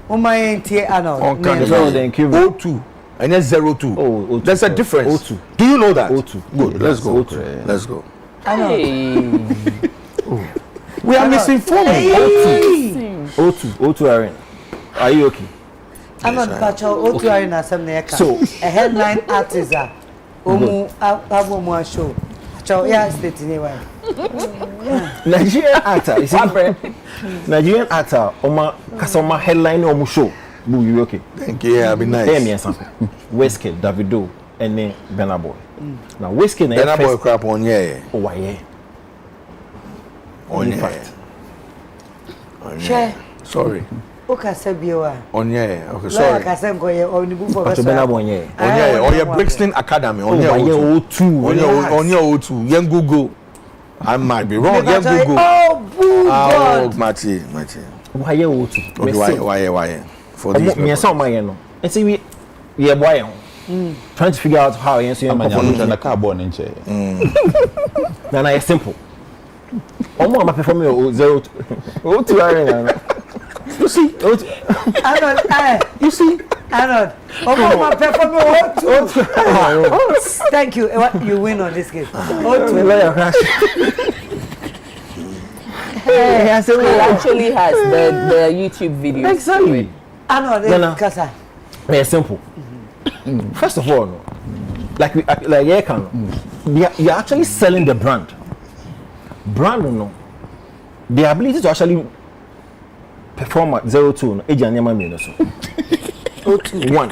Woman ain't here, Arnold. On No, thank you. 02 and then 02. Oh, O2. There's a difference. O2. Do you know that? O2. Good. Let's go. O2. Let's go. Hey. We are misinformed. O2 arena. Are you okay? Arnold Pacho, O2 Arena, some near So- a headline artist, Omu Abu show. Pacho, yeah, state anyway. Nigerian actor, you see, Nigerian actor, Oma Kasoma headline Omu show. Boo, you okay? Thank you. Yeah, be nice. Hear me something. Wizkid, Davido, and then Burna Boy. Now Wizkid, Then boy crap on yeah. Oh, why yeah? On In yeah. fact, Share. Sorry. Okay, Sabioa. On yeah. Okay, Sorry. sorry. I can't go here on the book for Pacho Burna Boy yeah. On yeah. On your Brixton Academy. Oh, On why yeah? your O2. on your O2. Young Google. I might be wrong. Young Google. Oh, boo, Oh, God. Mati. Why yeah? O2. Okay, why? For this. Me and my no. And see we are boy. Trying to figure out how you see na car born in chair. Now it's simple. Omo am performing 02 arena. You see, Arnold, you see, Arnold. Oh, my performing O2. Thank you. What you win on this game? O2. Hey, I said, He actually has the YouTube video. exactly. Arnold, Kasa. It's simple. First of all, no, like yeah, you're actually selling the brand. Brand, no, the ability to actually perform at 02, no, age and so. 02, one.